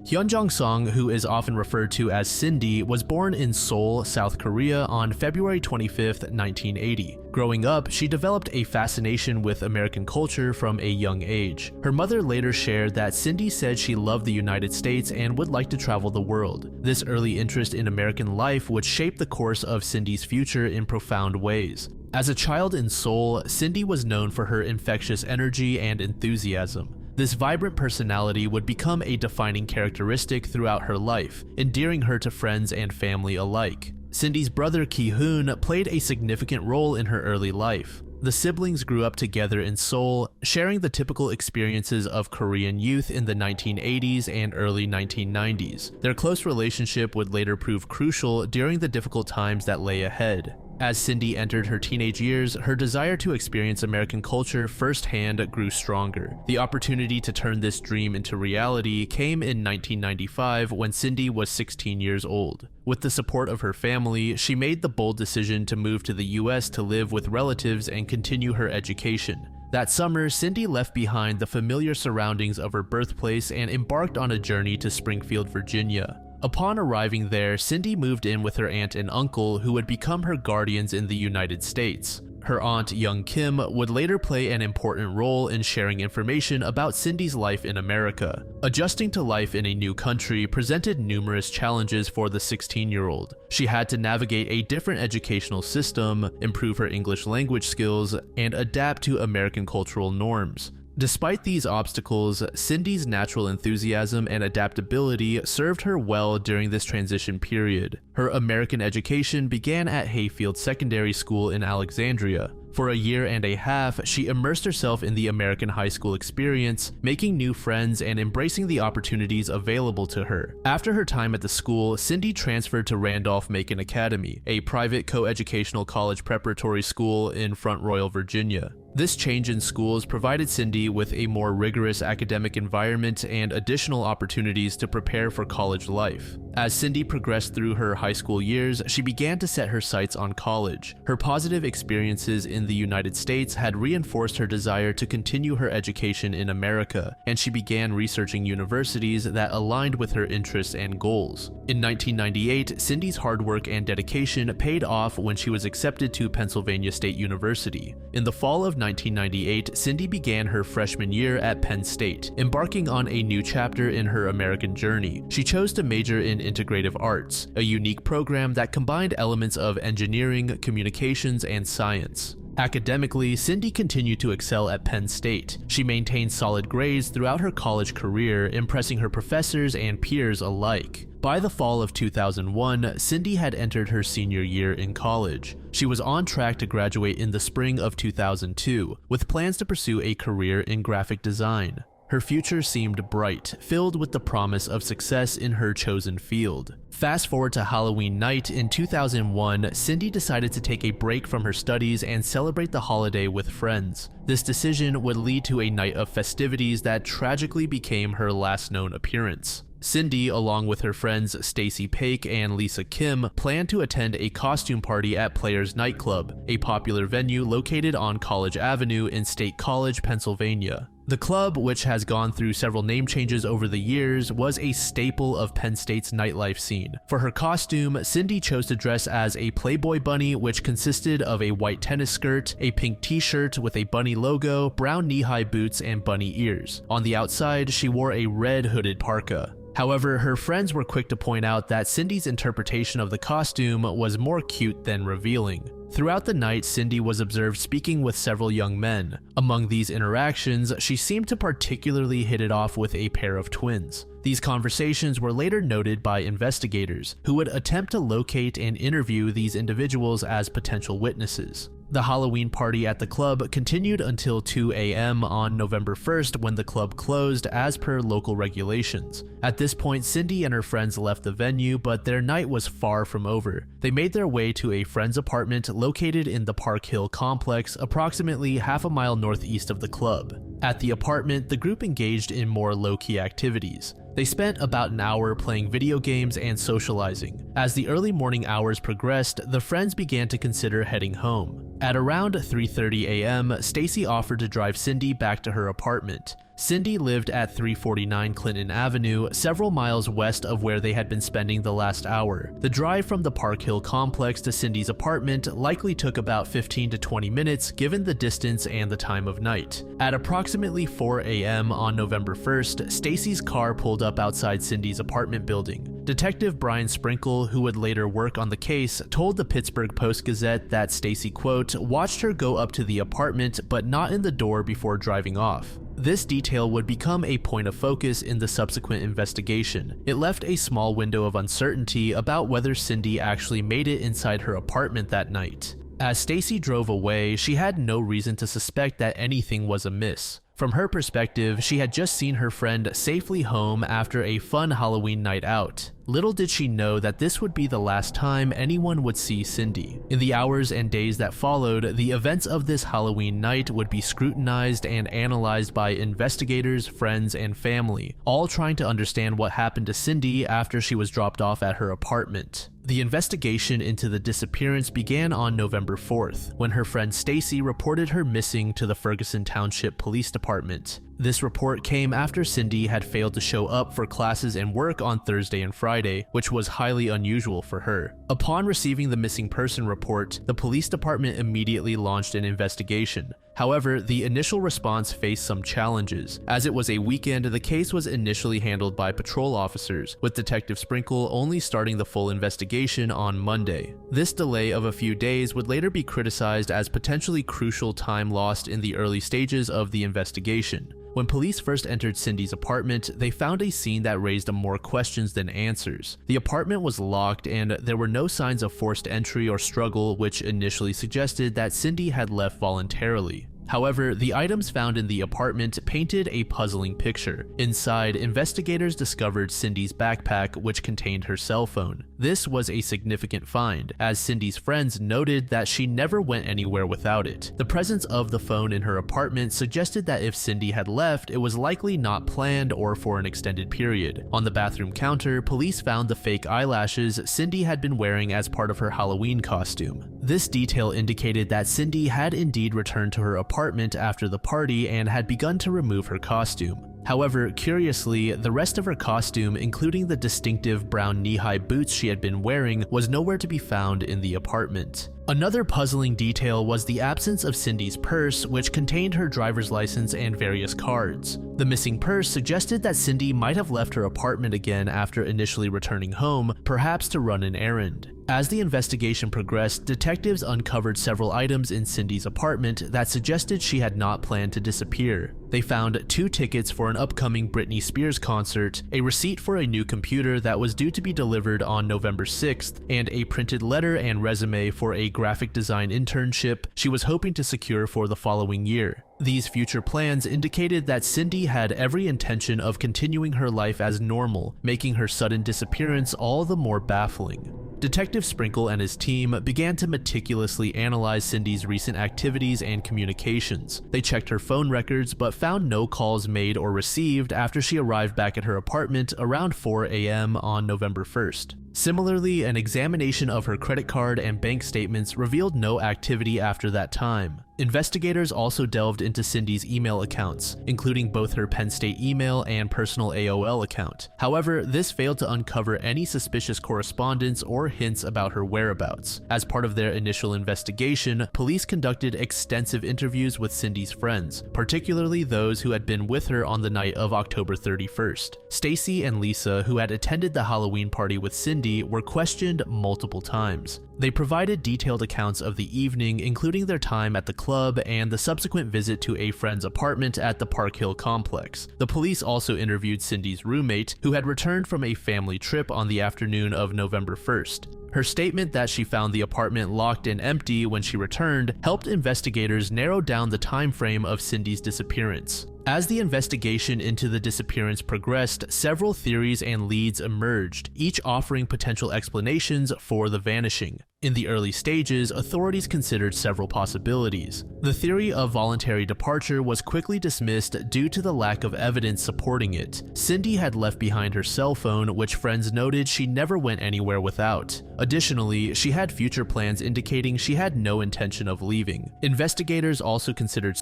Hyun Jong-sung, who is often referred to as Cindy, was born in Seoul, South Korea on February 25, 1980. Growing up, she developed a fascination with American culture from a young age. Her mother later shared that Cindy said she loved the United States and would like to travel the world. This early interest in American life would shape the course of Cindy's future in profound ways. As a child in Seoul, Cindy was known for her infectious energy and enthusiasm. This vibrant personality would become a defining characteristic throughout her life, endearing her to friends and family alike. Cindy's brother Ki-hoon played a significant role in her early life. The siblings grew up together in Seoul, sharing the typical experiences of Korean youth in the 1980s and early 1990s. Their close relationship would later prove crucial during the difficult times that lay ahead. As Cindy entered her teenage years, her desire to experience American culture firsthand grew stronger. The opportunity to turn this dream into reality came in 1995 when Cindy was 16 years old. With the support of her family, she made the bold decision to move to the US to live with relatives and continue her education. That summer, Cindy left behind the familiar surroundings of her birthplace and embarked on a journey to Springfield, Virginia. Upon arriving there, Cindy moved in with her aunt and uncle, who would become her guardians in the United States. Her aunt, Young Kim, would later play an important role in sharing information about Cindy's life in America. Adjusting to life in a new country presented numerous challenges for the 16-year-old. She had to navigate a different educational system, improve her English language skills, and adapt to American cultural norms. Despite these obstacles, Cindy's natural enthusiasm and adaptability served her well during this transition period. Her American education began at Hayfield Secondary School in Alexandria. For a year and a half, she immersed herself in the American high school experience, making new friends and embracing the opportunities available to her. After her time at the school, Cindy transferred to Randolph-Macon Academy, a private coeducational college preparatory school in Front Royal, Virginia. This change in schools provided Cindy with a more rigorous academic environment and additional opportunities to prepare for college life. As Cindy progressed through her high school years, she began to set her sights on college. Her positive experiences in the United States had reinforced her desire to continue her education in America, and she began researching universities that aligned with her interests and goals. In 1998, Cindy's hard work and dedication paid off when she was accepted to Pennsylvania State University. In the fall of 1998, Cindy began her freshman year at Penn State, embarking on a new chapter in her American journey. She chose to major in integrative arts, a unique program that combined elements of engineering, communications, and science. Academically, Cindy continued to excel at Penn State. She maintained solid grades throughout her college career, impressing her professors and peers alike. By the fall of 2001, Cindy had entered her senior year in college. She was on track to graduate in the spring of 2002, with plans to pursue a career in graphic design. Her future seemed bright, filled with the promise of success in her chosen field. Fast forward to Halloween night in 2001, Cindy decided to take a break from her studies and celebrate the holiday with friends. This decision would lead to a night of festivities that tragically became her last known appearance. Cindy, along with her friends Stacy Paik and Lisa Kim, planned to attend a costume party at Players Nightclub, a popular venue located on College Avenue in State College, Pennsylvania. The club, which has gone through several name changes over the years, was a staple of Penn State's nightlife scene. For her costume, Cindy chose to dress as a Playboy bunny, which consisted of a white tennis skirt, a pink t-shirt with a bunny logo, brown knee-high boots, and bunny ears. On the outside, she wore a red hooded parka. However, her friends were quick to point out that Cindy's interpretation of the costume was more cute than revealing. Throughout the night, Cindy was observed speaking with several young men. Among these interactions, she seemed to particularly hit it off with a pair of twins. These conversations were later noted by investigators, who would attempt to locate and interview these individuals as potential witnesses. The Halloween party at the club continued until 2 a.m. on November 1st when the club closed as per local regulations. At this point, Cindy and her friends left the venue, but their night was far from over. They made their way to a friend's apartment located in the Park Hill complex, approximately half a mile northeast of the club. At the apartment, the group engaged in more low-key activities. They spent about an hour playing video games and socializing. As the early morning hours progressed, the friends began to consider heading home. At around 3:30 a.m., Stacy offered to drive Cindy back to her apartment. Cindy lived at 349 Clinton Avenue, several miles west of where they had been spending the last hour. The drive from the Park Hill complex to Cindy's apartment likely took about 15 to 20 minutes given the distance and the time of night. At approximately 4 a.m. on November 1st, Stacy's car pulled up outside Cindy's apartment building. Detective Brian Sprinkle, who would later work on the case, told the Pittsburgh Post-Gazette that Stacy, quote, watched her go up to the apartment but not in the door before driving off. This detail would become a point of focus in the subsequent investigation. It left a small window of uncertainty about whether Cindy actually made it inside her apartment that night. As Stacy drove away, she had no reason to suspect that anything was amiss. From her perspective, she had just seen her friend safely home after a fun Halloween night out. Little did she know that this would be the last time anyone would see Cindy. In the hours and days that followed, the events of this Halloween night would be scrutinized and analyzed by investigators, friends, and family, all trying to understand what happened to Cindy after she was dropped off at her apartment. The investigation into the disappearance began on November 4th, when her friend Stacy reported her missing to the Ferguson Township Police Department. This report came after Cindy had failed to show up for classes and work on Thursday and Friday, which was highly unusual for her. Upon receiving the missing person report, the police department immediately launched an investigation. However, the initial response faced some challenges. As it was a weekend, the case was initially handled by patrol officers, with Detective Sprinkle only starting the full investigation on Monday. This delay of a few days would later be criticized as potentially crucial time lost in the early stages of the investigation. When police first entered Cindy's apartment, they found a scene that raised more questions than answers. The apartment was locked and there were no signs of forced entry or struggle, which initially suggested that Cindy had left voluntarily. However, the items found in the apartment painted a puzzling picture. Inside, investigators discovered Cindy's backpack, which contained her cell phone. This was a significant find, as Cindy's friends noted that she never went anywhere without it. The presence of the phone in her apartment suggested that if Cindy had left, it was likely not planned or for an extended period. On the bathroom counter, police found the fake eyelashes Cindy had been wearing as part of her Halloween costume. This detail indicated that Cindy had indeed returned to her apartment after the party and had begun to remove her costume. However, curiously, the rest of her costume, including the distinctive brown knee-high boots she had been wearing, was nowhere to be found in the apartment. Another puzzling detail was the absence of Cindy's purse, which contained her driver's license and various cards. The missing purse suggested that Cindy might have left her apartment again after initially returning home, perhaps to run an errand. As the investigation progressed, detectives uncovered several items in Cindy's apartment that suggested she had not planned to disappear. They found 2 tickets for an upcoming Britney Spears concert, a receipt for a new computer that was due to be delivered on November 6th, and a printed letter and resume for a graphic design internship she was hoping to secure for the following year. These future plans indicated that Cindy had every intention of continuing her life as normal, making her sudden disappearance all the more baffling. Detective Sprinkle and his team began to meticulously analyze Cindy's recent activities and communications. They checked her phone records but found no calls made or received after she arrived back at her apartment around 4 a.m. on November 1st. Similarly, an examination of her credit card and bank statements revealed no activity after that time. Investigators also delved into Cindy's email accounts, including both her Penn State email and personal AOL account. However, this failed to uncover any suspicious correspondence or hints about her whereabouts. As part of their initial investigation, police conducted extensive interviews with Cindy's friends, particularly those who had been with her on the night of October 31st. Stacy and Lisa, who had attended the Halloween party with Cindy, were questioned multiple times. They provided detailed accounts of the evening, including their time at the club and the subsequent visit to a friend's apartment at the Park Hill complex. The police also interviewed Cindy's roommate, who had returned from a family trip on the afternoon of November 1st. Her statement that she found the apartment locked and empty when she returned helped investigators narrow down the time frame of Cindy's disappearance. As the investigation into the disappearance progressed, several theories and leads emerged, each offering potential explanations for the vanishing. In the early stages, authorities considered several possibilities. The theory of voluntary departure was quickly dismissed due to the lack of evidence supporting it. Cindy had left behind her cell phone, which friends noted she never went anywhere without. Additionally, she had future plans indicating she had no intention of leaving. Investigators also considered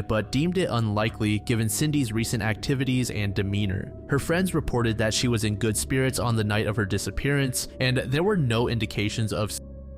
but deemed it unlikely given Cindy's recent activities and demeanor. Her friends reported that she was in good spirits on the night of her disappearance, and there were no indications of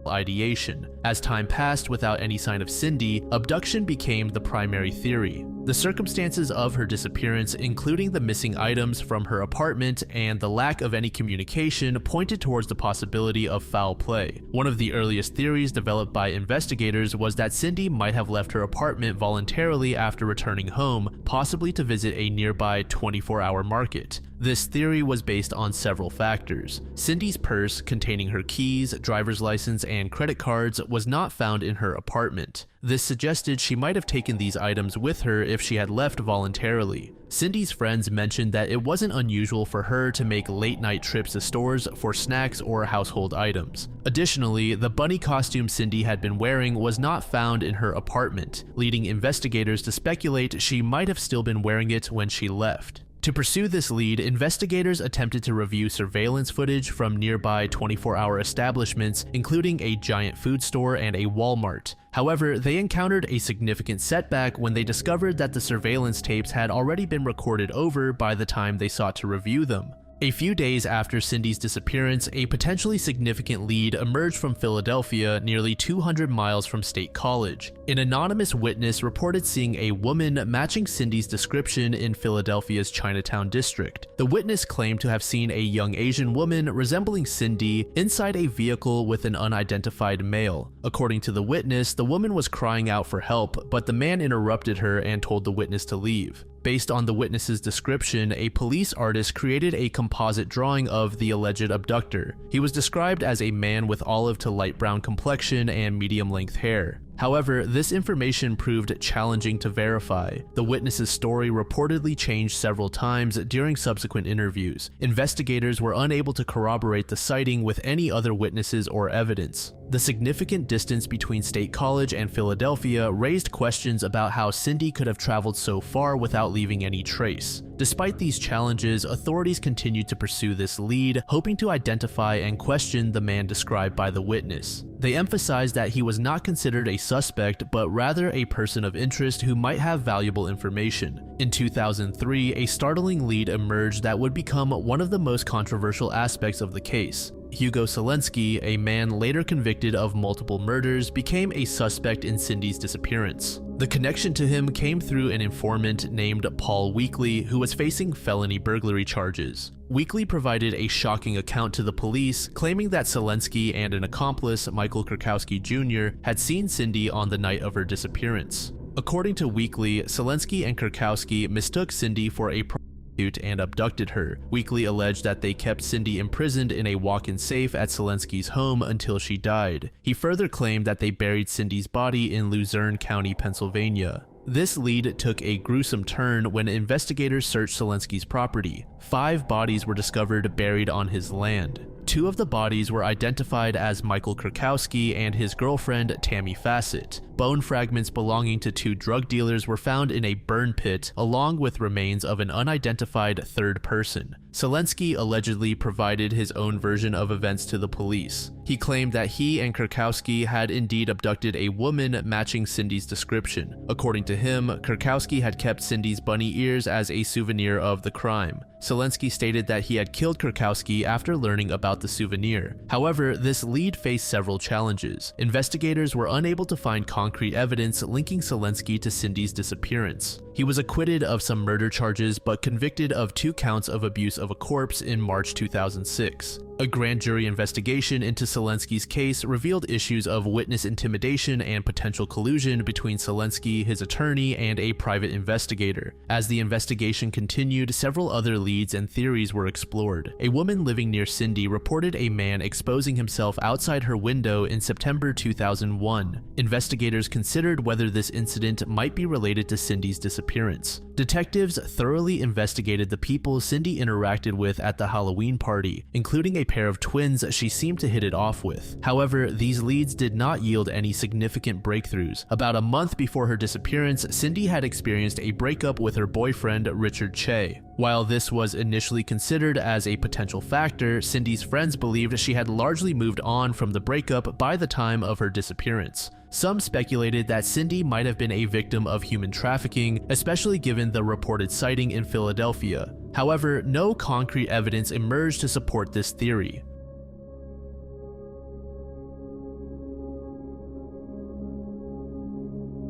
ideation. As time passed without any sign of Cindy, abduction became the primary theory. The circumstances of her disappearance, including the missing items from her apartment and the lack of any communication, pointed towards the possibility of foul play. One of the earliest theories developed by investigators was that Cindy might have left her apartment voluntarily after returning home, possibly to visit a nearby 24-hour market. This theory was based on several factors. Cindy's purse, containing her keys, driver's license, and credit cards, was not found in her apartment. This suggested she might have taken these items with her if she had left voluntarily. Cindy's friends mentioned that it wasn't unusual for her to make late-night trips to stores for snacks or household items. Additionally, the bunny costume Cindy had been wearing was not found in her apartment, leading investigators to speculate she might have still been wearing it when she left. To pursue this lead, investigators attempted to review surveillance footage from nearby 24-hour establishments, including a giant food store and a Walmart. However, they encountered a significant setback when they discovered that the surveillance tapes had already been recorded over by the time they sought to review them. A few days after Cindy's disappearance, a potentially significant lead emerged from Philadelphia, nearly 200 miles from State College. An anonymous witness reported seeing a woman matching Cindy's description in Philadelphia's Chinatown district. The witness claimed to have seen a young Asian woman resembling Cindy inside a vehicle with an unidentified male. According to the witness, the woman was crying out for help, but the man interrupted her and told the witness to leave. Based on the witness's description, a police artist created a composite drawing of the alleged abductor. He was described as a man with olive to light brown complexion and medium-length hair. However, this information proved challenging to verify. The witness's story reportedly changed several times during subsequent interviews. Investigators were unable to corroborate the sighting with any other witnesses or evidence. The significant distance between State College and Philadelphia raised questions about how Cindy could have traveled so far without leaving any trace. Despite these challenges, authorities continued to pursue this lead, hoping to identify and question the man described by the witness. They emphasized that he was not considered a suspect, but rather a person of interest who might have valuable information. In 2003, a startling lead emerged that would become one of the most controversial aspects of the case. Hugo Selensky, a man later convicted of multiple murders, became a suspect in Cindy's disappearance. The connection to him came through an informant named Paul Weekly, who was facing felony burglary charges. Weekly provided a shocking account to the police, claiming that Selensky and an accomplice, Michael Kurkowski Jr., had seen Cindy on the night of her disappearance. According to Weekly, Selensky and Kurkowski mistook Cindy for a prostitute and abducted her. Weekly alleged that they kept Cindy imprisoned in a walk-in safe at Selensky's home until she died. He further claimed that they buried Cindy's body in Luzerne County, Pennsylvania. This lead took a gruesome turn when investigators searched Selensky's property. 5 bodies were discovered buried on his land. 2 of the bodies were identified as Michael Kurkowski and his girlfriend Tammy Fassett. Bone fragments belonging to 2 drug dealers were found in a burn pit, along with remains of an unidentified third person. Selensky allegedly provided his own version of events to the police. He claimed that he and Kurkowski had indeed abducted a woman matching Cindy's description. According to him, Kurkowski had kept Cindy's bunny ears as a souvenir of the crime. Selensky stated that he had killed Kurkowski after learning about about the souvenir. However, this lead faced several challenges. Investigators were unable to find concrete evidence linking Selensky to Cindy's disappearance. He was acquitted of some murder charges but convicted of 2 counts of abuse of a corpse in March 2006. A grand jury investigation into Selensky's case revealed issues of witness intimidation and potential collusion between Selensky, his attorney, and a private investigator. As the investigation continued, several other leads and theories were explored. A woman living near Cindy reported a man exposing himself outside her window in September 2001. Investigators considered whether this incident might be related to Cindy's disappearance. Detectives thoroughly investigated the people Cindy interacted with at the Halloween party, including a pair of twins she seemed to hit it off with. However, these leads did not yield any significant breakthroughs. About a month before her disappearance, Cindy had experienced a breakup with her boyfriend, Richard Che. While this was initially considered as a potential factor, Cindy's friends believed she had largely moved on from the breakup by the time of her disappearance. Some speculated that Cindy might have been a victim of human trafficking, especially given the reported sighting in Philadelphia. However, no concrete evidence emerged to support this theory.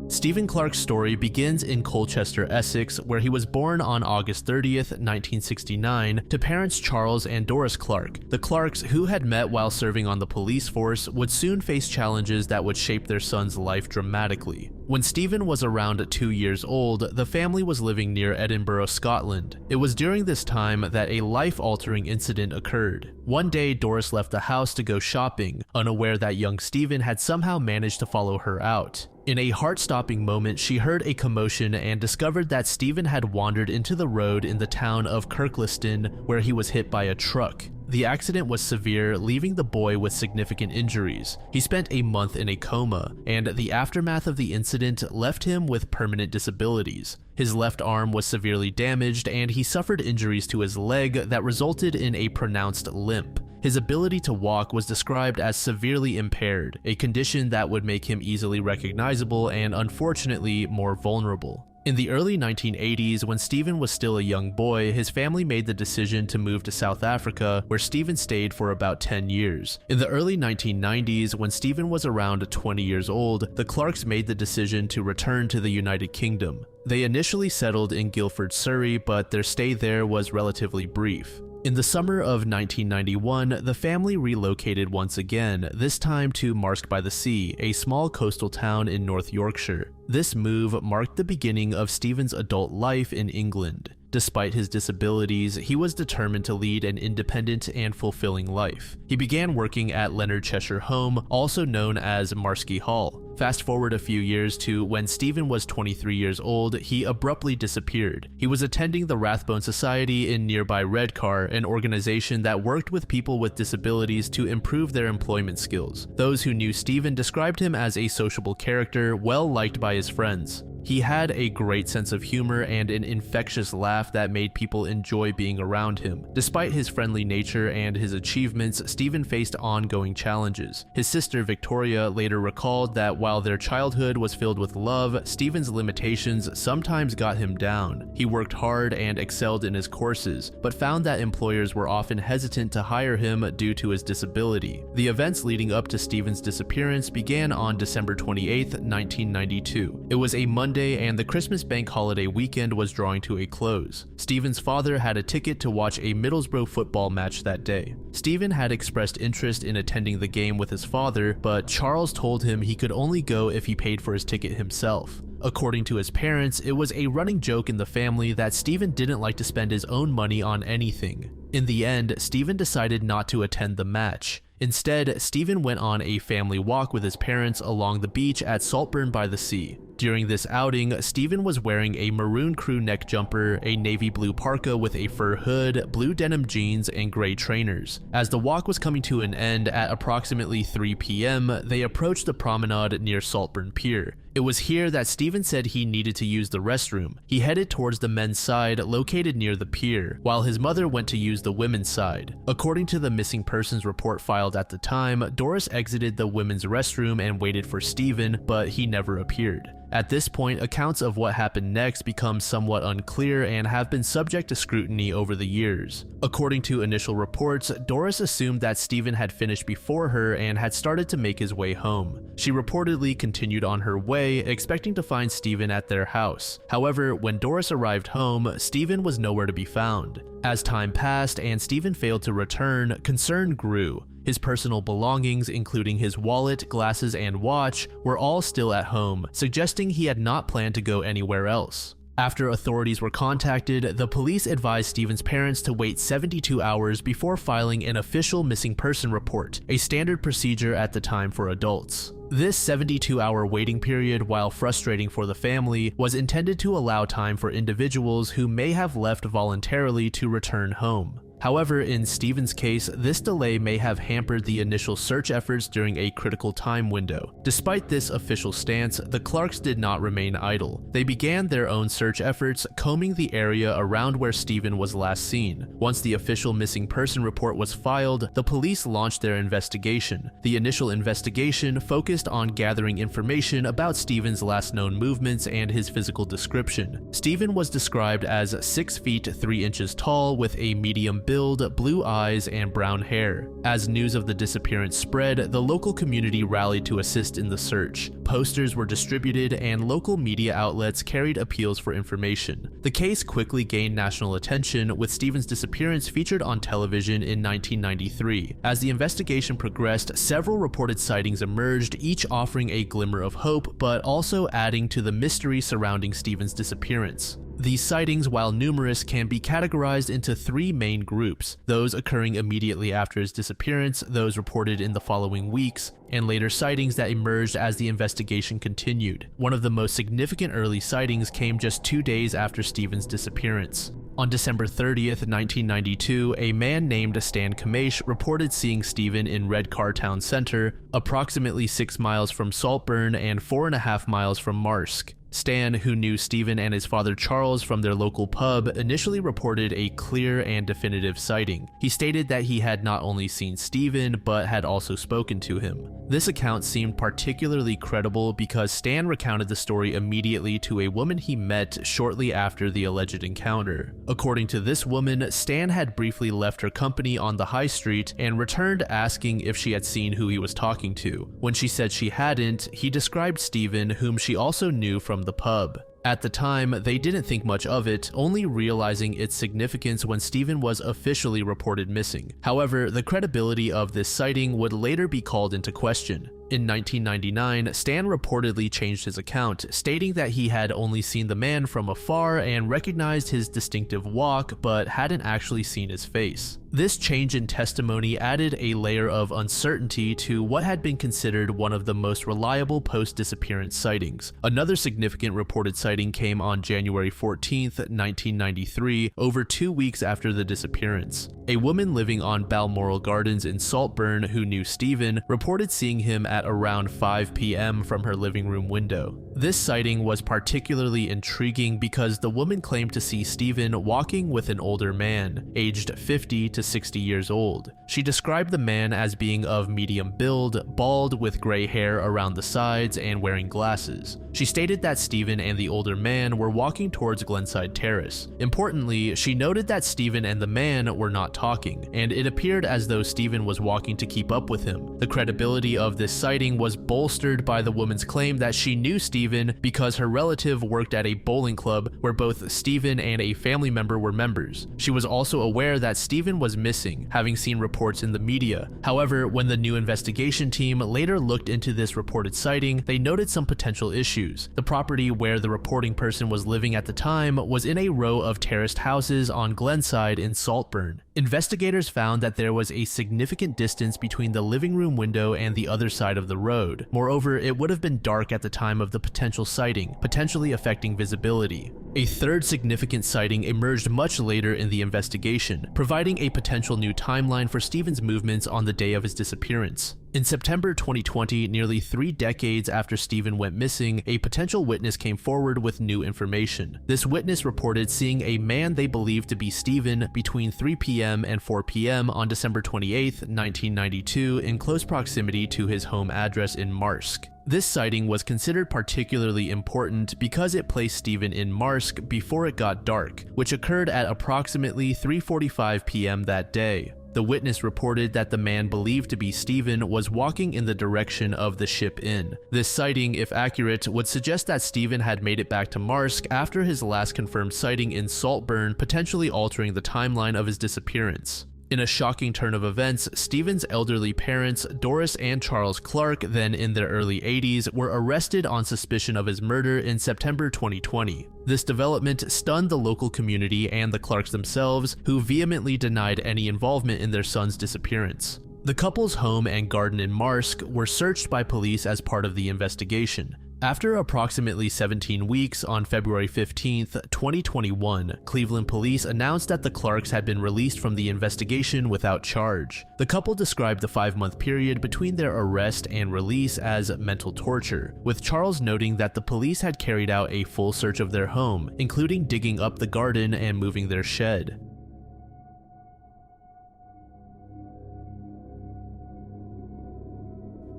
Stephen Clark's story begins in Colchester, Essex, where he was born on August 30th, 1969, to parents Charles and Doris Clark. The Clarks, who had met while serving on the police force, would soon face challenges that would shape their son's life dramatically. When Stephen was around 2 years old, the family was living near Edinburgh, Scotland. It was during this time that a life-altering incident occurred. One day, Doris left the house to go shopping, unaware that young Stephen had somehow managed to follow her out. In a heart-stopping moment, she heard a commotion and discovered that Stephen had wandered into the road in the town of Kirkliston, where he was hit by a truck. The accident was severe, leaving the boy with significant injuries. He spent a month in a coma, and the aftermath of the incident left him with permanent disabilities. His left arm was severely damaged, and he suffered injuries to his leg that resulted in a pronounced limp. His ability to walk was described as severely impaired, a condition that would make him easily recognizable and, unfortunately, more vulnerable. In the early 1980s, when Stephen was still a young boy, his family made the decision to move to South Africa, where Stephen stayed for about 10 years. In the early 1990s, when Stephen was around 20 years old, the Clarks made the decision to return to the United Kingdom. They initially settled in Guildford, Surrey, but their stay there was relatively brief. In the summer of 1991, the family relocated once again, this time to Marske-by-the-Sea, a small coastal town in North Yorkshire. This move marked the beginning of Stephen's adult life in England. Despite his disabilities, he was determined to lead an independent and fulfilling life. He began working at Leonard Cheshire Home, also known as Marske Hall. Fast forward a few years to when Stephen was 23 years old, he abruptly disappeared. He was attending the Rathbone Society in nearby Redcar, an organization that worked with people with disabilities to improve their employment skills. Those who knew Stephen described him as a sociable character, well liked by his friends. He had a great sense of humor and an infectious laugh that made people enjoy being around him. Despite his friendly nature and his achievements, Stephen faced ongoing challenges. His sister Victoria later recalled that while their childhood was filled with love, Stephen's limitations sometimes got him down. He worked hard and excelled in his courses, but found that employers were often hesitant to hire him due to his disability. The events leading up to Stephen's disappearance began on December 28, 1992. It was a Monday, and the Christmas bank holiday weekend was drawing to a close. Stephen's father had a ticket to watch a Middlesbrough football match that day. Stephen had expressed interest in attending the game with his father, but Charles told him he could only go if he paid for his ticket himself. According to his parents, it was a running joke in the family that Stephen didn't like to spend his own money on anything. In the end, Stephen decided not to attend the match. Instead, Stephen went on a family walk with his parents along the beach at Saltburn-by-the-Sea. During this outing, Stephen was wearing a maroon crew neck jumper, a navy blue parka with a fur hood, blue denim jeans, and gray trainers. As the walk was coming to an end at approximately 3 p.m., they approached the promenade near Saltburn Pier. It was here that Stephen said he needed to use the restroom. He headed towards the men's side located near the pier, while his mother went to use the women's side. According to the missing persons report filed at the time, Doris exited the women's restroom and waited for Stephen, but he never appeared. At this point, accounts of what happened next become somewhat unclear and have been subject to scrutiny over the years. According to initial reports, Doris assumed that Stephen had finished before her and had started to make his way home. She reportedly continued on her way, expecting to find Stephen at their house. However, when Doris arrived home, Stephen was nowhere to be found. As time passed and Stephen failed to return, concern grew. His personal belongings, including his wallet, glasses, and watch, were all still at home, suggesting he had not planned to go anywhere else. After authorities were contacted, the police advised Stephen's parents to wait 72 hours before filing an official missing person report, a standard procedure at the time for adults. This 72-hour waiting period, while frustrating for the family, was intended to allow time for individuals who may have left voluntarily to return home. However, in Stephen's case, this delay may have hampered the initial search efforts during a critical time window. Despite this official stance, the Clarks did not remain idle. They began their own search efforts, combing the area around where Stephen was last seen. Once the official missing person report was filed, the police launched their investigation. The initial investigation focused on gathering information about Stephen's last known movements and his physical description. Stephen was described as 6 feet 3 inches tall with a medium build, blue eyes, and brown hair. As news of the disappearance spread, the local community rallied to assist in the search. Posters were distributed and local media outlets carried appeals for information. The case quickly gained national attention, with Stephen's disappearance featured on television in 1993. As the investigation progressed, several reported sightings emerged, each offering a glimmer of hope, but also adding to the mystery surrounding Stephen's disappearance. These sightings, while numerous, can be categorized into 3 main groups: those occurring immediately after his disappearance, those reported in the following weeks, and later sightings that emerged as the investigation continued. One of the most significant early sightings came just 2 days after Stephen's disappearance. On December 30th, 1992, a man named Stan Kamish reported seeing Stephen in Redcar Town Center, approximately 6 miles from Saltburn and 4.5 miles from Marsk. Stan, who knew Stephen and his father Charles from their local pub, initially reported a clear and definitive sighting. He stated that he had not only seen Stephen, but had also spoken to him. This account seemed particularly credible because Stan recounted the story immediately to a woman he met shortly after the alleged encounter. According to this woman, Stan had briefly left her company on the high street and returned asking if she had seen who he was talking to. When she said she hadn't, he described Stephen, whom she also knew from the pub. At the time, they didn't think much of it, only realizing its significance when Stephen was officially reported missing. However, the credibility of this sighting would later be called into question. In 1999, Stan reportedly changed his account, stating that he had only seen the man from afar and recognized his distinctive walk, but hadn't actually seen his face. This change in testimony added a layer of uncertainty to what had been considered one of the most reliable post-disappearance sightings. Another significant reported sighting came on January 14th, 1993, over 2 weeks after the disappearance. A woman living on Balmoral Gardens in Saltburn who knew Stephen reported seeing him at around 5 p.m. from her living room window. This sighting was particularly intriguing because the woman claimed to see Stephen walking with an older man, aged 50 to 60 years old. She described the man as being of medium build, bald with gray hair around the sides, and wearing glasses. She stated that Stephen and the older man were walking towards Glenside Terrace. Importantly, she noted that Stephen and the man were not talking, and it appeared as though Stephen was walking to keep up with him. The credibility of this sighting was bolstered by the woman's claim that she knew Stephen because her relative worked at a bowling club where both Stephen and a family member were members. She was also aware that Stephen was missing, having seen reports in the media. However, when the new investigation team later looked into this reported sighting, they noted some potential issues. The property where the reporting person was living at the time was in a row of terraced houses on Glenside in Saltburn. Investigators found that there was a significant distance between the living room window and the other side of the road. Moreover, it would have been dark at the time of the potential sighting, potentially affecting visibility. A third significant sighting emerged much later in the investigation, providing a potential new timeline for Stephen's movements on the day of his disappearance. In September 2020, nearly 3 decades after Stephen went missing, a potential witness came forward with new information. This witness reported seeing a man they believed to be Stephen between 3 p.m. and 4 p.m. on December 28, 1992, in close proximity to his home address in Marsk. This sighting was considered particularly important because it placed Stephen in Marsk before it got dark, which occurred at approximately 3:45 p.m. that day. The witness reported that the man believed to be Stephen was walking in the direction of the Ship Inn. This sighting, if accurate, would suggest that Stephen had made it back to Marsk after his last confirmed sighting in Saltburn, potentially altering the timeline of his disappearance. In a shocking turn of events, Stephen's elderly parents, Doris and Charles Clark, then in their early 80s, were arrested on suspicion of his murder in September 2020. This development stunned the local community and the Clarks themselves, who vehemently denied any involvement in their son's disappearance. The couple's home and garden in Marsk were searched by police as part of the investigation. After approximately 17 weeks, on February 15, 2021, Cleveland police announced that the Clarks had been released from the investigation without charge. The couple described the 5-month period between their arrest and release as mental torture, with Charles noting that the police had carried out a full search of their home, including digging up the garden and moving their shed.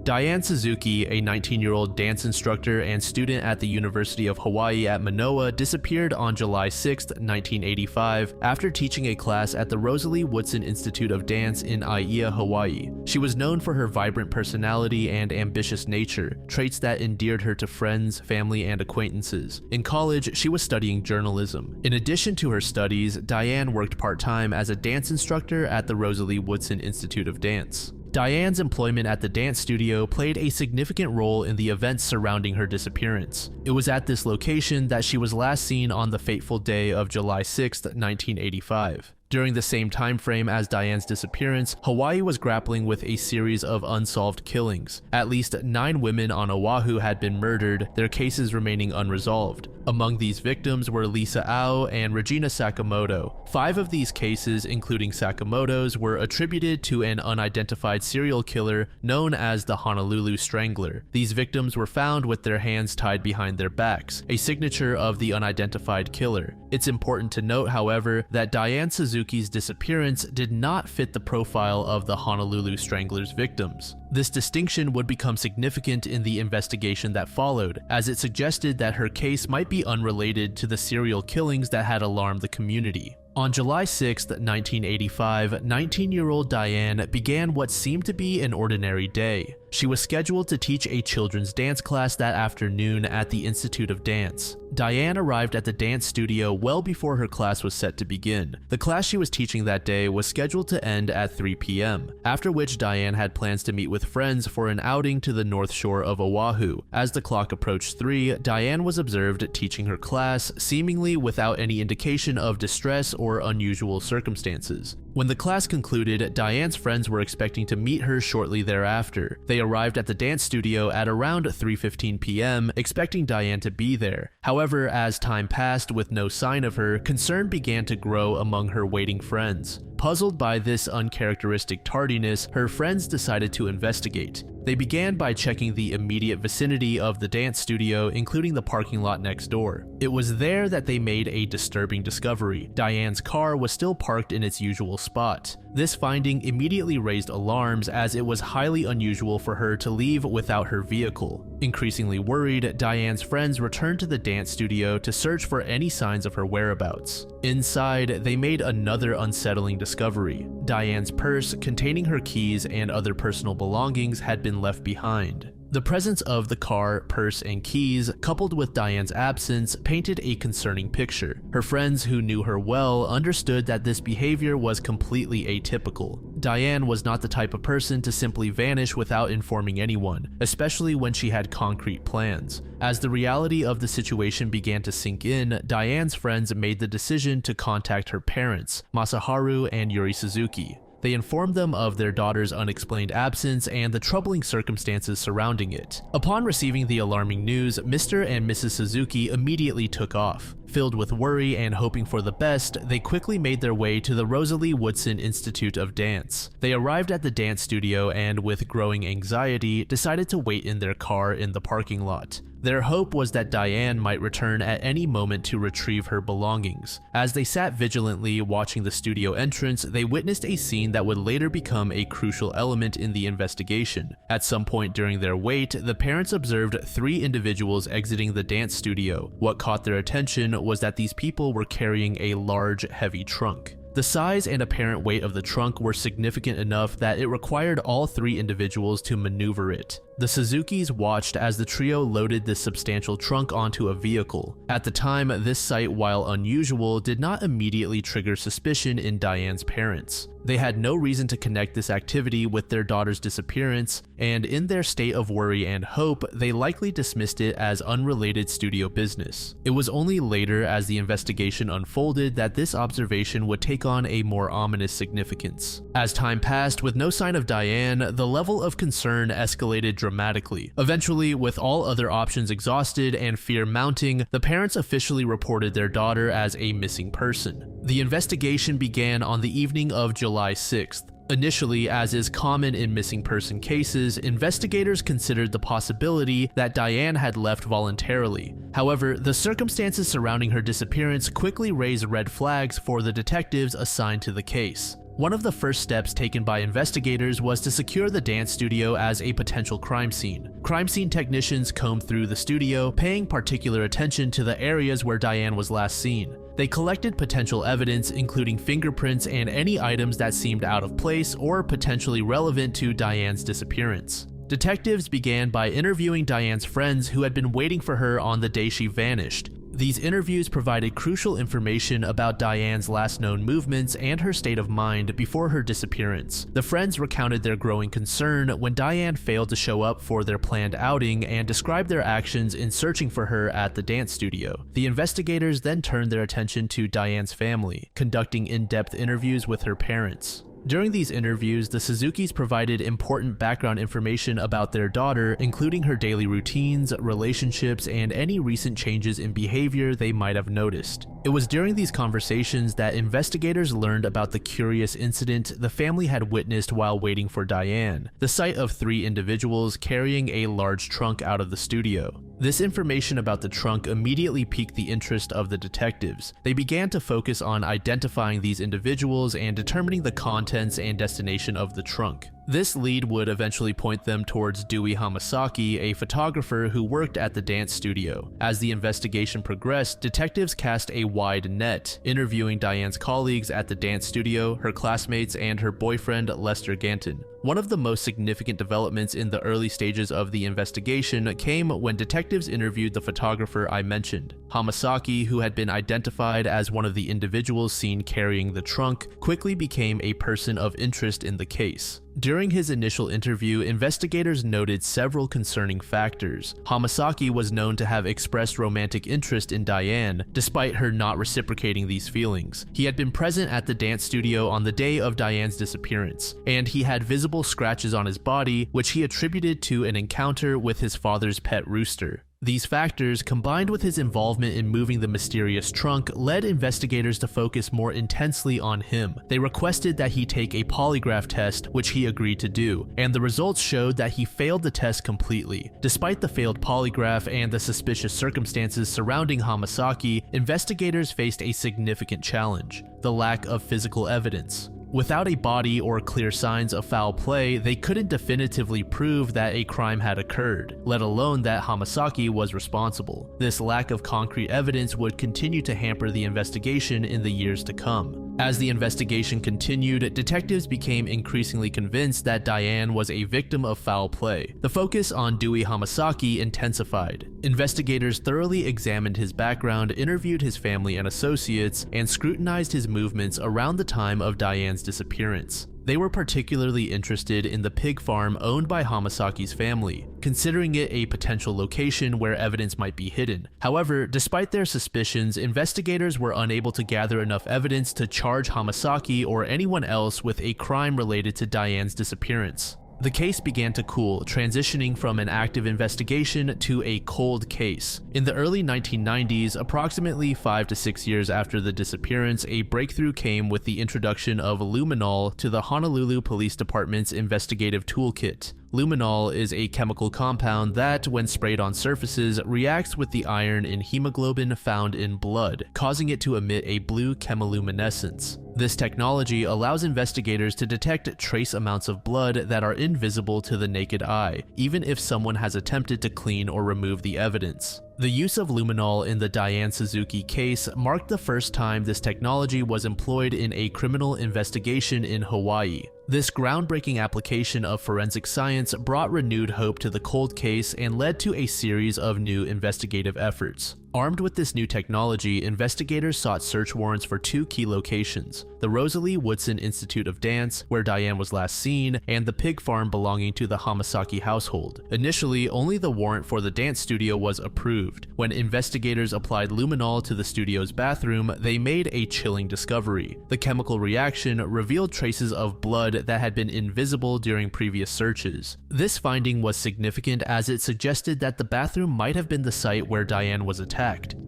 Diane Suzuki, a 19-year-old dance instructor and student at the University of Hawaii at Manoa, disappeared on July 6, 1985, after teaching a class at the Rosalie Woodson Institute of Dance in Aiea, Hawaii. She was known for her vibrant personality and ambitious nature, traits that endeared her to friends, family, and acquaintances. In college, she was studying journalism. In addition to her studies, Diane worked part-time as a dance instructor at the Rosalie Woodson Institute of Dance. Diane's employment at the dance studio played a significant role in the events surrounding her disappearance. It was at this location that she was last seen on the fateful day of July 6, 1985. During the same time frame as Diane's disappearance, Hawaii was grappling with a series of unsolved killings. At least 9 women on Oahu had been murdered, their cases remaining unresolved. Among these victims were Lisa Au and Regina Sakamoto. 5 of these cases, including Sakamoto's, were attributed to an unidentified serial killer known as the Honolulu Strangler. These victims were found with their hands tied behind their backs, a signature of the unidentified killer. It's important to note, however, that Diane Suzuki's disappearance did not fit the profile of the Honolulu Strangler's victims. This distinction would become significant in the investigation that followed, as it suggested that her case might be unrelated to the serial killings that had alarmed the community. On July 6, 1985, 19-year-old Diane began what seemed to be an ordinary day. She was scheduled to teach a children's dance class that afternoon at the Institute of Dance. Diane arrived at the dance studio well before her class was set to begin. The class she was teaching that day was scheduled to end at 3 p.m., after which Diane had plans to meet with friends for an outing to the north shore of Oahu. As the clock approached 3, Diane was observed teaching her class, seemingly without any indication of distress or unusual circumstances. When the class concluded, Diane's friends were expecting to meet her shortly thereafter. They arrived at the dance studio at around 3:15 p.m., expecting Diane to be there. However, as time passed with no sign of her, concern began to grow among her waiting friends. Puzzled by this uncharacteristic tardiness, her friends decided to investigate. They began by checking the immediate vicinity of the dance studio, including the parking lot next door. It was there that they made a disturbing discovery. Diane's car was still parked in its usual spot. This finding immediately raised alarms, as it was highly unusual for her to leave without her vehicle. Increasingly worried, Diane's friends returned to the dance studio to search for any signs of her whereabouts. Inside, they made another unsettling discovery. Diane's purse containing her keys and other personal belongings had been left behind. The presence of the car, purse, and keys, coupled with Diane's absence, painted a concerning picture. Her friends who knew her well understood that this behavior was completely atypical. Diane was not the type of person to simply vanish without informing anyone, especially when she had concrete plans. As the reality of the situation began to sink in, Diane's friends made the decision to contact her parents, Masaharu and Yuri Suzuki. They informed them of their daughter's unexplained absence and the troubling circumstances surrounding it. Upon receiving the alarming news, Mr. and Mrs. Suzuki immediately took off. Filled with worry and hoping for the best, they quickly made their way to the Rosalie Woodson Institute of Dance. They arrived at the dance studio and, with growing anxiety, decided to wait in their car in the parking lot. Their hope was that Diane might return at any moment to retrieve her belongings. As they sat vigilantly watching the studio entrance, they witnessed a scene that would later become a crucial element in the investigation. At some point during their wait, the parents observed 3 individuals exiting the dance studio. What caught their attention was that these people were carrying a large, heavy trunk. The size and apparent weight of the trunk were significant enough that it required all 3 individuals to maneuver it. The Suzukis watched as the trio loaded this substantial trunk onto a vehicle. At the time, this sight, while unusual, did not immediately trigger suspicion in Diane's parents. They had no reason to connect this activity with their daughter's disappearance, and in their state of worry and hope, they likely dismissed it as unrelated studio business. It was only later, as the investigation unfolded, that this observation would take on a more ominous significance. As time passed, with no sign of Diane, the level of concern escalated dramatically. Eventually, with all other options exhausted and fear mounting, the parents officially reported their daughter as a missing person. The investigation began on the evening of July 6th. Initially, as is common in missing person cases, investigators considered the possibility that Diane had left voluntarily. However, the circumstances surrounding her disappearance quickly raised red flags for the detectives assigned to the case. One of the first steps taken by investigators was to secure the dance studio as a potential crime scene. Crime scene technicians combed through the studio, paying particular attention to the areas where Diane was last seen. They collected potential evidence, including fingerprints and any items that seemed out of place or potentially relevant to Diane's disappearance. Detectives began by interviewing Diane's friends who had been waiting for her on the day she vanished. These interviews provided crucial information about Diane's last known movements and her state of mind before her disappearance. The friends recounted their growing concern when Diane failed to show up for their planned outing and described their actions in searching for her at the dance studio. The investigators then turned their attention to Diane's family, conducting in-depth interviews with her parents. During these interviews, the Suzukis provided important background information about their daughter, including her daily routines, relationships, and any recent changes in behavior they might have noticed. It was during these conversations that investigators learned about the curious incident the family had witnessed while waiting for Diane, the sight of 3 individuals carrying a large trunk out of the studio. This information about the trunk immediately piqued the interest of the detectives. They began to focus on identifying these individuals and determining the contents and destination of the trunk. This lead would eventually point them towards Dewey Hamasaki, a photographer who worked at the dance studio. As the investigation progressed, detectives cast a wide net, interviewing Diane's colleagues at the dance studio, her classmates, and her boyfriend Lester Ganton. One of the most significant developments in the early stages of the investigation came when detectives interviewed the photographer I mentioned. Hamasaki, who had been identified as one of the individuals seen carrying the trunk, quickly became a person of interest in the case. During his initial interview, investigators noted several concerning factors. Hamasaki was known to have expressed romantic interest in Diane, despite her not reciprocating these feelings. He had been present at the dance studio on the day of Diane's disappearance, and he had visible scratches on his body, which he attributed to an encounter with his father's pet rooster. These factors, combined with his involvement in moving the mysterious trunk, led investigators to focus more intensely on him. They requested that he take a polygraph test, which he agreed to do, and the results showed that he failed the test completely. Despite the failed polygraph and the suspicious circumstances surrounding Hamasaki, investigators faced a significant challenge: the lack of physical evidence. Without a body or clear signs of foul play, they couldn't definitively prove that a crime had occurred, let alone that Hamasaki was responsible. This lack of concrete evidence would continue to hamper the investigation in the years to come. As the investigation continued, detectives became increasingly convinced that Diane was a victim of foul play. The focus on Dewey Hamasaki intensified. Investigators thoroughly examined his background, interviewed his family and associates, and scrutinized his movements around the time of Diane's disappearance. They were particularly interested in the pig farm owned by Hamasaki's family, considering it a potential location where evidence might be hidden. However, despite their suspicions, investigators were unable to gather enough evidence to charge Hamasaki or anyone else with a crime related to Diane's disappearance. The case began to cool, transitioning from an active investigation to a cold case. In the early 1990s, approximately 5 to 6 years after the disappearance, a breakthrough came with the introduction of luminol to the Honolulu Police Department's investigative toolkit. Luminol is a chemical compound that, when sprayed on surfaces, reacts with the iron in hemoglobin found in blood, causing it to emit a blue chemiluminescence. This technology allows investigators to detect trace amounts of blood that are invisible to the naked eye, even if someone has attempted to clean or remove the evidence. The use of luminol in the Diane Suzuki case marked the first time this technology was employed in a criminal investigation in Hawaii. This groundbreaking application of forensic science brought renewed hope to the cold case and led to a series of new investigative efforts. Armed with this new technology, investigators sought search warrants for 2 key locations: the Rosalie Woodson Institute of Dance, where Diane was last seen, and the pig farm belonging to the Hamasaki household. Initially, only the warrant for the dance studio was approved. When investigators applied luminol to the studio's bathroom, they made a chilling discovery. The chemical reaction revealed traces of blood that had been invisible during previous searches. This finding was significant as it suggested that the bathroom might have been the site where Diane was attacked.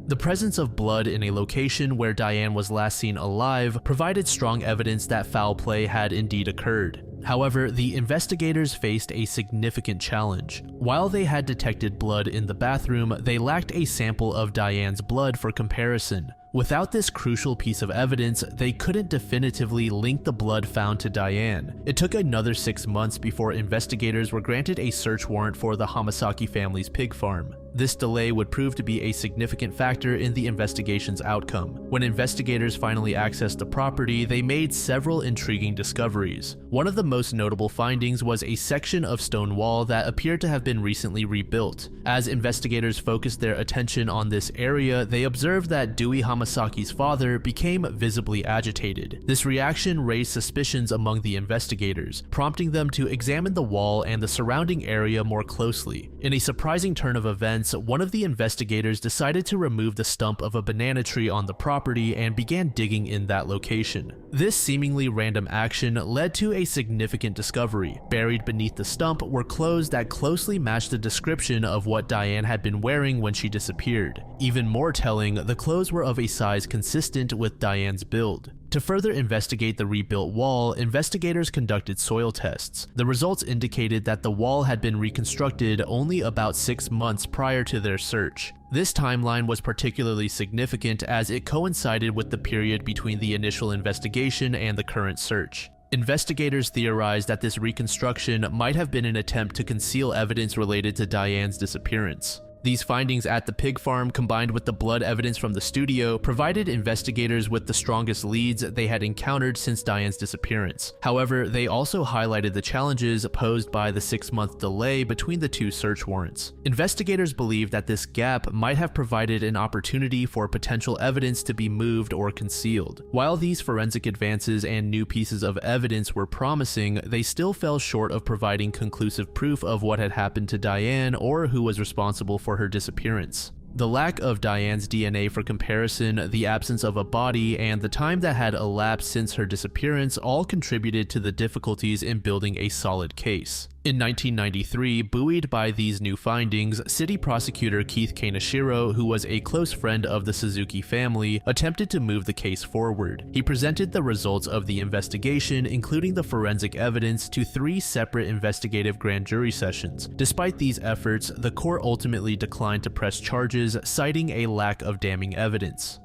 The presence of blood in a location where Diane was last seen alive provided strong evidence that foul play had indeed occurred. However, the investigators faced a significant challenge. While they had detected blood in the bathroom, they lacked a sample of Diane's blood for comparison. Without this crucial piece of evidence, they couldn't definitively link the blood found to Diane. It took another 6 months before investigators were granted a search warrant for the Hamasaki family's pig farm. This delay would prove to be a significant factor in the investigation's outcome. When investigators finally accessed the property, they made several intriguing discoveries. One of the most notable findings was a section of stone wall that appeared to have been recently rebuilt. As investigators focused their attention on this area, they observed that Dewey Hamasaki's father became visibly agitated. This reaction raised suspicions among the investigators, prompting them to examine the wall and the surrounding area more closely. In a surprising turn of events, one of the investigators decided to remove the stump of a banana tree on the property and began digging in that location. This seemingly random action led to a significant discovery. Buried beneath the stump were clothes that closely matched the description of what Diane had been wearing when she disappeared. Even more telling, the clothes were of a size consistent with Diane's build. To further investigate the rebuilt wall, investigators conducted soil tests. The results indicated that the wall had been reconstructed only about 6 months prior to their search. This timeline was particularly significant as it coincided with the period between the initial investigation and the current search. Investigators theorized that this reconstruction might have been an attempt to conceal evidence related to Diane's disappearance. These findings at the pig farm, combined with the blood evidence from the studio, provided investigators with the strongest leads they had encountered since Diane's disappearance. However, they also highlighted the challenges posed by the 6-month delay between the 2 search warrants. Investigators believed that this gap might have provided an opportunity for potential evidence to be moved or concealed. While these forensic advances and new pieces of evidence were promising, they still fell short of providing conclusive proof of what had happened to Diane or who was responsible for her disappearance. The lack of Diane's DNA for comparison, the absence of a body, and the time that had elapsed since her disappearance all contributed to the difficulties in building a solid case. In 1993, buoyed by these new findings, City Prosecutor Keith Kaneshiro, who was a close friend of the Suzuki family, attempted to move the case forward. He presented the results of the investigation, including the forensic evidence, to 3 separate investigative grand jury sessions. Despite these efforts, the court ultimately declined to press charges, citing a lack of damning evidence.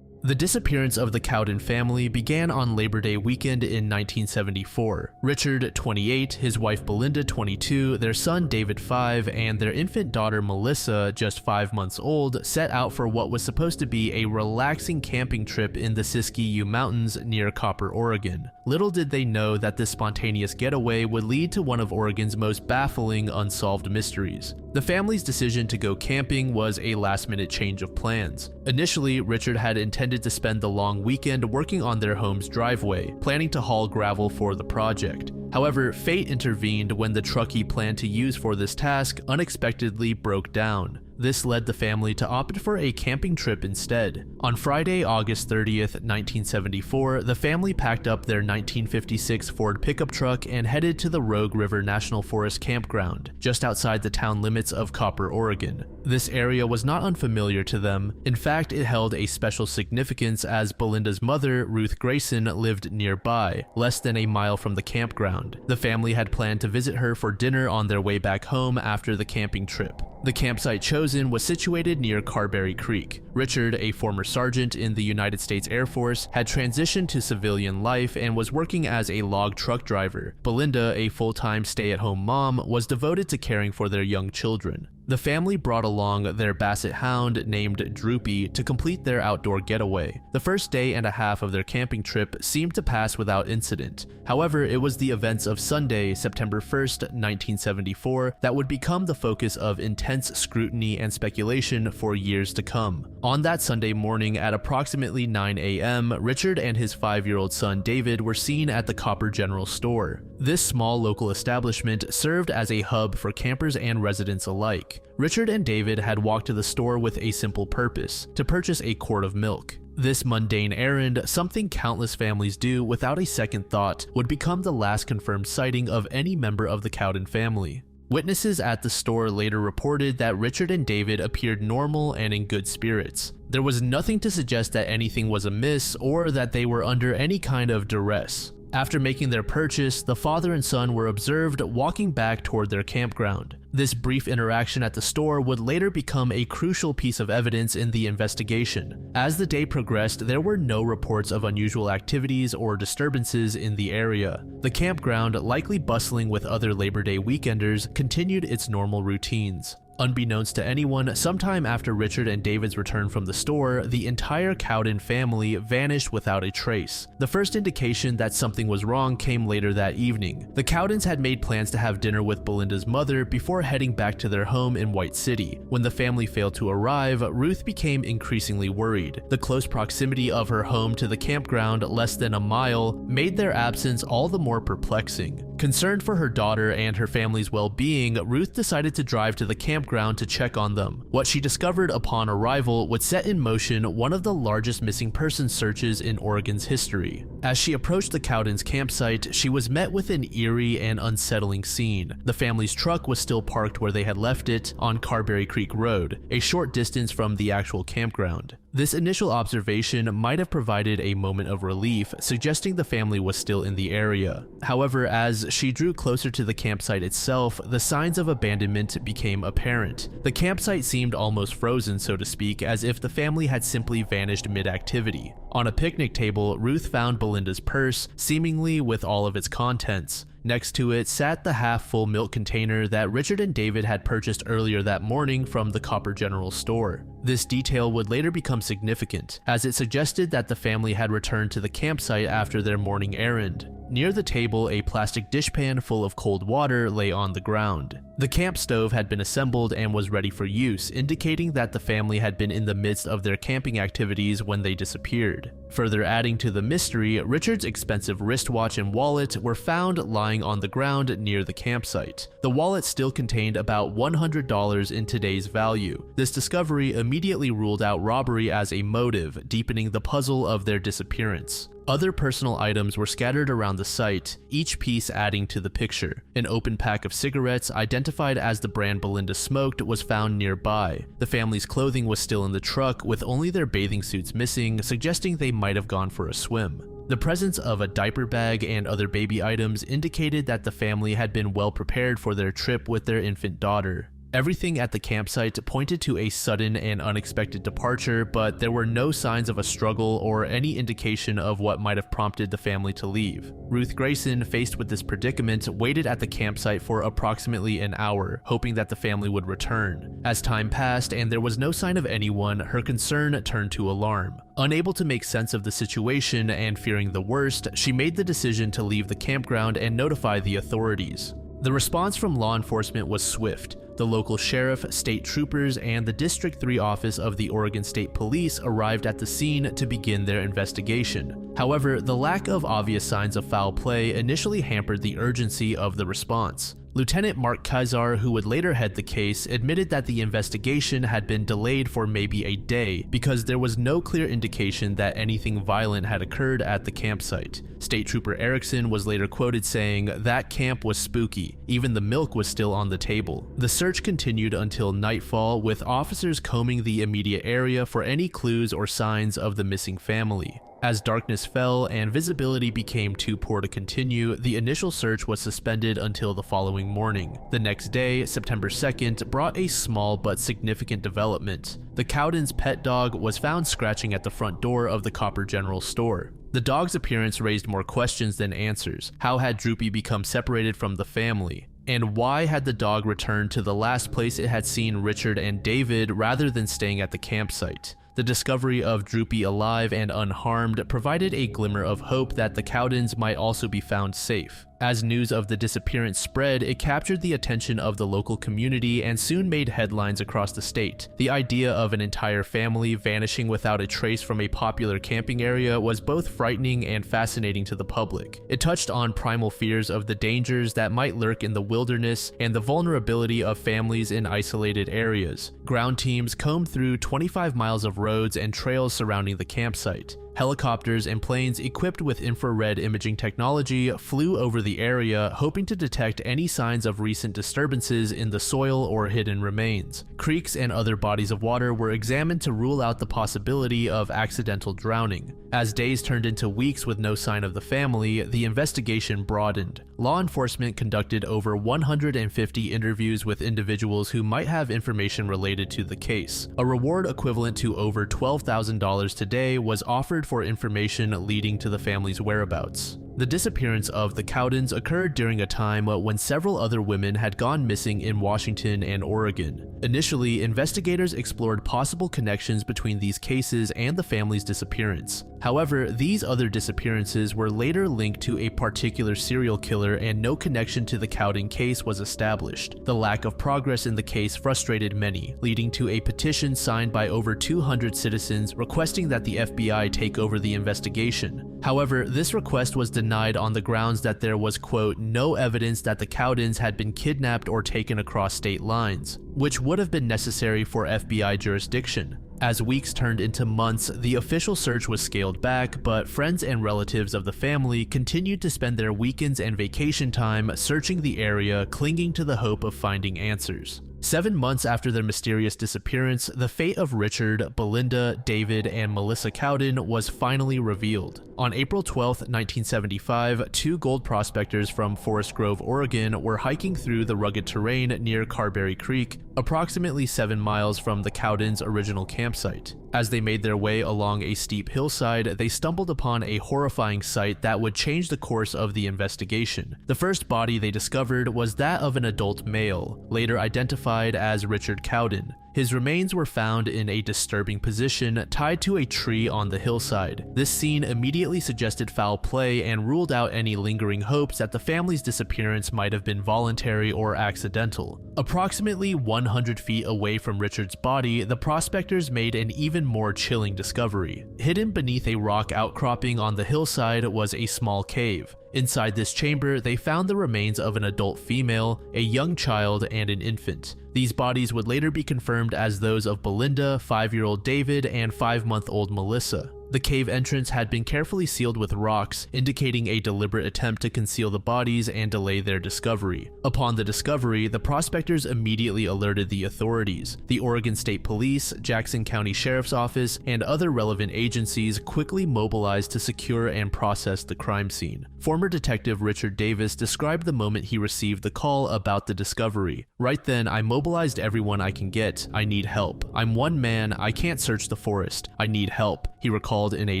The disappearance of the Cowden family began on Labor Day weekend in 1974. Richard, 28, his wife Belinda, 22, their son David, 5, and their infant daughter Melissa, just 5 months old, set out for what was supposed to be a relaxing camping trip in the Siskiyou Mountains near Copper, Oregon. Little did they know that this spontaneous getaway would lead to one of Oregon's most baffling unsolved mysteries. The family's decision to go camping was a last-minute change of plans. Initially, Richard had intended to spend the long weekend working on their home's driveway, planning to haul gravel for the project. However, fate intervened when the truck he planned to use for this task unexpectedly broke down. This led the family to opt for a camping trip instead. On Friday, August 30th, 1974, the family packed up their 1956 Ford pickup truck and headed to the Rogue River National Forest campground, just outside the town limits of Copper, Oregon. This area was not unfamiliar to them. In fact, it held a special significance as Belinda's mother, Ruth Grayson, lived nearby, less than a mile from the campground. The family had planned to visit her for dinner on their way back home after the camping trip. The campsite chosen was situated near Carberry Creek. Richard, a former sergeant in the United States Air Force, had transitioned to civilian life and was working as a log truck driver. Belinda, a full-time stay-at-home mom, was devoted to caring for their young children. The family brought along their basset hound named Droopy to complete their outdoor getaway. The first day and a half of their camping trip seemed to pass without incident. However, it was the events of Sunday, September 1st, 1974, that would become the focus of intense scrutiny and speculation for years to come. On that Sunday morning at approximately 9 a.m., Richard and his 5-year-old son David were seen at the Copper General Store. This small local establishment served as a hub for campers and residents alike. Richard and David had walked to the store with a simple purpose: to purchase a quart of milk. This mundane errand, something countless families do without a second thought, would become the last confirmed sighting of any member of the Cowden family. Witnesses at the store later reported that Richard and David appeared normal and in good spirits. There was nothing to suggest that anything was amiss or that they were under any kind of duress. After making their purchase, the father and son were observed walking back toward their campground. This brief interaction at the store would later become a crucial piece of evidence in the investigation. As the day progressed, there were no reports of unusual activities or disturbances in the area. The campground, likely bustling with other Labor Day weekenders, continued its normal routines. Unbeknownst to anyone, sometime after Richard and David's return from the store, the entire Cowden family vanished without a trace. The first indication that something was wrong came later that evening. The Cowdens had made plans to have dinner with Belinda's mother before heading back to their home in White City. When the family failed to arrive, Ruth became increasingly worried. The close proximity of her home to the campground, less than a mile, made their absence all the more perplexing. Concerned for her daughter and her family's well-being, Ruth decided to drive to the campground to check on them. What she discovered upon arrival would set in motion one of the largest missing persons searches in Oregon's history. As she approached the Cowdens' campsite, she was met with an eerie and unsettling scene. The family's truck was still parked where they had left it, on Carberry Creek Road, a short distance from the actual campground. This initial observation might have provided a moment of relief, suggesting the family was still in the area. However, as she drew closer to the campsite itself, the signs of abandonment became apparent. The campsite seemed almost frozen, so to speak, as if the family had simply vanished mid-activity. On a picnic table, Ruth found Belinda's purse, seemingly with all of its contents. Next to it sat the half-full milk container that Richard and David had purchased earlier that morning from the Copper General Store. This detail would later become significant, as it suggested that the family had returned to the campsite after their morning errand. Near the table, a plastic dishpan full of cold water lay on the ground. The camp stove had been assembled and was ready for use, indicating that the family had been in the midst of their camping activities when they disappeared. Further adding to the mystery, Richard's expensive wristwatch and wallet were found lying on the ground near the campsite. The wallet still contained about $100 in today's value. This discovery immediately ruled out robbery as a motive, deepening the puzzle of their disappearance. Other personal items were scattered around the site, each piece adding to the picture. An open pack of cigarettes, identified as the brand Belinda smoked, was found nearby. The family's clothing was still in the truck, with only their bathing suits missing, suggesting they might have gone for a swim. The presence of a diaper bag and other baby items indicated that the family had been well prepared for their trip with their infant daughter. Everything at the campsite pointed to a sudden and unexpected departure, but there were no signs of a struggle or any indication of what might have prompted the family to leave. Ruth Grayson, faced with this predicament, waited at the campsite for approximately an hour, hoping that the family would return. As time passed and there was no sign of anyone, her concern turned to alarm. Unable to make sense of the situation and fearing the worst, she made the decision to leave the campground and notify the authorities. The response from law enforcement was swift. The local sheriff, state troopers, and the District 3 office of the Oregon State Police arrived at the scene to begin their investigation. However, the lack of obvious signs of foul play initially hampered the urgency of the response. Lieutenant Mark Kaiser, who would later head the case, admitted that the investigation had been delayed for maybe a day because there was no clear indication that anything violent had occurred at the campsite. State Trooper Erickson was later quoted saying, "That camp was spooky. Even the milk was still on the table." The search continued until nightfall, with officers combing the immediate area for any clues or signs of the missing family. As darkness fell and visibility became too poor to continue, the initial search was suspended until the following morning. The next day, September 2nd, brought a small but significant development. The Cowdens' pet dog was found scratching at the front door of the Copper General store. The dog's appearance raised more questions than answers. How had Droopy become separated from the family? And why had the dog returned to the last place it had seen Richard and David rather than staying at the campsite? The discovery of Droopy alive and unharmed provided a glimmer of hope that the Cowdens might also be found safe. As news of the disappearance spread, it captured the attention of the local community and soon made headlines across the state. The idea of an entire family vanishing without a trace from a popular camping area was both frightening and fascinating to the public. It touched on primal fears of the dangers that might lurk in the wilderness and the vulnerability of families in isolated areas. Ground teams combed through 25 miles of roads and trails surrounding the campsite. Helicopters and planes equipped with infrared imaging technology flew over the area, hoping to detect any signs of recent disturbances in the soil or hidden remains. Creeks and other bodies of water were examined to rule out the possibility of accidental drowning. As days turned into weeks with no sign of the family, the investigation broadened. Law enforcement conducted over 150 interviews with individuals who might have information related to the case. A reward equivalent to over $12,000 today was offered for information leading to the family's whereabouts. The disappearance of the Cowdens occurred during a time when several other women had gone missing in Washington and Oregon. Initially, investigators explored possible connections between these cases and the family's disappearance. However, these other disappearances were later linked to a particular serial killer and no connection to the Cowden case was established. The lack of progress in the case frustrated many, leading to a petition signed by over 200 citizens requesting that the FBI take over the investigation. However, this request was denied on the grounds that there was, quote, no evidence that the Cowdens had been kidnapped or taken across state lines, which would have been necessary for FBI jurisdiction. As weeks turned into months, the official search was scaled back, but friends and relatives of the family continued to spend their weekends and vacation time searching the area, clinging to the hope of finding answers. 7 months after their mysterious disappearance, the fate of Richard, Belinda, David, and Melissa Cowden was finally revealed. On April 12, 1975, 2 gold prospectors from Forest Grove, Oregon were hiking through the rugged terrain near Carberry Creek, approximately 7 miles from the Cowdens' original campsite. As they made their way along a steep hillside, they stumbled upon a horrifying sight that would change the course of the investigation. The first body they discovered was that of an adult male, later identified as Richard Cowden. His remains were found in a disturbing position, tied to a tree on the hillside. This scene immediately suggested foul play and ruled out any lingering hopes that the family's disappearance might have been voluntary or accidental. Approximately 100 feet away from Richard's body, the prospectors made an even more chilling discovery. Hidden beneath a rock outcropping on the hillside was a small cave. Inside this chamber, they found the remains of an adult female, a young child, and an infant. These bodies would later be confirmed as those of Belinda, 5-year-old David, and 5-month-old Melissa. The cave entrance had been carefully sealed with rocks, indicating a deliberate attempt to conceal the bodies and delay their discovery. Upon the discovery, the prospectors immediately alerted the authorities. The Oregon State Police, Jackson County Sheriff's Office, and other relevant agencies quickly mobilized to secure and process the crime scene. Former Detective Richard Davis described the moment he received the call about the discovery. "Right then, I mobilized everyone I can get. I need help. I'm one man. I can't search the forest. I need help," he recalled recalled in a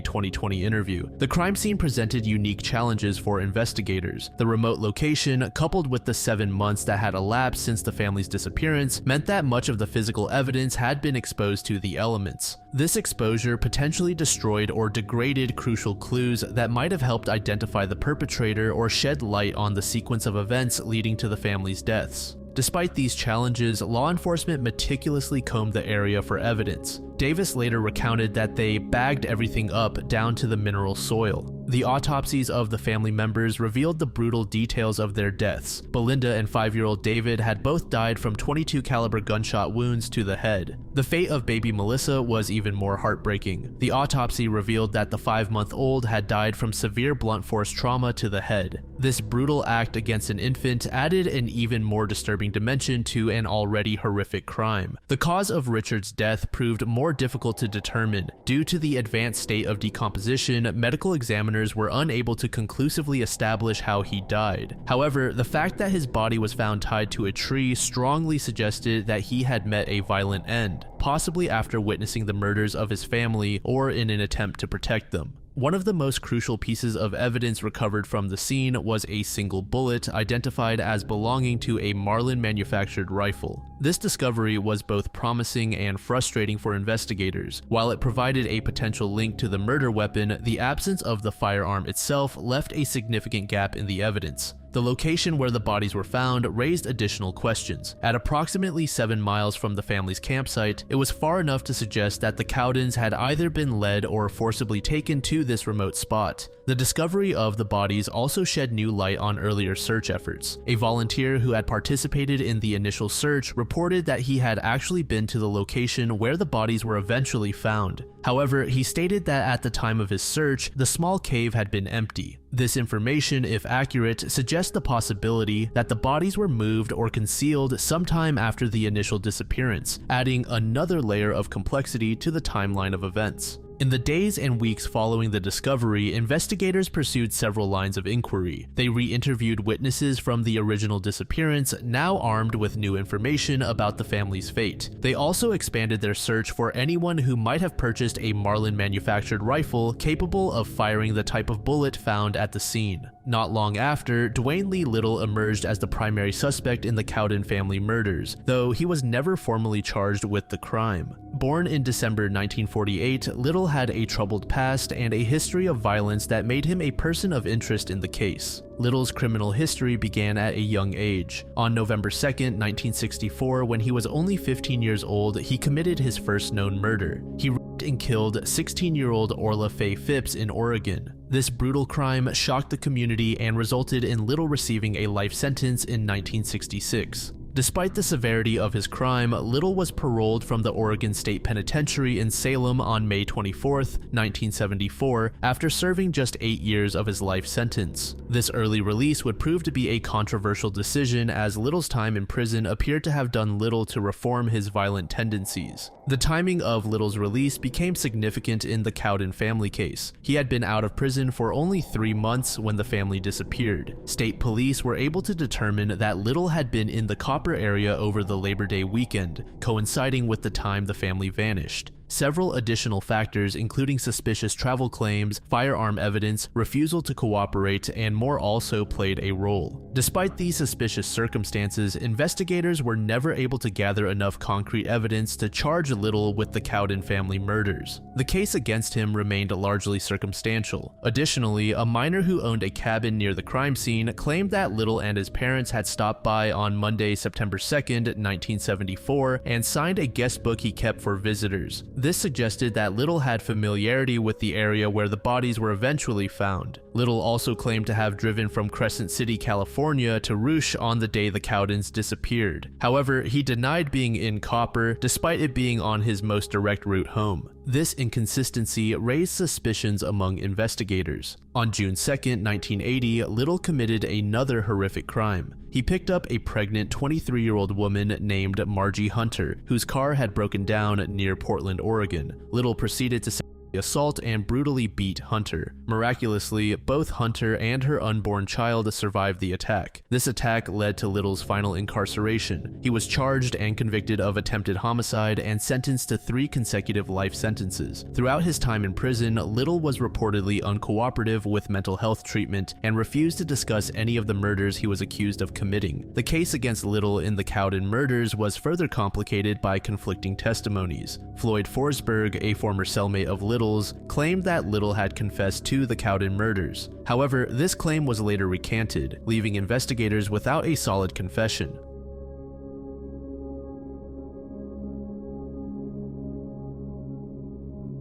2020 interview. The crime scene presented unique challenges for investigators. The remote location, coupled with the 7 months that had elapsed since the family's disappearance, meant that much of the physical evidence had been exposed to the elements. This exposure potentially destroyed or degraded crucial clues that might have helped identify the perpetrator or shed light on the sequence of events leading to the family's deaths. Despite these challenges, law enforcement meticulously combed the area for evidence. Davis later recounted that they bagged everything up down to the mineral soil. The autopsies of the family members revealed the brutal details of their deaths. Belinda and 5-year-old David had both died from .22 caliber gunshot wounds to the head. The fate of baby Melissa was even more heartbreaking. The autopsy revealed that the 5-month-old had died from severe blunt force trauma to the head. This brutal act against an infant added an even more disturbing dimension to an already horrific crime. The cause of Richard's death proved more difficult to determine. Due to the advanced state of decomposition, medical examiners were unable to conclusively establish how he died. However, the fact that his body was found tied to a tree strongly suggested that he had met a violent end, possibly after witnessing the murders of his family or in an attempt to protect them. One of the most crucial pieces of evidence recovered from the scene was a single bullet identified as belonging to a Marlin manufactured rifle. This discovery was both promising and frustrating for investigators. While it provided a potential link to the murder weapon, the absence of the firearm itself left a significant gap in the evidence. The location where the bodies were found raised additional questions. At approximately 7 miles from the family's campsite, it was far enough to suggest that the Cowdens had either been led or forcibly taken to this remote spot. The discovery of the bodies also shed new light on earlier search efforts. A volunteer who had participated in the initial search reported that he had actually been to the location where the bodies were eventually found. However, he stated that at the time of his search, the small cave had been empty. This information, if accurate, suggests the possibility that the bodies were moved or concealed sometime after the initial disappearance, adding another layer of complexity to the timeline of events. In the days and weeks following the discovery, investigators pursued several lines of inquiry. They re-interviewed witnesses from the original disappearance, now armed with new information about the family's fate. They also expanded their search for anyone who might have purchased a Marlin manufactured rifle capable of firing the type of bullet found at the scene. Not long after, Dwayne Lee Little emerged as the primary suspect in the Cowden family murders, though he was never formally charged with the crime. Born in December 1948, Little had a troubled past and a history of violence that made him a person of interest in the case. Little's criminal history began at a young age. On November 2, 1964, when he was only 15 years old, he committed his first known murder. He raped and killed 16-year-old Orla Faye Phipps in Oregon. This brutal crime shocked the community and resulted in Little receiving a life sentence in 1966. Despite the severity of his crime, Little was paroled from the Oregon State Penitentiary in Salem on May 24, 1974, after serving just 8 years of his life sentence. This early release would prove to be a controversial decision, as Little's time in prison appeared to have done little to reform his violent tendencies. The timing of Little's release became significant in the Cowden family case. He had been out of prison for only 3 months when the family disappeared. State police were able to determine that Little had been in the Copper area over the Labor Day weekend, coinciding with the time the family vanished. Several additional factors, including suspicious travel claims, firearm evidence, refusal to cooperate, and more also played a role. Despite these suspicious circumstances, investigators were never able to gather enough concrete evidence to charge Little with the Cowden family murders. The case against him remained largely circumstantial. Additionally, a miner who owned a cabin near the crime scene claimed that Little and his parents had stopped by on Monday, September 2, 1974, and signed a guest book he kept for visitors. This suggested that Little had familiarity with the area where the bodies were eventually found. Little also claimed to have driven from Crescent City, California to Rouge on the day the Cowdens disappeared. However, he denied being in Copper, despite it being on his most direct route home. This inconsistency raised suspicions among investigators. On June 2, 1980, Little committed another horrific crime. He picked up a pregnant 23-year-old woman named Margie Hunter, whose car had broken down near Portland, Oregon. Little proceeded to assault and brutally beat Hunter. Miraculously, both Hunter and her unborn child survived the attack. This attack led to Little's final incarceration. He was charged and convicted of attempted homicide and sentenced to 3 consecutive life sentences. Throughout his time in prison, Little was reportedly uncooperative with mental health treatment and refused to discuss any of the murders he was accused of committing. The case against Little in the Cowden murders was further complicated by conflicting testimonies. Floyd Forsberg, a former cellmate of Little's, claimed that Little had confessed to the Cowden murders. However, this claim was later recanted, leaving investigators without a solid confession.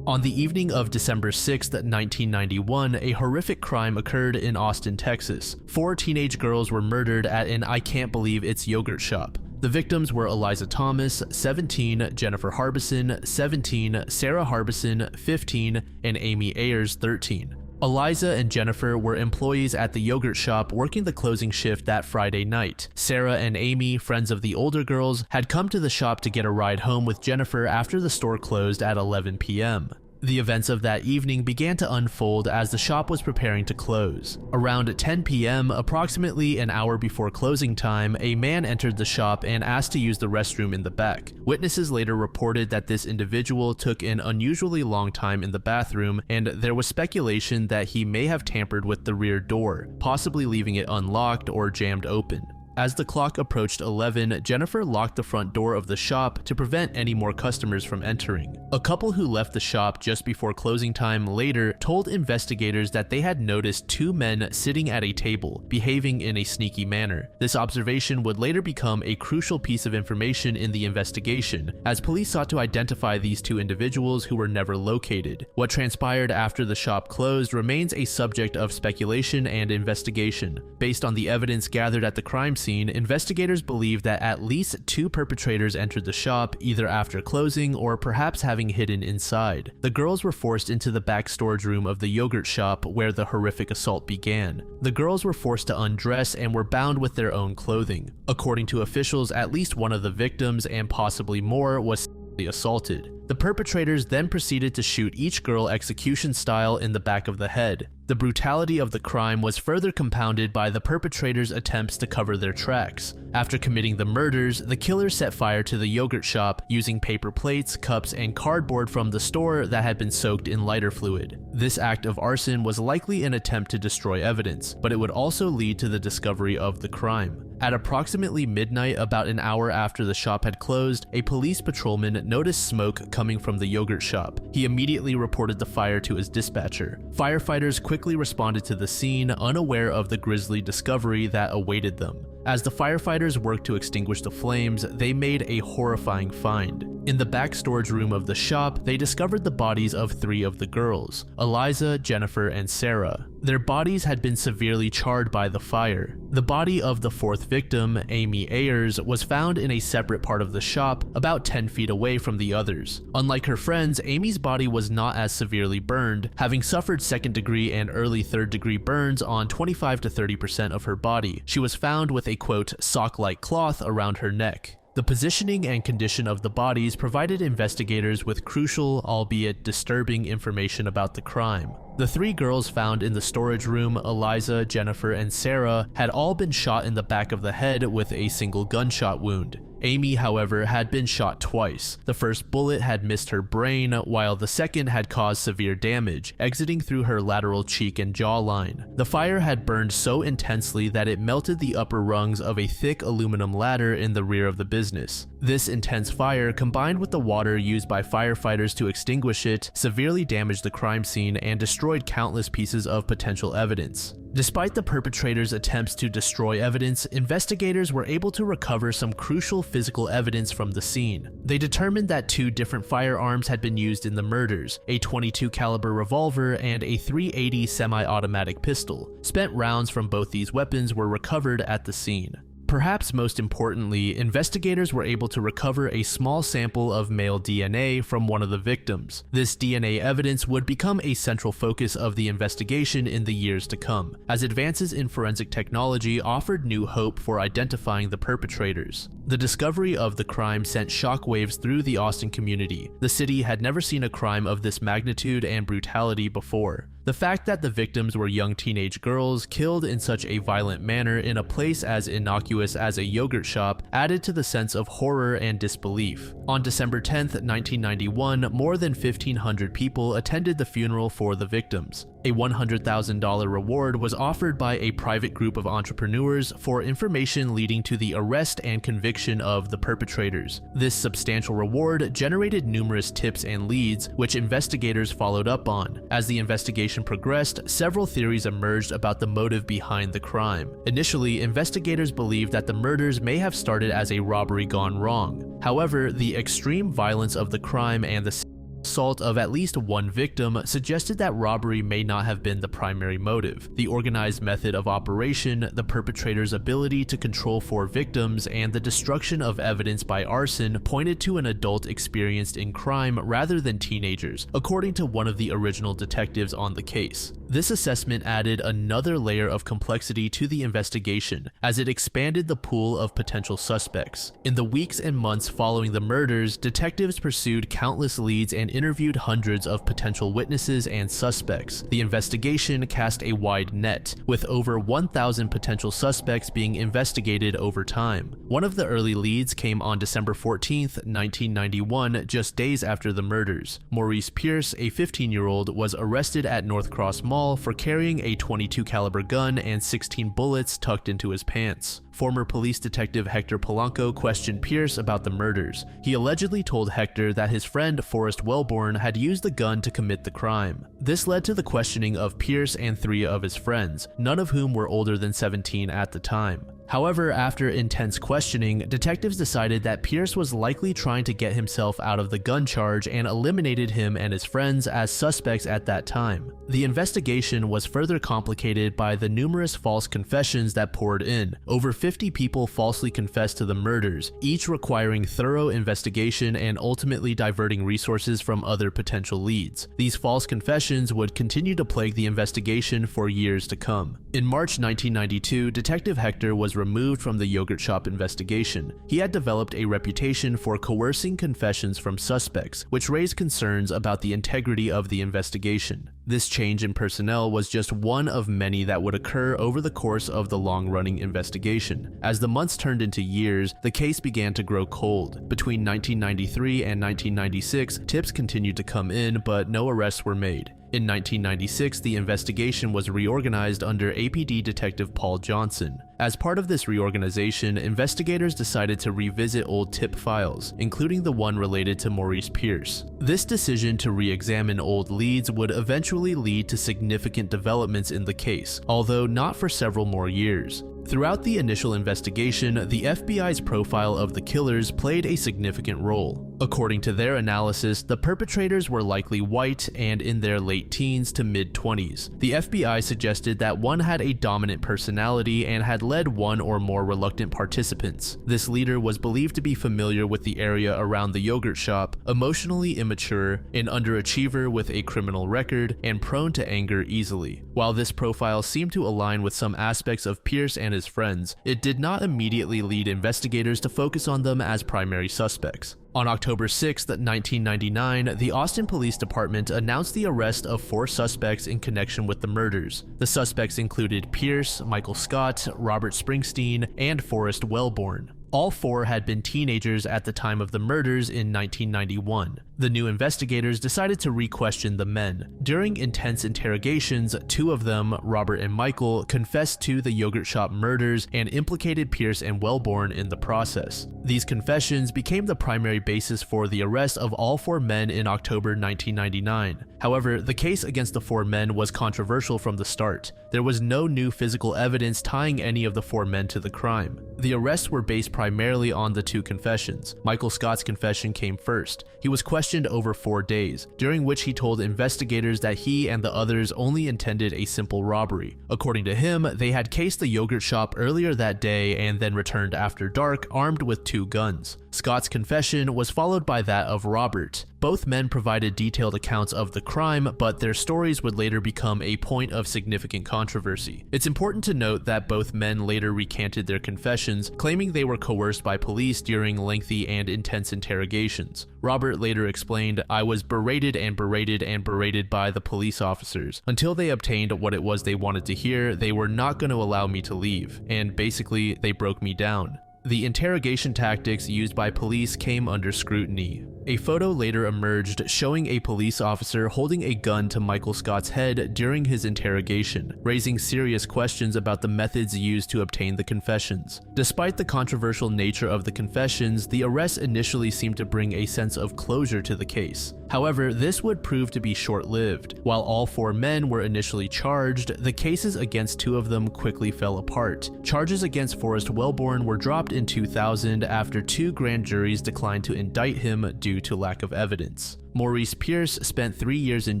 On the evening of December 6, 1991, a horrific crime occurred in Austin, Texas. 4 teenage girls were murdered at an I can't believe it's yogurt shop. The victims were Eliza Thomas, 17, Jennifer Harbison, 17, Sarah Harbison, 15, and Amy Ayers, 13. Eliza and Jennifer were employees at the yogurt shop working the closing shift that Friday night. Sarah and Amy, friends of the older girls, had come to the shop to get a ride home with Jennifer after the store closed at 11 p.m. The events of that evening began to unfold as the shop was preparing to close. Around 10 p.m., approximately an hour before closing time, a man entered the shop and asked to use the restroom in the back. Witnesses later reported that this individual took an unusually long time in the bathroom, and there was speculation that he may have tampered with the rear door, possibly leaving it unlocked or jammed open. As the clock approached 11, Jennifer locked the front door of the shop to prevent any more customers from entering. A couple who left the shop just before closing time later told investigators that they had noticed 2 men sitting at a table, behaving in a sneaky manner. This observation would later become a crucial piece of information in the investigation, as police sought to identify these 2 individuals who were never located. What transpired after the shop closed remains a subject of speculation and investigation. Based on the evidence gathered at the crime scene, investigators believe that at least 2 perpetrators entered the shop, either after closing or perhaps having hidden inside. The girls were forced into the back storage room of the yogurt shop where the horrific assault began. The girls were forced to undress and were bound with their own clothing. According to officials, at least one of the victims, and possibly more, was assaulted. The perpetrators then proceeded to shoot each girl execution style in the back of the head. The brutality of the crime was further compounded by the perpetrators' attempts to cover their tracks. After committing the murders, the killers set fire to the yogurt shop using paper plates, cups, and cardboard from the store that had been soaked in lighter fluid. This act of arson was likely an attempt to destroy evidence, but it would also lead to the discovery of the crime. At approximately midnight, about an hour after the shop had closed, a police patrolman noticed smoke coming from the yogurt shop. He immediately reported the fire to his dispatcher. Firefighters quickly responded to the scene, unaware of the grisly discovery that awaited them. As the firefighters worked to extinguish the flames, they made a horrifying find. In the back storage room of the shop, they discovered the bodies of 3 of the girls, Eliza, Jennifer, and Sarah. Their bodies had been severely charred by the fire. The body of the 4th victim, Amy Ayers, was found in a separate part of the shop, about 10 feet away from the others. Unlike her friends, Amy's body was not as severely burned, having suffered 2nd-degree and early 3rd-degree burns on 25 to 30% of her body. She was found with a quote, sock-like cloth around her neck. The positioning and condition of the bodies provided investigators with crucial, albeit disturbing, information about the crime. The 3 girls found in the storage room, Eliza, Jennifer, and Sarah, had all been shot in the back of the head with a single gunshot wound. Amy, however, had been shot twice. The first bullet had missed her brain, while the second had caused severe damage, exiting through her lateral cheek and jawline. The fire had burned so intensely that it melted the upper rungs of a thick aluminum ladder in the rear of the business. This intense fire, combined with the water used by firefighters to extinguish it, severely damaged the crime scene and destroyed countless pieces of potential evidence. Despite the perpetrators' attempts to destroy evidence, investigators were able to recover some crucial physical evidence from the scene. They determined that 2 different firearms had been used in the murders, a .22 caliber revolver and a .380 semi-automatic pistol. Spent rounds from both these weapons were recovered at the scene. Perhaps most importantly, investigators were able to recover a small sample of male DNA from one of the victims. This DNA evidence would become a central focus of the investigation in the years to come, as advances in forensic technology offered new hope for identifying the perpetrators. The discovery of the crime sent shockwaves through the Austin community. The city had never seen a crime of this magnitude and brutality before. The fact that the victims were young teenage girls killed in such a violent manner in a place as innocuous as a yogurt shop added to the sense of horror and disbelief. On December 10, 1991, more than 1,500 people attended the funeral for the victims. A $100,000 reward was offered by a private group of entrepreneurs for information leading to the arrest and conviction of the perpetrators. This substantial reward generated numerous tips and leads, which investigators followed up on. As the investigation progressed, several theories emerged about the motive behind the crime. Initially, investigators believed that the murders may have started as a robbery gone wrong. However, the extreme violence of the crime and the assault of at least one victim suggested that robbery may not have been the primary motive. The organized method of operation, the perpetrator's ability to control 4 victims, and the destruction of evidence by arson pointed to an adult experienced in crime rather than teenagers, according to one of the original detectives on the case. This assessment added another layer of complexity to the investigation, as it expanded the pool of potential suspects. In the weeks and months following the murders, detectives pursued countless leads and interviewed hundreds of potential witnesses and suspects. The investigation cast a wide net, with over 1,000 potential suspects being investigated over time. One of the early leads came on December 14, 1991, just days after the murders. Maurice Pierce, a 15-year-old, was arrested at North Cross Mall for carrying a .22 caliber gun and 16 bullets tucked into his pants. Former police detective Hector Polanco questioned Pierce about the murders. He allegedly told Hector that his friend Forrest Wellborn had used the gun to commit the crime. This led to the questioning of Pierce and 3 of his friends, none of whom were older than 17 at the time. However, after intense questioning, detectives decided that Pierce was likely trying to get himself out of the gun charge and eliminated him and his friends as suspects at that time. The investigation was further complicated by the numerous false confessions that poured in. Over 50 people falsely confessed to the murders, each requiring thorough investigation and ultimately diverting resources from other potential leads. These false confessions would continue to plague the investigation for years to come. In March 1992, Detective Hector was removed from the yogurt shop investigation. He had developed a reputation for coercing confessions from suspects, which raised concerns about the integrity of the investigation. This change in personnel was just one of many that would occur over the course of the long-running investigation. As the months turned into years, the case began to grow cold. Between 1993 and 1996, tips continued to come in, but no arrests were made. In 1996, the investigation was reorganized under APD Detective Paul Johnson. As part of this reorganization, investigators decided to revisit old tip files, including the one related to Maurice Pierce. This decision to re-examine old leads would eventually lead to significant developments in the case, although not for several more years. Throughout the initial investigation, the FBI's profile of the killers played a significant role. According to their analysis, the perpetrators were likely white and in their late teens to mid-20s. The FBI suggested that one had a dominant personality and had led one or more reluctant participants. This leader was believed to be familiar with the area around the yogurt shop, emotionally immature, an underachiever with a criminal record, and prone to anger easily. While this profile seemed to align with some aspects of Pierce and his friends, it did not immediately lead investigators to focus on them as primary suspects. On October 6, 1999, the Austin Police Department announced the arrest of 4 suspects in connection with the murders. The suspects included Pierce, Michael Scott, Robert Springsteen, and Forrest Wellborn. All 4 had been teenagers at the time of the murders in 1991. The new investigators decided to re-question the men. During intense interrogations, 2 of them, Robert and Michael, confessed to the yogurt shop murders and implicated Pierce and Wellborn in the process. These confessions became the primary basis for the arrest of all 4 men in October 1999. However, the case against the 4 men was controversial from the start. There was no new physical evidence tying any of the 4 men to the crime. The arrests were based primarily on the two confessions. Michael Scott's confession came first. He was questioned over 4 days, during which he told investigators that he and the others only intended a simple robbery. According to him, they had cased the yogurt shop earlier that day and then returned after dark armed with 2 guns. Scott's confession was followed by that of Robert. Both men provided detailed accounts of the crime, but their stories would later become a point of significant controversy. It's important to note that both men later recanted their confessions, claiming they were coerced by police during lengthy and intense interrogations. Robert later explained, "I was berated and berated and berated by the police officers. Until they obtained what it was they wanted to hear, they were not going to allow me to leave, and basically, they broke me down." The interrogation tactics used by police came under scrutiny. A photo later emerged showing a police officer holding a gun to Michael Scott's head during his interrogation, raising serious questions about the methods used to obtain the confessions. Despite the controversial nature of the confessions, the arrest initially seemed to bring a sense of closure to the case. However, this would prove to be short-lived. While all 4 men were initially charged, the cases against 2 of them quickly fell apart. Charges against Forrest Wellborn were dropped in 2000 after 2 grand juries declined to indict him due to lack of evidence. Maurice Pierce spent 3 years in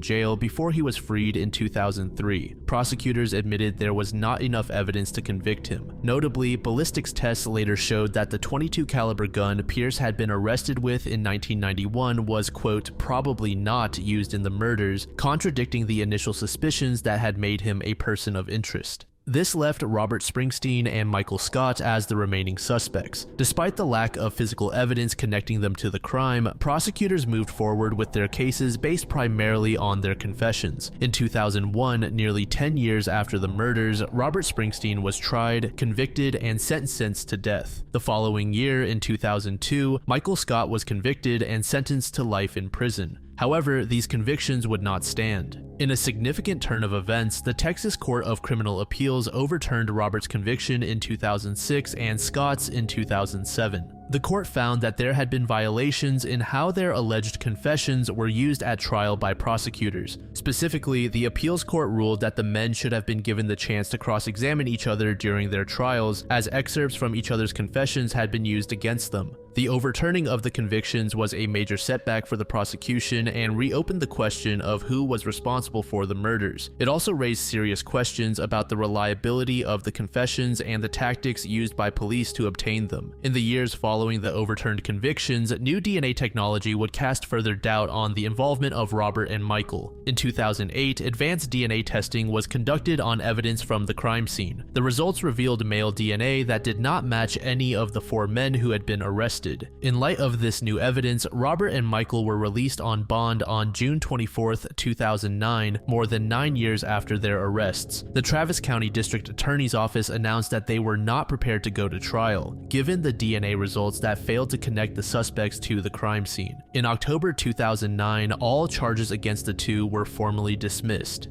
jail before he was freed in 2003. Prosecutors admitted there was not enough evidence to convict him. Notably, ballistics tests later showed that the .22 caliber gun Pierce had been arrested with in 1991 was, quote, probably not used in the murders, contradicting the initial suspicions that had made him a person of interest. This left Robert Springsteen and Michael Scott as the remaining suspects. Despite the lack of physical evidence connecting them to the crime, prosecutors moved forward with their cases based primarily on their confessions. In 2001, nearly 10 years after the murders, Robert Springsteen was tried, convicted, and sentenced to death. The following year, in 2002, Michael Scott was convicted and sentenced to life in prison. However, these convictions would not stand. In a significant turn of events, the Texas Court of Criminal Appeals overturned Robert's conviction in 2006 and Scott's in 2007. The court found that there had been violations in how their alleged confessions were used at trial by prosecutors. Specifically, the appeals court ruled that the men should have been given the chance to cross-examine each other during their trials, as excerpts from each other's confessions had been used against them. The overturning of the convictions was a major setback for the prosecution and reopened the question of who was responsible for the murders. It also raised serious questions about the reliability of the confessions and the tactics used by police to obtain them. In the years following the overturned convictions, new DNA technology would cast further doubt on the involvement of Robert and Michael. In 2008, advanced DNA testing was conducted on evidence from the crime scene. The results revealed male DNA that did not match any of the 4 men who had been arrested. In light of this new evidence, Robert and Michael were released on bond on June 24, 2009, more than 9 years after their arrests. The Travis County District Attorney's Office announced that they were not prepared to go to trial, given the DNA results that failed to connect the suspects to the crime scene. In October 2009, all charges against the 2 were formally dismissed.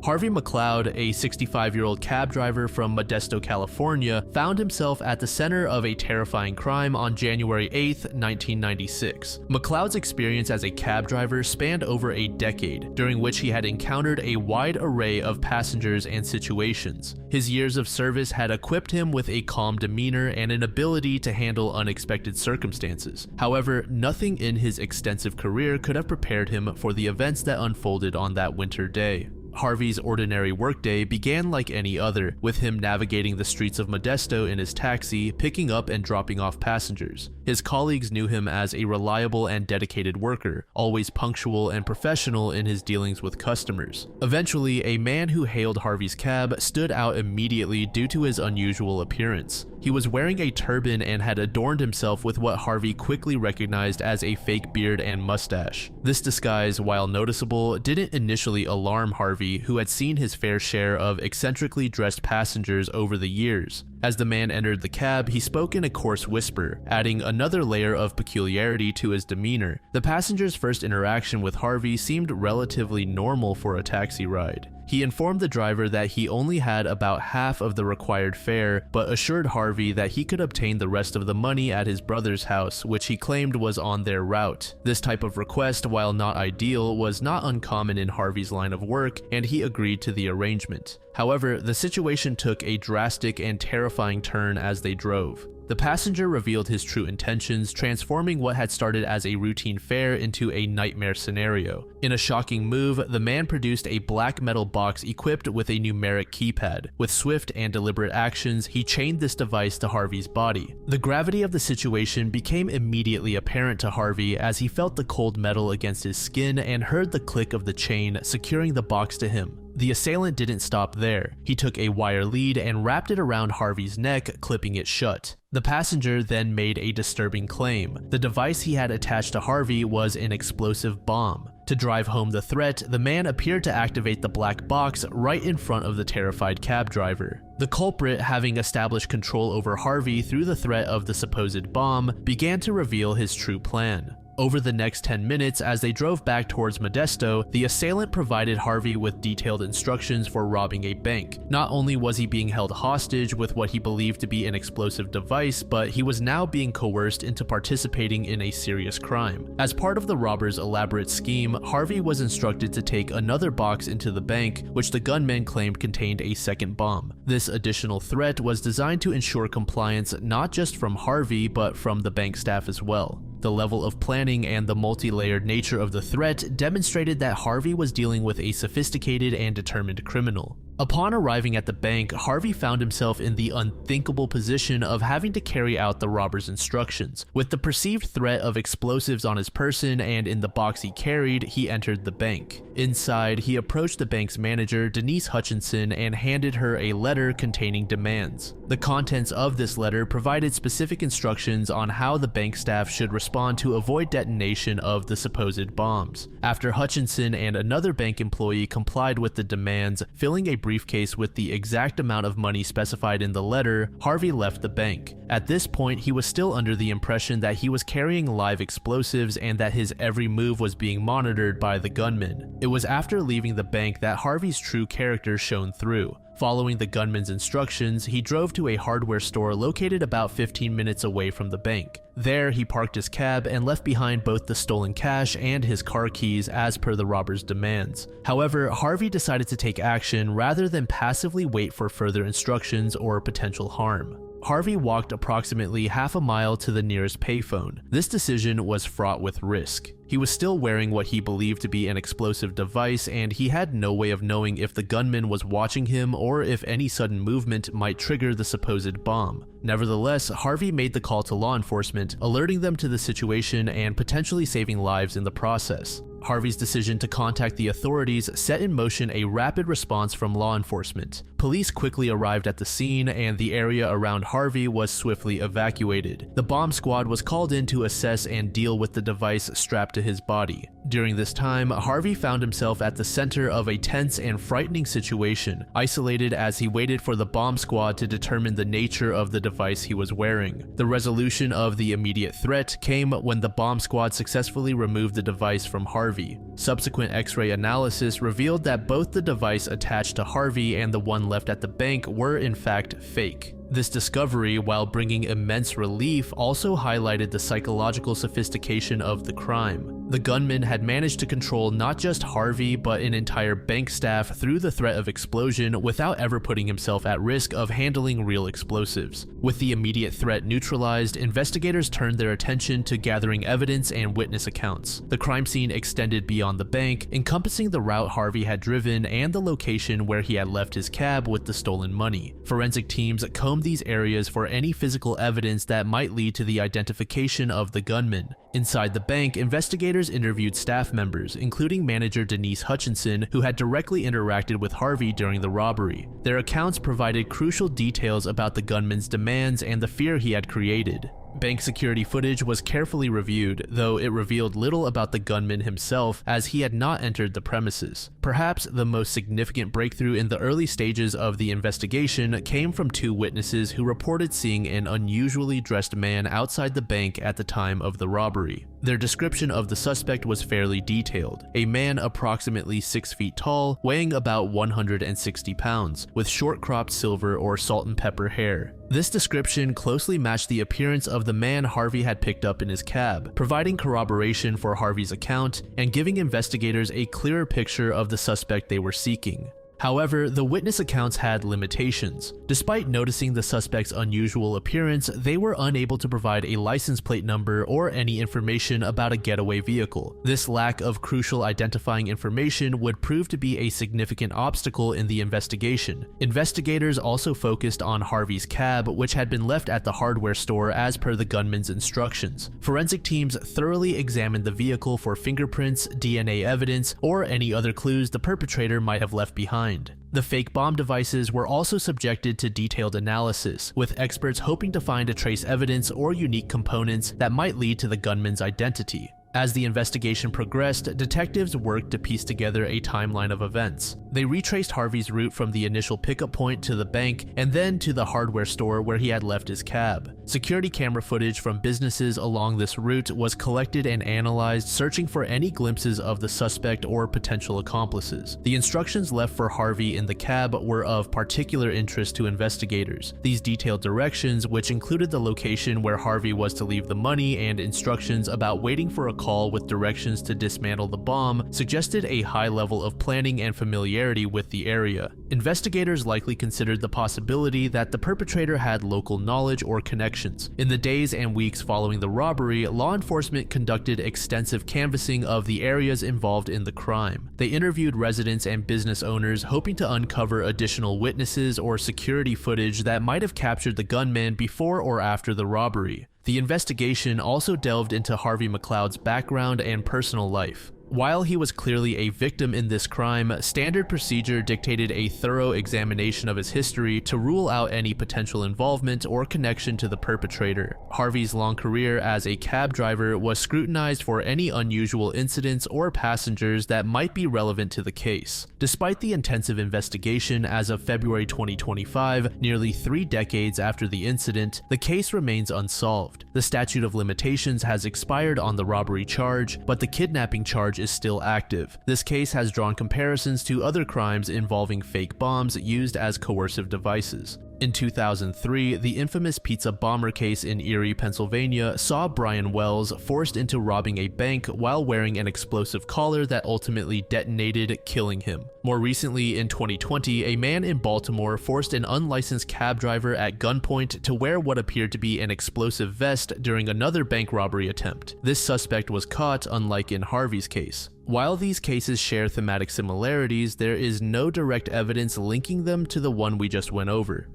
Harvey McLeod, a 65-year-old cab driver from Modesto, California, found himself at the center of a terrifying crime on January 8, 1996. McLeod's experience as a cab driver spanned over a decade, during which he had encountered a wide array of passengers and situations. His years of service had equipped him with a calm demeanor and an ability to handle unexpected circumstances. However, nothing in his extensive career could have prepared him for the events that unfolded on that winter day. Harvey's ordinary workday began like any other, with him navigating the streets of Modesto in his taxi, picking up and dropping off passengers. His colleagues knew him as a reliable and dedicated worker, always punctual and professional in his dealings with customers. Eventually, a man who hailed Harvey's cab stood out immediately due to his unusual appearance. He was wearing a turban and had adorned himself with what Harvey quickly recognized as a fake beard and mustache. This disguise, while noticeable, didn't initially alarm Harvey, who had seen his fair share of eccentrically dressed passengers over the years. As the man entered the cab, he spoke in a coarse whisper, adding another layer of peculiarity to his demeanor. The passenger's first interaction with Harvey seemed relatively normal for a taxi ride. He informed the driver that he only had about half of the required fare, but assured Harvey that he could obtain the rest of the money at his brother's house, which he claimed was on their route. This type of request, while not ideal, was not uncommon in Harvey's line of work, and he agreed to the arrangement. However, the situation took a drastic and terrifying turn as they drove. The passenger revealed his true intentions, transforming what had started as a routine fare into a nightmare scenario. In a shocking move, the man produced a black metal box equipped with a numeric keypad. With swift and deliberate actions, he chained this device to Harvey's body. The gravity of the situation became immediately apparent to Harvey as he felt the cold metal against his skin and heard the click of the chain securing the box to him. The assailant didn't stop there. He took a wire lead and wrapped it around Harvey's neck, clipping it shut. The passenger then made a disturbing claim. The device he had attached to Harvey was an explosive bomb. To drive home the threat, the man appeared to activate the black box right in front of the terrified cab driver. The culprit, having established control over Harvey through the threat of the supposed bomb, began to reveal his true plan. Over the next 10 minutes, as they drove back towards Modesto, the assailant provided Harvey with detailed instructions for robbing a bank. Not only was he being held hostage with what he believed to be an explosive device, but he was now being coerced into participating in a serious crime. As part of the robber's elaborate scheme, Harvey was instructed to take another box into the bank, which the gunman claimed contained a second bomb. This additional threat was designed to ensure compliance not just from Harvey, but from the bank staff as well. The level of planning and the multi-layered nature of the threat demonstrated that Harvey was dealing with a sophisticated and determined criminal. Upon arriving at the bank, Harvey found himself in the unthinkable position of having to carry out the robber's instructions. With the perceived threat of explosives on his person and in the box he carried, he entered the bank. Inside, he approached the bank's manager, Denise Hutchinson, and handed her a letter containing demands. The contents of this letter provided specific instructions on how the bank staff should respond to avoid detonation of the supposed bombs. After Hutchinson and another bank employee complied with the demands, filling a briefcase with the exact amount of money specified in the letter, Harvey left the bank. At this point, he was still under the impression that he was carrying live explosives and that his every move was being monitored by the gunman. It was after leaving the bank that Harvey's true character shone through. Following the gunman's instructions, he drove to a hardware store located about 15 minutes away from the bank. There, he parked his cab and left behind both the stolen cash and his car keys as per the robber's demands. However, Harvey decided to take action rather than passively wait for further instructions or potential harm. Harvey walked approximately half a mile to the nearest payphone. This decision was fraught with risk. He was still wearing what he believed to be an explosive device, and he had no way of knowing if the gunman was watching him or if any sudden movement might trigger the supposed bomb. Nevertheless, Harvey made the call to law enforcement, alerting them to the situation and potentially saving lives in the process. Harvey's decision to contact the authorities set in motion a rapid response from law enforcement. Police quickly arrived at the scene, and the area around Harvey was swiftly evacuated. The bomb squad was called in to assess and deal with the device strapped to his body. During this time, Harvey found himself at the center of a tense and frightening situation, isolated as he waited for the bomb squad to determine the nature of the device he was wearing. The resolution of the immediate threat came when the bomb squad successfully removed the device from Harvey. Subsequent X-ray analysis revealed that both the device attached to Harvey and the one left at the bank were in fact fake. This discovery, while bringing immense relief, also highlighted the psychological sophistication of the crime. The gunman had managed to control not just Harvey, but an entire bank staff through the threat of explosion without ever putting himself at risk of handling real explosives. With the immediate threat neutralized, investigators turned their attention to gathering evidence and witness accounts. The crime scene extended beyond the bank, encompassing the route Harvey had driven and the location where he had left his cab with the stolen money. Forensic teams combed these areas for any physical evidence that might lead to the identification of the gunman. Inside the bank, investigators interviewed staff members, including manager Denise Hutchinson, who had directly interacted with Harvey during the robbery. Their accounts provided crucial details about the gunman's demands and the fear he had created. Bank security footage was carefully reviewed, though it revealed little about the gunman himself as he had not entered the premises. Perhaps the most significant breakthrough in the early stages of the investigation came from two witnesses who reported seeing an unusually dressed man outside the bank at the time of the robbery. Their description of the suspect was fairly detailed: a man approximately 6 feet tall, weighing about 160 pounds, with short-cropped silver or salt and pepper hair. This description closely matched the appearance of the man Harvey had picked up in his cab, providing corroboration for Harvey's account and giving investigators a clearer picture of the suspect they were seeking. However, the witness accounts had limitations. Despite noticing the suspect's unusual appearance, they were unable to provide a license plate number or any information about a getaway vehicle. This lack of crucial identifying information would prove to be a significant obstacle in the investigation. Investigators also focused on Harvey's cab, which had been left at the hardware store as per the gunman's instructions. Forensic teams thoroughly examined the vehicle for fingerprints, DNA evidence, or any other clues the perpetrator might have left behind. The fake bomb devices were also subjected to detailed analysis, with experts hoping to find trace evidence or unique components that might lead to the gunman's identity. As the investigation progressed, detectives worked to piece together a timeline of events. They retraced Harvey's route from the initial pickup point to the bank and then to the hardware store where he had left his cab. Security camera footage from businesses along this route was collected and analyzed, searching for any glimpses of the suspect or potential accomplices. The instructions left for Harvey in the cab were of particular interest to investigators. These detailed directions, which included the location where Harvey was to leave the money and instructions about waiting for a call with directions to dismantle the bomb, suggested a high level of planning and familiarity with the area. Investigators likely considered the possibility that the perpetrator had local knowledge or connections. In the days and weeks following the robbery, law enforcement conducted extensive canvassing of the areas involved in the crime. They interviewed residents and business owners, hoping to uncover additional witnesses or security footage that might have captured the gunman before or after the robbery. The investigation also delved into Harvey McLeod's background and personal life. While he was clearly a victim in this crime, standard procedure dictated a thorough examination of his history to rule out any potential involvement or connection to the perpetrator. Harvey's long career as a cab driver was scrutinized for any unusual incidents or passengers that might be relevant to the case. Despite the intensive investigation, as of February 2025, nearly 3 decades after the incident, the case remains unsolved. The statute of limitations has expired on the robbery charge, but the kidnapping charge is still active. This case has drawn comparisons to other crimes involving fake bombs used as coercive devices. In 2003, the infamous pizza bomber case in Erie, Pennsylvania saw Brian Wells forced into robbing a bank while wearing an explosive collar that ultimately detonated, killing him. More recently, in 2020, a man in Baltimore forced an unlicensed cab driver at gunpoint to wear what appeared to be an explosive vest during another bank robbery attempt. This suspect was caught, unlike in Harvey's case. While these cases share thematic similarities, there is no direct evidence linking them to the one we just went over.